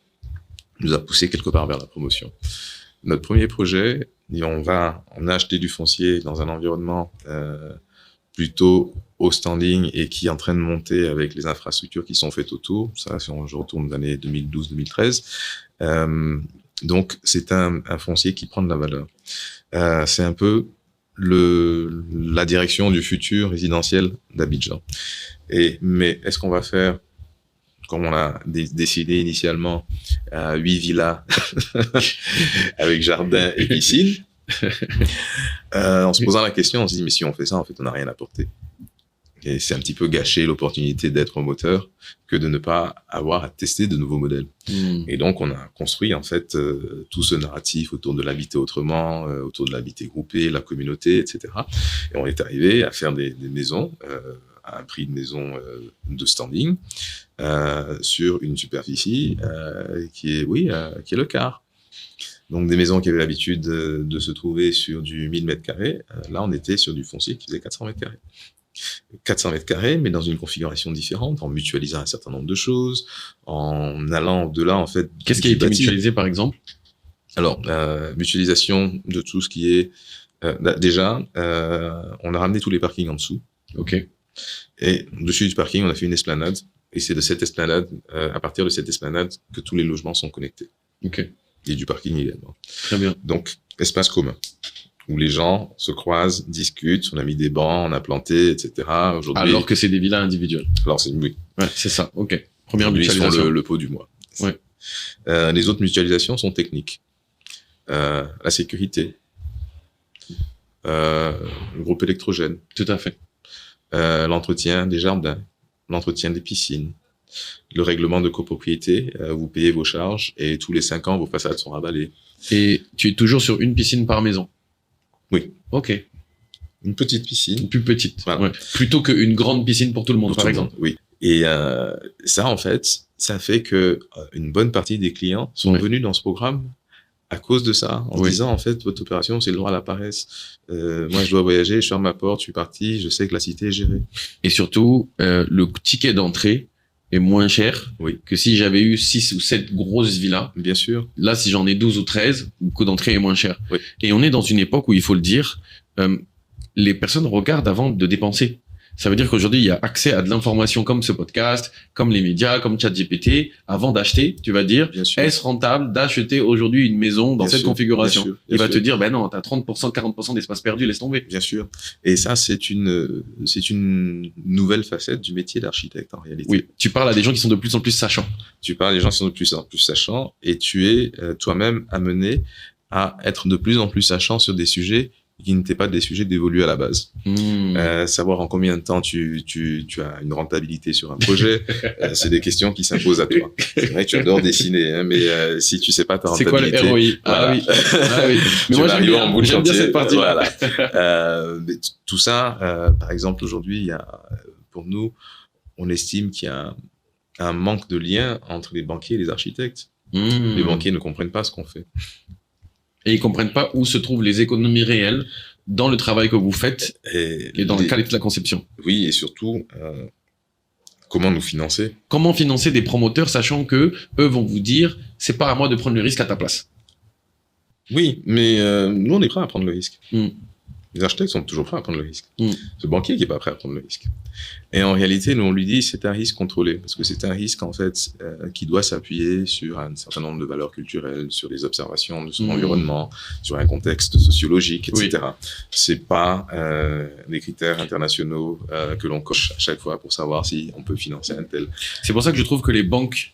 nous a poussé quelque part vers la promotion. Notre premier projet, on a acheté du foncier dans un environnement plutôt au standing et qui est en train de monter avec les infrastructures qui sont faites autour. Ça, si je retourne aux années 2012-2013. Donc, c'est un foncier qui prend de la valeur. C'est un peu la direction du futur résidentiel d'Abidjan. Mais est-ce qu'on va faire, comme on a décidé initialement, 8 villas avec jardin et piscine? En se posant la question, on se dit, mais si on fait ça, en fait, on n'a rien apporté. Et c'est un petit peu gâcher l'opportunité d'être moteur que de ne pas avoir à tester de nouveaux modèles. Et donc, on a construit, en fait, tout ce narratif autour de l'habiter autrement, autour de l'habiter groupé, la communauté, etc. Et on est arrivé à faire des maisons à un prix de maison de standing sur une superficie qui est le quart. Donc, des maisons qui avaient l'habitude de se trouver sur du 1000 mètres carrés, là, on était sur du foncier qui faisait 400 mètres carrés. 400 mètres carrés, mais dans une configuration différente, en mutualisant un certain nombre de choses, en allant au-delà, en fait. Qu'est-ce qui a été mutualisé, par exemple? Alors, mutualisation de tout ce qui est... déjà, on a ramené tous les parkings en dessous. OK. Et dessus du parking, on a fait une esplanade. Et c'est de cette esplanade, à partir de cette esplanade, que tous les logements sont connectés. OK. Et du parking également. Très bien. Donc, espace commun, où les gens se croisent, discutent, on a mis des bancs, on a planté, etc. Aujourd'hui, alors que c'est des villas individuelles. Alors, oui. Ouais, c'est ça. OK. Première Aujourd'hui, mutualisation. ils font le pot du mois. Ouais. Les autres mutualisations sont techniques. La sécurité, le groupe électrogène. Tout à fait. L'entretien des jardins, l'entretien des piscines, le règlement de copropriété, vous payez vos charges et tous les 5 ans, vos façades sont ravalées. Et tu es toujours sur une piscine par maison? Oui. OK. Une petite piscine. Une plus petite. Voilà. Ouais. Plutôt qu'une grande piscine pour tout le monde, Pour par tout le exemple. monde, oui. Et ça, en fait, ça fait que une bonne partie des clients sont venus dans ce programme à cause de ça, en disant, en fait, votre opération, c'est le droit à la paresse. Moi, je dois voyager, je ferme ma porte, je suis parti, je sais que la cité est gérée. Et surtout, le ticket d'entrée est moins cher que si j'avais eu 6 ou 7 grosses villas. Bien sûr. Là, si j'en ai 12 ou 13, le coût d'entrée est moins cher. Oui. Et on est dans une époque où, il faut le dire, les personnes regardent avant de dépenser. Ça veut dire qu'aujourd'hui, il y a accès à de l'information comme ce podcast, comme les médias, comme ChatGPT. Avant d'acheter, tu vas dire, est-ce rentable d'acheter aujourd'hui une maison dans cette configuration? Il va te dire, ben non, t'as 30%, 40% d'espace perdu, laisse tomber. Bien sûr. Et ça, c'est une nouvelle facette du métier d'architecte, en réalité. Oui. Tu parles à des gens qui sont de plus en plus sachants. Tu parles à des gens qui sont de plus en plus sachants et tu es toi-même amené à être de plus en plus sachant sur des sujets qui n'étaient pas des sujets dévolus à la base. Savoir en combien de temps tu as une rentabilité sur un projet, c'est des questions qui s'imposent à toi. C'est vrai que tu adores dessiner, hein, mais si tu sais pas ta rentabilité... C'est quoi le ROI? Voilà. Ah oui. Mais moi, j'aime bien cette partie. Voilà. Mais tout ça, par exemple, aujourd'hui, pour nous, on estime qu'il y a un manque de lien entre les banquiers et les architectes. Les banquiers ne comprennent pas ce qu'on fait. Et ils comprennent pas où se trouvent les économies réelles dans le travail que vous faites et dans la qualité de la conception. Oui, et surtout, comment nous financer? Comment financer des promoteurs, sachant que eux vont vous dire, c'est pas à moi de prendre le risque à ta place. Oui, mais nous, on est prêts à prendre le risque. Les architectes sont toujours prêts à prendre le risque. C'est le banquier qui est pas prêt à prendre le risque. Et en réalité, nous, on lui dit, c'est un risque contrôlé. Parce que c'est un risque, en fait, qui doit s'appuyer sur un certain nombre de valeurs culturelles, sur les observations de son environnement, sur un contexte sociologique, etc. C'est pas des critères internationaux que l'on coche à chaque fois pour savoir si on peut financer un tel. C'est pour ça que je trouve que les banques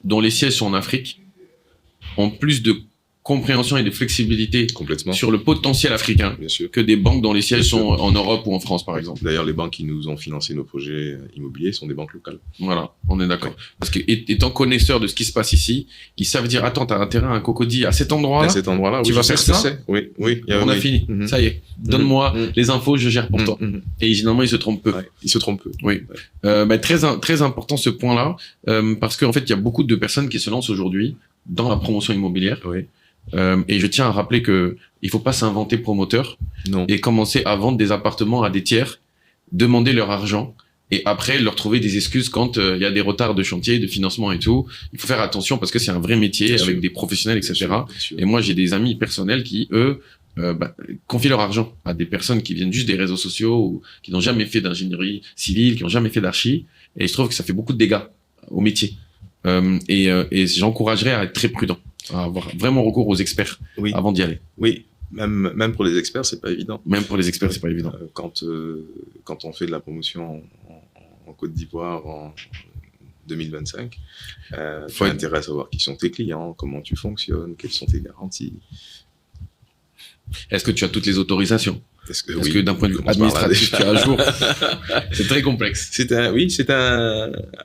dont les sièges sont en Afrique ont plus de compréhension et de flexibilité sur le potentiel africain que des banques dont les sièges sont en Europe ou en France, par exemple. D'ailleurs, les banques qui nous ont financé nos projets immobiliers sont des banques locales. Voilà, on est d'accord. Parce que étant connaisseurs de ce qui se passe ici, ils savent dire, attends, t'as un terrain, un cocody à cet endroit-là, tu vas faire ça? Oui. On a fini. Ça y est. Donne-moi les infos, je gère pour toi. Et généralement, ils se trompent peu. Ils se trompent peu. Oui. Très important ce point-là, parce qu'en fait, il y a beaucoup de personnes qui se lancent aujourd'hui dans la promotion immobilière. Et je tiens à rappeler que il faut pas s'inventer promoteur et commencer à vendre des appartements à des tiers, demander leur argent Et après, leur trouver des excuses quand il y a des retards de chantier, de financement et tout. Il faut faire attention parce que c'est un vrai métier Bien avec sûr. des professionnels, etc. Bien sûr. Et moi, j'ai des amis personnels qui, eux, confient leur argent à des personnes qui viennent juste des réseaux sociaux ou qui n'ont jamais fait d'ingénierie civile, qui n'ont jamais fait d'archi. Et je trouve que ça fait beaucoup de dégâts au métier. Et j'encouragerais à être très prudent, à avoir vraiment recours aux experts Oui, avant d'y aller. oui. Même pour les experts, c'est pas évident. Même pour les experts, c'est pas évident. Quand on fait de la promotion en Côte d'Ivoire en 2025, tu as intérêt à savoir qui sont tes clients, comment tu fonctionnes, quelles sont tes garanties. Est-ce que tu as toutes les autorisations? Est-ce Est-ce que d'un point de vue administratif, tu es à jour? C'est très complexe.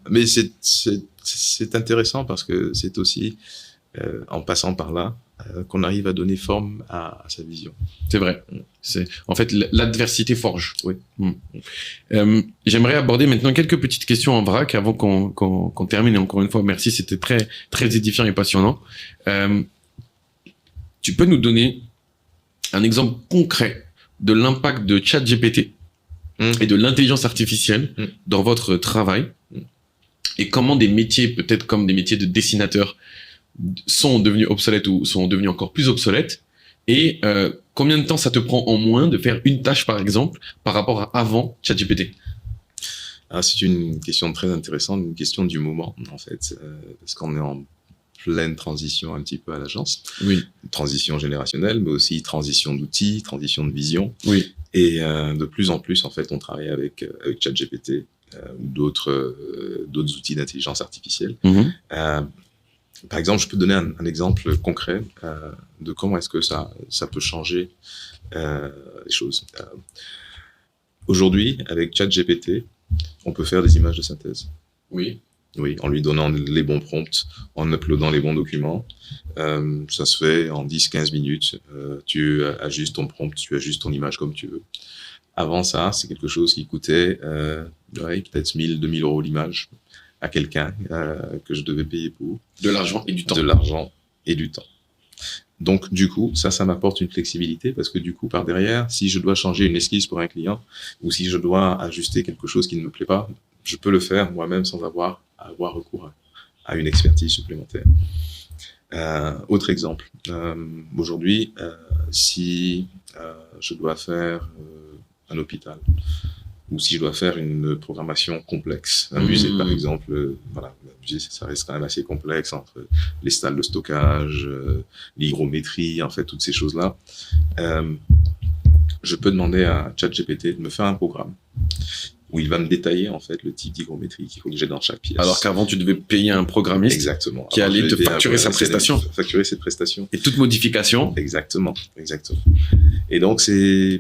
Mais c'est intéressant parce que c'est aussi en passant par là qu'on arrive à donner forme à sa vision. C'est vrai. En fait, l'adversité forge. Oui. J'aimerais aborder maintenant quelques petites questions en vrac avant qu'on termine. Et encore une fois, merci, c'était très, très édifiant et passionnant. Tu peux nous donner un exemple concret de l'impact de ChatGPT et de l'intelligence artificielle dans votre travail et comment des métiers, peut-être comme des métiers de dessinateur, sont devenus obsolètes ou sont devenus encore plus obsolètes et combien de temps ça te prend en moins de faire une tâche, par exemple, par rapport à avant ChatGPT? C'est une question très intéressante, une question du moment, en fait, parce qu'on est en pleine transition un petit peu à l'agence. Oui. Transition générationnelle, mais aussi transition d'outils, transition de vision. Oui. Et de plus en plus, en fait, on travaille avec ChatGPT ou d'autres outils d'intelligence artificielle. Par exemple, je peux donner un exemple concret de comment est-ce que ça peut changer les choses. Aujourd'hui, avec ChatGPT, on peut faire des images de synthèse. Oui. Oui, en lui donnant les bons prompts, en uploadant les bons documents. Ça se fait en 10-15 minutes. Tu ajustes ton prompt, tu ajustes ton image comme tu veux. Avant ça, c'est quelque chose qui coûtait peut-être 1000-2000 euros l'image à quelqu'un que je devais payer pour. De l'argent et du temps. De l'argent et du temps. Donc, du coup, ça m'apporte une flexibilité parce que du coup, par derrière, si je dois changer une esquisse pour un client ou si je dois ajuster quelque chose qui ne me plaît pas, je peux le faire moi-même sans avoir recours à une expertise supplémentaire. Autre exemple. Aujourd'hui, si je dois faire un hôpital ou si je dois faire une programmation complexe, un musée par exemple, voilà, un musée ça reste quand même assez complexe entre les salles de stockage, l'hygrométrie, en fait toutes ces choses-là. Je peux demander à ChatGPT de me faire un programme où il va me détailler en fait le type d'hygrométrie qu'il faut que j'ai dans chaque pièce. Alors qu'avant tu devais payer un programmiste. Exactement. Qui allait te facturer sa prestation. Facturer cette prestation. Et toute modification. Exactement. Et donc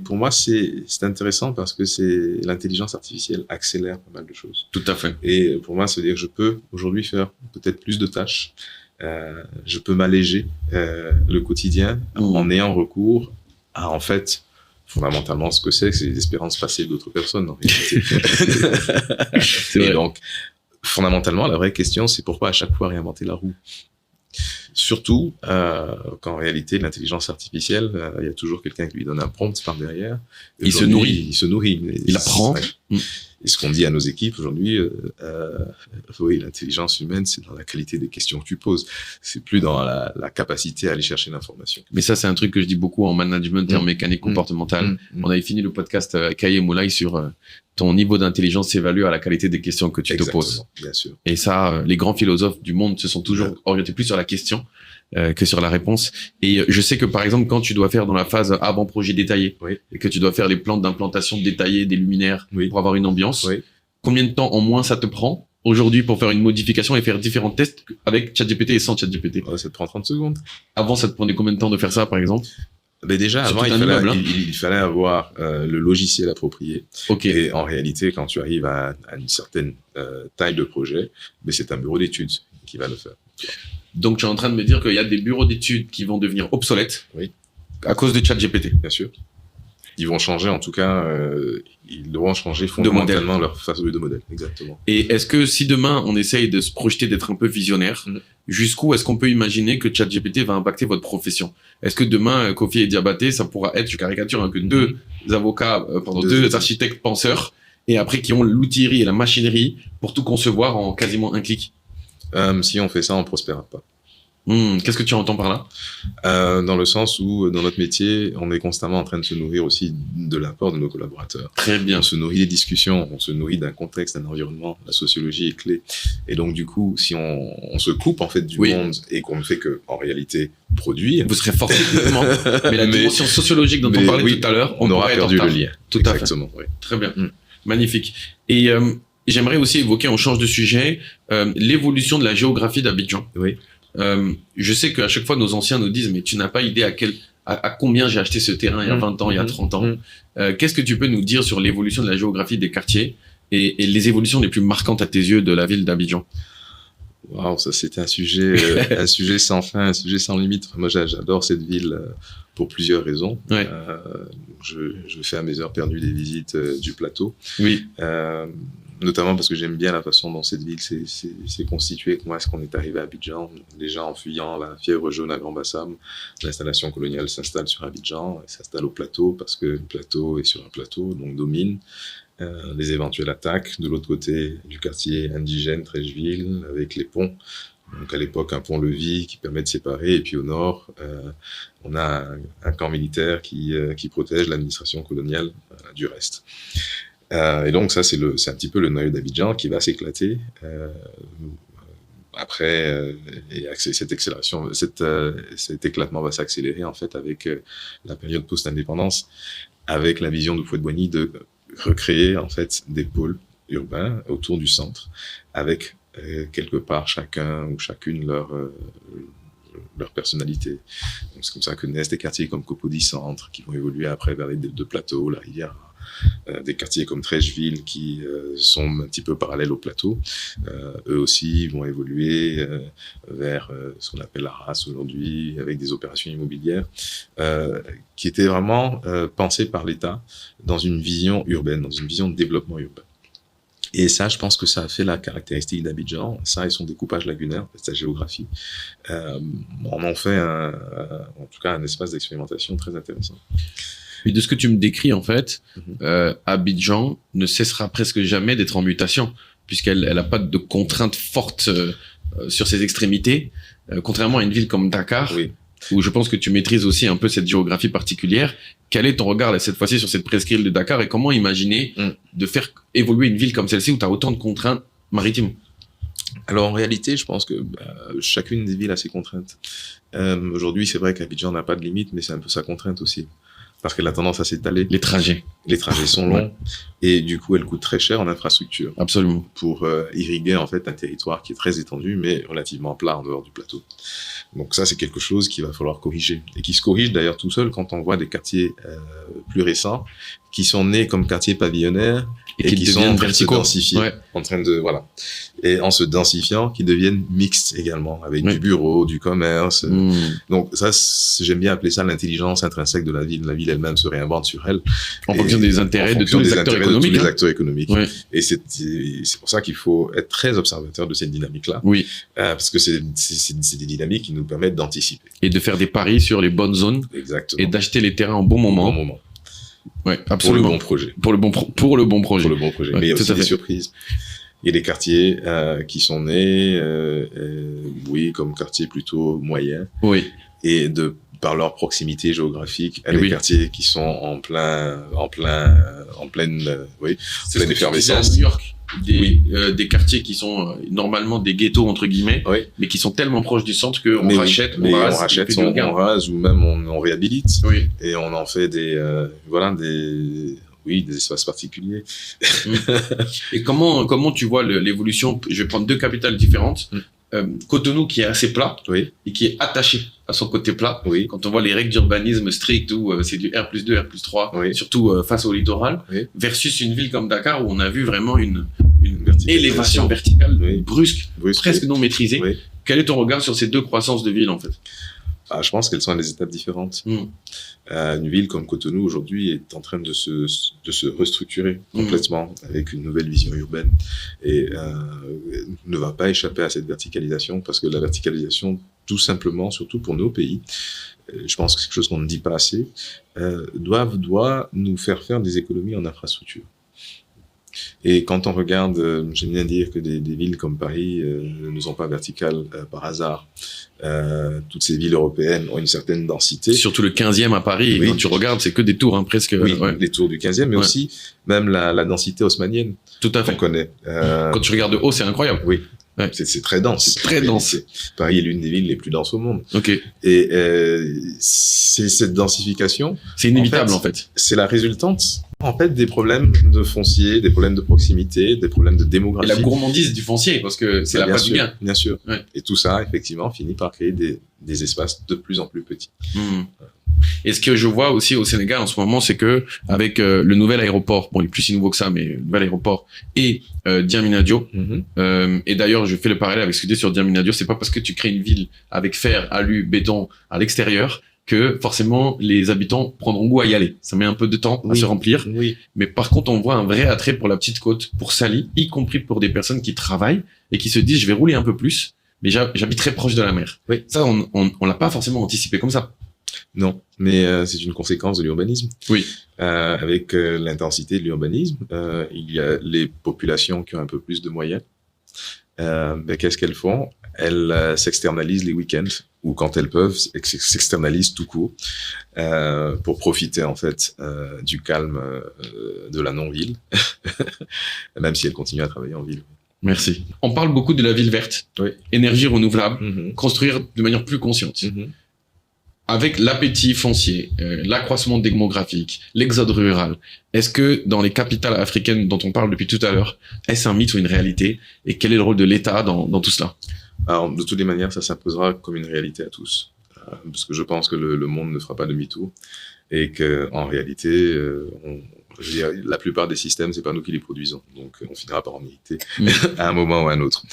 pour moi c'est intéressant parce que l'intelligence artificielle accélère pas mal de choses. Tout à fait. Et pour moi, ça veut dire que je peux aujourd'hui faire peut-être plus de tâches. Je peux m'alléger le quotidien en ayant recours à en fait fondamentalement ce que c'est les espérances passées d'autres personnes en réalité. Et donc fondamentalement la vraie question c'est pourquoi à chaque fois réinventer la roue, surtout qu'en réalité l'intelligence artificielle il y a toujours quelqu'un qui lui donne un prompt par derrière. Il se nourrit, il apprend. Et ce qu'on dit à nos équipes aujourd'hui, oui, l'intelligence humaine, c'est dans la qualité des questions que tu poses. C'est plus dans la capacité à aller chercher l'information. Mais ça, c'est un truc que je dis beaucoup en management et en mécanique comportementale. On avait fini le podcast Kaye Moulay sur ton niveau d'intelligence s'évalue à la qualité des questions que tu te poses. Bien sûr. Et ça, les grands philosophes du monde se sont toujours orientés plus sur la question que sur la réponse. Et je sais que par exemple, quand tu dois faire dans la phase avant-projet détaillé et que tu dois faire les plans d'implantation détaillés des luminaires pour avoir une ambiance, combien de temps en moins ça te prend aujourd'hui pour faire une modification et faire différents tests avec ChatGPT et sans ChatGPT? Ça te prend 30 secondes. Avant, ça te prenait combien de temps de faire ça, par exemple? Mais déjà, avant, il fallait avoir le logiciel approprié. Et en réalité, quand tu arrives à une certaine taille de projet, c'est un bureau d'études qui va le faire. Donc, tu es en train de me dire qu'il y a des bureaux d'études qui vont devenir obsolètes à cause de ChatGPT. Bien sûr. Ils vont changer, en tout cas, ils devront changer fondamentalement leur façon de modèle. Exactement. Et est-ce que si demain, on essaye de se projeter, d'être un peu visionnaire, jusqu'où est-ce qu'on peut imaginer que ChatGPT va impacter votre profession? Est-ce que demain, Kofi et Diabaté, ça pourra être, je caricature, que deux avocats, deux architectes penseurs, et après qui ont l'outillerie et la machinerie pour tout concevoir en quasiment un clic. Si on fait ça, on prospérera pas. Qu'est-ce que tu entends par là? Dans le sens où, dans notre métier, on est constamment en train de se nourrir aussi de l'apport de nos collaborateurs. Très bien. On se nourrit des discussions, on se nourrit d'un contexte, d'un environnement. La sociologie est clé. Et donc, du coup, si on se coupe, en fait, du monde et qu'on ne fait que, en réalité, produire. Vous serez fort techniquement, mais la dimension sociologique dont on parlait tout à l'heure, on aura perdu le lien. Tout à fait. Exactement. Oui. Très bien. Magnifique. Et j'aimerais aussi évoquer, on change de sujet, l'évolution de la géographie d'Abidjan. Oui. Je sais qu'à chaque fois, nos anciens nous disent, mais tu n'as pas idée à combien j'ai acheté ce terrain il y a 20 ans, il y a 30 ans. Qu'est-ce que tu peux nous dire sur l'évolution de la géographie des quartiers et les évolutions les plus marquantes à tes yeux de la ville d'Abidjan? Waouh, ça c'était un sujet sans fin, un sujet sans limite. Moi, j'adore cette ville pour plusieurs raisons. Ouais. Je fais à mes heures perdues des visites du plateau. Oui. Notamment parce que j'aime bien la façon dont cette ville s'est constituée. Comment est-ce qu'on est arrivé à Abidjan? Déjà en fuyant la fièvre jaune à Grand-Bassam, l'installation coloniale s'installe sur Abidjan, s'installe au plateau parce que le plateau est sur un plateau, donc domine les éventuelles attaques. De l'autre côté du quartier indigène, Trècheville, avec les ponts. Donc à l'époque, un pont-levis qui permet de séparer. Et puis au nord, on a un camp militaire qui protège l'administration coloniale du reste. Et donc ça, c'est un petit peu le noyau d'Abidjan qui va s'éclater après, et cette accélération, cet éclatement va s'accélérer en fait avec la période post-indépendance, avec la vision de Houphouët-Boigny de recréer en fait des pôles urbains autour du centre, avec quelque part chacun ou chacune leur personnalité. Donc c'est comme ça que naissent des quartiers comme Copody Centre qui vont évoluer après vers les deux plateaux, la rivière. Des quartiers comme Trècheville qui sont un petit peu parallèles au plateau. Eux aussi vont évoluer vers ce qu'on appelle la race aujourd'hui, avec des opérations immobilières qui étaient vraiment pensées par l'État dans une vision urbaine, dans une vision de développement urbain. Et ça, je pense que ça a fait la caractéristique d'Abidjan, ça et son découpage lagunaire, sa géographie. On en fait en tout cas un espace d'expérimentation très intéressant. Et de ce que tu me décris, en fait, Abidjan ne cessera presque jamais d'être en mutation, puisqu'elle n'a pas de contraintes fortes sur ses extrémités, contrairement à une ville comme Dakar, oui. Où je pense que tu maîtrises aussi un peu cette géographie particulière. Quel est ton regard, là, cette fois-ci, sur cette presqu'île de Dakar, et comment imaginer de faire évoluer une ville comme celle-ci où tu as autant de contraintes maritimes? Alors en réalité, je pense que chacune des villes a ses contraintes. Aujourd'hui, c'est vrai qu'Abidjan n'a pas de limite, mais c'est un peu sa contrainte aussi. Parce qu'elle a tendance à s'étaler. Les trajets. Les trajets sont longs et du coup, elle coûte très cher en infrastructure. Absolument. Pour irriguer en fait un territoire qui est très étendu mais relativement plat en dehors du plateau. Donc ça, c'est quelque chose qu'il va falloir corriger et qui se corrige d'ailleurs tout seul quand on voit des quartiers plus récents qui sont nés comme quartiers pavillonnaires et qui sont en train de se densifier, en train de et en se densifiant, qui deviennent mixtes également avec du bureau, du commerce. Donc ça, j'aime bien appeler ça l'intelligence intrinsèque de la ville. La ville elle-même se réinvente sur elle en fonction des intérêts de tous les acteurs économiques. Et c'est pour ça qu'il faut être très observateur de cette dynamique-là. Oui. Parce que c'est des dynamiques qui nous permettent d'anticiper et de faire des paris sur les bonnes zones. Exactement. Et d'acheter les terrains au bon moment. Au bon moment. Ouais, absolument. Pour le bon projet. Pour le bon projet. Pour le bon projet. Mais il y a aussi des surprises. Il y a des quartiers qui sont nés, comme quartiers plutôt moyens. Oui. Et par leur proximité géographique, à des quartiers qui sont en pleine effervescence. New York. Des quartiers qui sont normalement des ghettos entre guillemets, mais qui sont tellement proches du centre qu'on rachète, on rase ou même on réhabilite et on en fait des espaces particuliers. Et comment tu vois l'évolution? Je vais prendre deux capitales différentes. Cotonou qui est assez plat et qui est attaché à son côté plat. Quand on voit les règles d'urbanisme strictes où c'est du R+2, R+3, surtout face au littoral, versus une ville comme Dakar où on a vu vraiment une élévation verticale brusque, presque non maîtrisée. Quel est ton regard sur ces deux croissances de villes en fait? Je pense qu'elles sont à des étapes différentes. Une ville comme Cotonou aujourd'hui est en train de se restructurer complètement avec une nouvelle vision urbaine et ne va pas échapper à cette verticalisation parce que la verticalisation, tout simplement, surtout pour nos pays, je pense que c'est quelque chose qu'on ne dit pas assez, doit nous faire des économies en infrastructure. Et quand on regarde, j'aime bien dire que des villes comme Paris ne sont pas verticales par hasard. Toutes ces villes européennes ont une certaine densité. Surtout le 15e à Paris, Oui. quand tu regardes, c'est que des tours, hein, presque. Oui, Ouais. les tours du 15e, mais aussi même la densité haussmanienne Tout à qu'on fait. connaît. Quand tu regardes de haut, c'est incroyable. Oui, Ouais. c'est très dense. C'est très dense. Paris est l'une des villes les plus denses au monde. Ok. Et c'est cette densification, C'est inévitable, en fait. c'est la résultante en fait des problèmes de foncier, des problèmes de proximité, des problèmes de Et démographie. la gourmandise du foncier, parce que c'est la Bien base du sûr, gain. bien sûr. Ouais. Et tout ça, effectivement, finit par créer des espaces de plus en plus petits. Et ce que je vois aussi au Sénégal en ce moment, c'est que avec le nouvel aéroport, bon, il est plus si nouveau que ça, mais le nouvel aéroport et Diamniadio, et d'ailleurs, je fais le parallèle avec ce que tu dis sur Diamniadio, c'est pas parce que tu crées une ville avec fer, alu, béton à l'extérieur que forcément les habitants prendront goût à y aller. Ça met un peu de temps à se remplir. Oui. Mais par contre, on voit un vrai attrait pour la petite côte, pour Sali, y compris pour des personnes qui travaillent et qui se disent, je vais rouler un peu plus, mais j'habite très proche de la mer. Oui. Ça, on l'a pas forcément anticipé comme ça. Non, mais c'est une conséquence de l'urbanisme. Oui. Avec l'intensité de l'urbanisme, il y a les populations qui ont un peu plus de moyens. Ben, qu'est-ce qu'elles font? Elles s'externalisent les week-ends, ou quand elles peuvent, s'externalisent tout court, pour profiter en fait du calme de la non-ville, même si elles continuent à travailler en ville. Merci. On parle beaucoup de la ville verte, Oui. énergie renouvelable, construire de manière plus consciente. Avec l'appétit foncier, l'accroissement démographique, l'exode rural, est-ce que dans les capitales africaines dont on parle depuis tout à l'heure, est-ce un mythe ou une réalité? Et quel est le rôle de l'État dans tout cela? Alors, de toutes les manières, ça s'imposera comme une réalité à tous. Parce que je pense que le monde ne fera pas demi-tour. Et qu'en réalité, je veux dire, la plupart des systèmes, c'est pas nous qui les produisons. Donc, on finira par en hériter à un moment ou à un autre.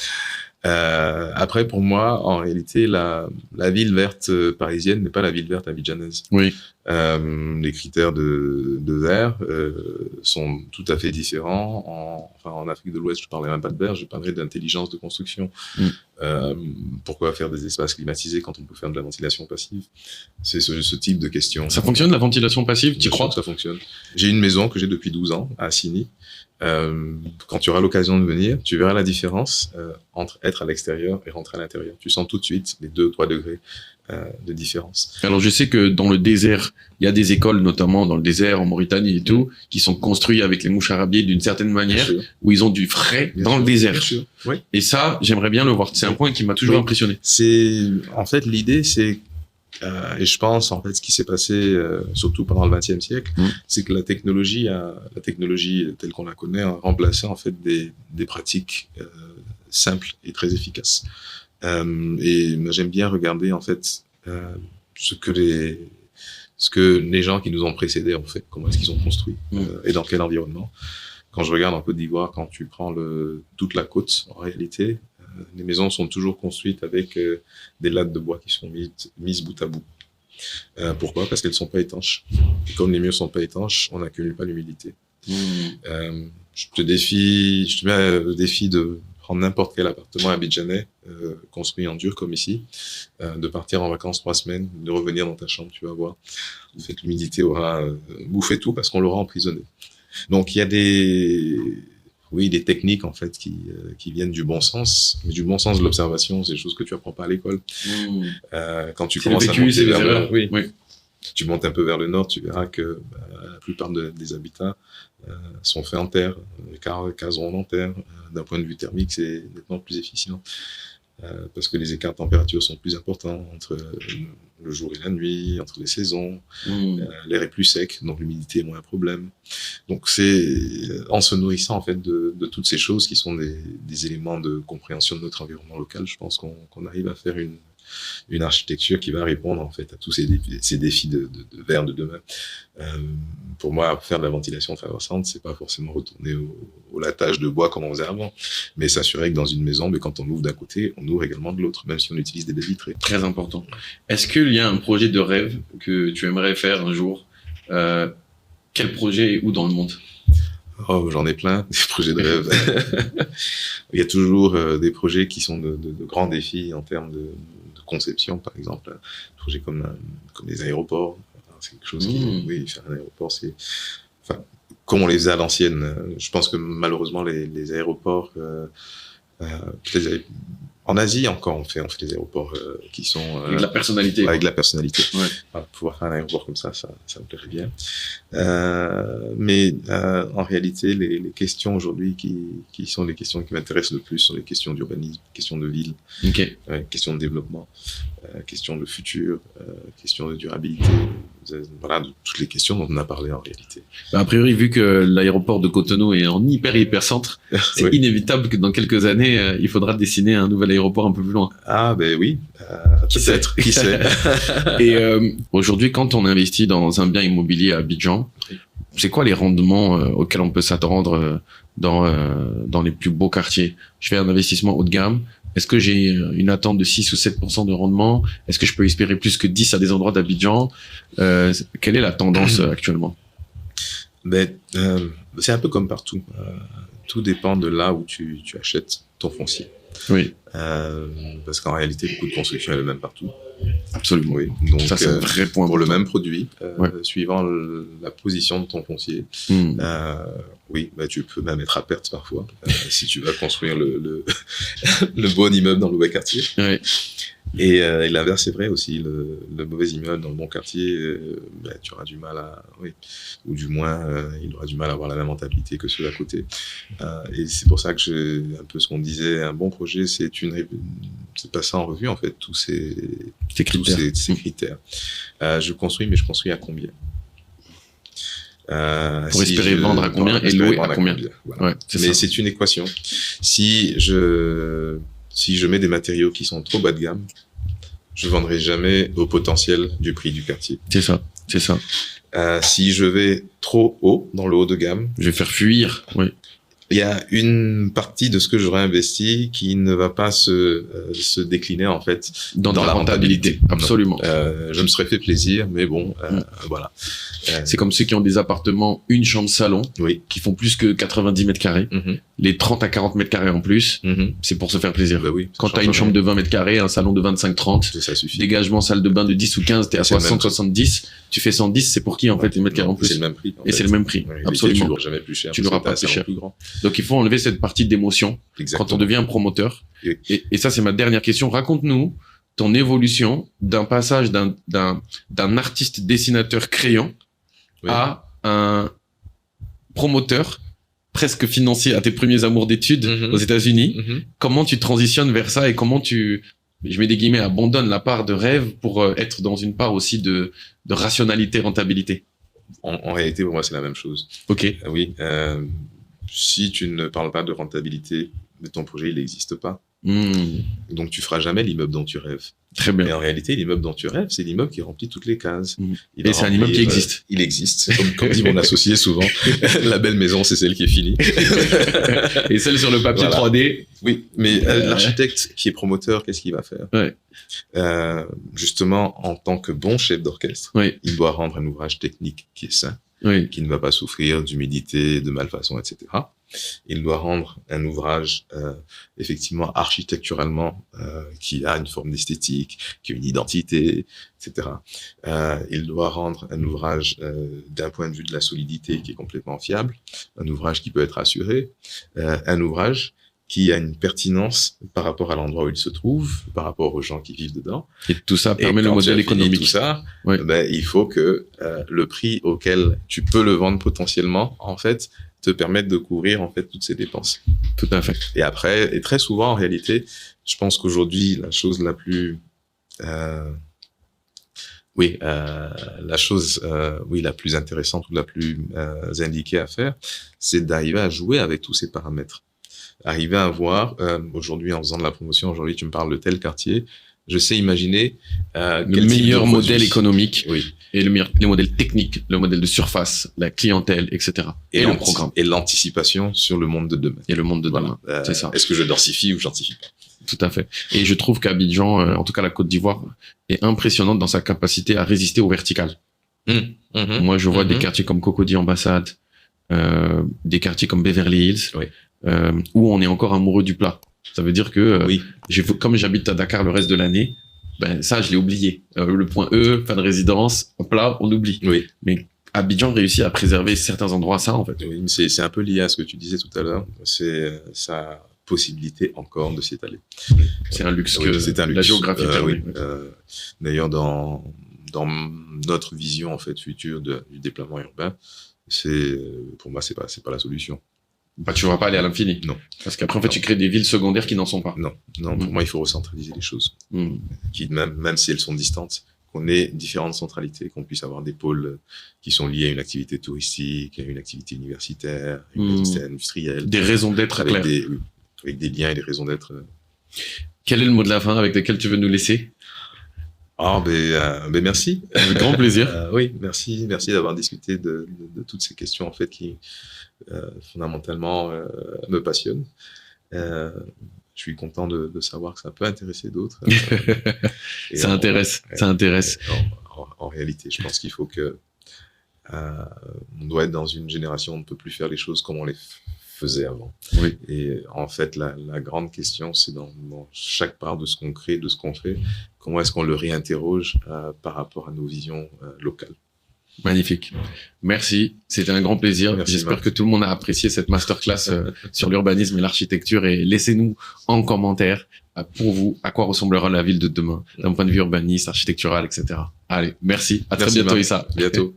Après, pour moi, en réalité, la ville verte parisienne n'est pas la ville verte abidjanaise. Oui. Les critères de vert sont tout à fait différents. En Afrique de l'Ouest, je ne parlerai même pas de vert, je parlerai d'intelligence de construction. Pourquoi faire des espaces climatisés quand on peut faire de la ventilation passive? C'est ce type de questions. Ça fonctionne, la ventilation passive, tu crois? Ça fonctionne. J'ai une maison que j'ai depuis 12 ans à Assini. Quand tu auras l'occasion de venir, tu verras la différence entre être à l'extérieur et rentrer à l'intérieur. Tu sens tout de suite les 2-3 degrés de différence. Alors, je sais que dans le désert, il y a des écoles, notamment dans le désert, en Mauritanie et tout, qui sont construites avec les moucharabiés d'une certaine manière, où ils ont du frais dans le désert. Bien sûr. Oui. Et ça, j'aimerais bien le voir. C'est un point qui m'a toujours impressionné. En fait, l'idée, c'est et je pense, en fait, ce qui s'est passé, surtout pendant le XXe siècle, c'est que la technologie telle qu'on la connaît, a remplacé, en fait, des pratiques simples et très efficaces. Et j'aime bien regarder, en fait, ce que les gens qui nous ont précédés ont fait, comment est-ce qu'ils ont construit, et dans quel environnement. Quand je regarde en Côte d'Ivoire, quand tu prends toute la côte, en réalité, les maisons sont toujours construites avec des lattes de bois qui sont mises bout à bout. Pourquoi? Parce qu'elles ne sont pas étanches. Et comme les murs ne sont pas étanches, on n'accumule pas l'humidité. Je te mets le défi de prendre n'importe quel appartement abidjanais, construit en dur comme ici, de partir en vacances 3 semaines, de revenir dans ta chambre, tu vas voir. En fait, l'humidité aura bouffé tout parce qu'on l'aura emprisonné. Donc, il y a des techniques en fait qui viennent du bon sens, mais du bon sens de l'observation, c'est des choses que tu apprends pas à l'école. Quand tu commences à monter vers le nord, tu montes un peu vers le nord, tu verras que la plupart des habitats sont faits en terre, les caserons en terre. D'un point de vue thermique, c'est nettement plus efficient. Parce que les écarts de température sont plus importants entre le jour et la nuit, entre les saisons, l'air est plus sec, donc l'humidité est moins un problème. Donc c'est en se nourrissant en fait de toutes ces choses qui sont des éléments de compréhension de notre environnement local, je pense qu'on arrive à faire une architecture qui va répondre en fait à tous ces défis de verre de demain. Pour moi, faire de la ventilation favorisante, c'est pas forcément retourner au latage de bois comme on faisait avant, mais s'assurer que dans une maison, mais quand on ouvre d'un côté, on ouvre également de l'autre, même si on utilise des baies vitrées. Très important. Est-ce qu'il y a un projet de rêve que tu aimerais faire un jour? Quel projet et où dans le monde? Oh, j'en ai plein, des projets de rêve. Il y a toujours des projets qui sont de grands défis en termes de conception, par exemple. Un projet comme les aéroports, c'est quelque chose qui... Oui, faire un aéroport, c'est... Enfin, comme on les faisait à l'ancienne. Je pense que malheureusement les aéroports, peut-être en Asie encore, on fait des aéroports qui sont Avec de la personnalité. avec de la personnalité. Ouais. Pouvoir faire un aéroport comme ça me plairait bien. Mais en réalité, les questions aujourd'hui qui sont les questions qui m'intéressent le plus sont les questions d'urbanisme, questions de ville, Ok. questions de développement, questions de futur, questions de durabilité. Voilà, de toutes les questions dont on a parlé en réalité. A priori, vu que l'aéroport de Cotonou est en hyper centre, c'est Oui. inévitable que dans quelques années, il faudra dessiner un nouvel aéroport un peu plus loin. Ah ben oui, Qui sait peut-être, qui sait. Et aujourd'hui, quand on investit dans un bien immobilier à Abidjan, c'est quoi les rendements auxquels on peut s'attendre dans les plus beaux quartiers? Je fais un investissement haut de gamme. Est-ce que j'ai une attente de 6 ou 7% de rendement? Est-ce que je peux espérer plus que 10 à des endroits d'Abidjan? Quelle est la tendance actuellement? Ben, c'est un peu comme partout. Tout dépend de là où tu achètes ton foncier. Oui, Parce qu'en réalité, le coût de construction est le même partout. absolument. Oui. Donc, Ça, c'est un vrai point. pour le important. même produit, Ouais. suivant la position de ton foncier, Hmm. oui, bah, tu peux même être à perte parfois si tu vas construire le bon immeuble dans le mauvais quartier. Ouais. Et l'inverse est vrai aussi, le mauvais immeuble dans le bon quartier, bah, tu auras du mal oui, ou du moins il aura du mal à avoir la même rentabilité que ceux à côté. Et c'est pour ça que un peu ce qu'on disait, un bon projet, c'est passer en revue en fait tous ces critères. Je construis, mais je construis à combien? Pour espérer vendre à combien et louer à combien. Voilà. Ouais, Mais c'est une équation. Si je mets des matériaux qui sont trop bas de gamme, je vendrai jamais au potentiel du prix du quartier. C'est ça. Si je vais trop haut, dans le haut de gamme, Je vais faire fuir. Oui. il y a une partie de ce que j'aurais investi qui ne va pas se décliner en fait Dans la rentabilité. Absolument. Je me serais fait plaisir, mais bon, voilà. C'est comme ceux qui ont des appartements, une chambre salon, Oui. qui font plus que 90 mètres carrés. Mhm. Les 30 à 40 mètres carrés en plus, Mhm. c'est pour se faire plaisir. Bah oui. Quand t'as une chambre de 20 mètres carrés, un salon de 25-30, ça suffit. dégagement salle de bain de 10 ou 15, t'es à C'est le même 60-70, tu fais 110, c'est pour qui en fait les mètres carrés en plus? C'est le même prix. Et c'est le même prix, absolument. Tu l'auras jamais plus cher. Tu l'auras pas plus cher. Donc il faut enlever cette partie d'émotion quand on devient un promoteur. Oui. Et ça c'est ma dernière question. Raconte-nous ton évolution d'un passage d'un artiste dessinateur crayon Oui. à un promoteur presque financier, à tes premiers amours d'études Mhm. aux États-Unis. Mhm. Comment tu transitionnes vers ça et comment tu, je mets des guillemets, abandonnes la part de rêve pour être dans une part aussi de rationalité, rentabilité? En réalité, pour moi, c'est la même chose. Ok. Oui. Si tu ne parles pas de rentabilité, ton projet, il n'existe pas. Donc, tu feras jamais l'immeuble dont tu rêves. Très bien. Et en réalité, l'immeuble dont tu rêves, c'est l'immeuble qui remplit toutes les cases. Et c'est un immeuble qui existe. Il existe. Comme dit mon associé souvent, la belle maison, c'est celle qui est finie. Et celle sur le papier Voilà. 3D. Oui, mais l'architecte qui est promoteur, qu'est-ce qu'il va faire? Ouais. Justement, en tant que bon chef d'orchestre, Oui. il doit rendre un ouvrage technique qui est sain, Oui. qui ne va pas souffrir d'humidité, de malfaçon, etc. Il doit rendre un ouvrage effectivement architecturalement qui a une forme d'esthétique, qui a une identité, etc. Il doit rendre un ouvrage d'un point de vue de la solidité qui est complètement fiable, un ouvrage qui peut être assuré, un ouvrage qui a une pertinence par rapport à l'endroit où il se trouve, par rapport aux gens qui vivent dedans. Et tout ça permet Et le quand modèle tu as fini économique. tout ça, Ouais. ben, il faut que le prix auquel tu peux le vendre potentiellement, en fait, te permette de couvrir en fait toutes ces dépenses. Tout à fait. Et après, et très souvent en réalité, je pense qu'aujourd'hui la chose la plus la plus intéressante ou la plus indiquée à faire, c'est d'arriver à jouer avec tous ces paramètres. Arriver à voir, aujourd'hui en faisant de la promotion, aujourd'hui tu me parles de tel quartier, je sais imaginer Le meilleur modèle économique oui. et les modèles techniques, le modèle de surface, la clientèle, etc. Et le programme. Et l'anticipation sur le monde de demain. Et le monde de demain. Voilà. C'est ça. Est-ce que je densifie ou j'antifie pas? Tout à fait. Et je trouve qu'Abidjan, en tout cas la Côte d'Ivoire, est impressionnante dans sa capacité à résister au vertical. Moi, je vois des quartiers comme Cocody Ambassade, des quartiers comme Beverly Hills, Oui. Où on est encore amoureux du plat. Ça veut dire que Oui. comme j'habite à Dakar le reste de l'année, ben ça, je l'ai oublié. Le point E, fin de résidence, plat, on oublie. Oui. Mais Abidjan réussit à préserver certains endroits, ça, en fait. Oui, mais c'est un peu lié à ce que tu disais tout à l'heure. C'est sa possibilité encore de s'étaler. C'est un luxe Oui, que c'est un luxe. la géographie permet. Oui. D'ailleurs, dans notre vision en fait future du déploiement urbain, pour moi c'est pas la solution. Bah, tu ne vas pas aller à l'infini. Non. Parce qu'après, en fait, tu crées des villes secondaires qui n'en sont pas. Non. Pour moi, il faut recentraliser les choses. Même si elles sont distantes, qu'on ait différentes centralités, qu'on puisse avoir des pôles qui sont liés à une activité touristique, à une activité universitaire, à une activité industrielle. Des raisons d'être claires. Avec des liens et des raisons d'être. Quel est le mot de la fin avec lequel tu veux nous laisser? Merci. Avec grand plaisir. Oui, merci d'avoir discuté de toutes ces questions en fait qui fondamentalement me passionnent. Je suis content de savoir que ça peut intéresser d'autres. Ça intéresse. En réalité, je pense qu'il faut que on doit être dans une génération où on ne peut plus faire les choses comme on les faisait avant. Oui. Et en fait, la grande question, c'est dans chaque part de ce qu'on crée, de ce qu'on fait, comment est-ce qu'on le réinterroge par rapport à nos visions locales. Magnifique. Merci. C'était un grand plaisir. Merci, j'espère que tout le monde a apprécié cette masterclass sur l'urbanisme et l'architecture, et laissez-nous en commentaire pour vous à quoi ressemblera la ville de demain d'un point de vue urbaniste, architectural, etc. Allez, merci. À très bientôt, Issa. Bientôt.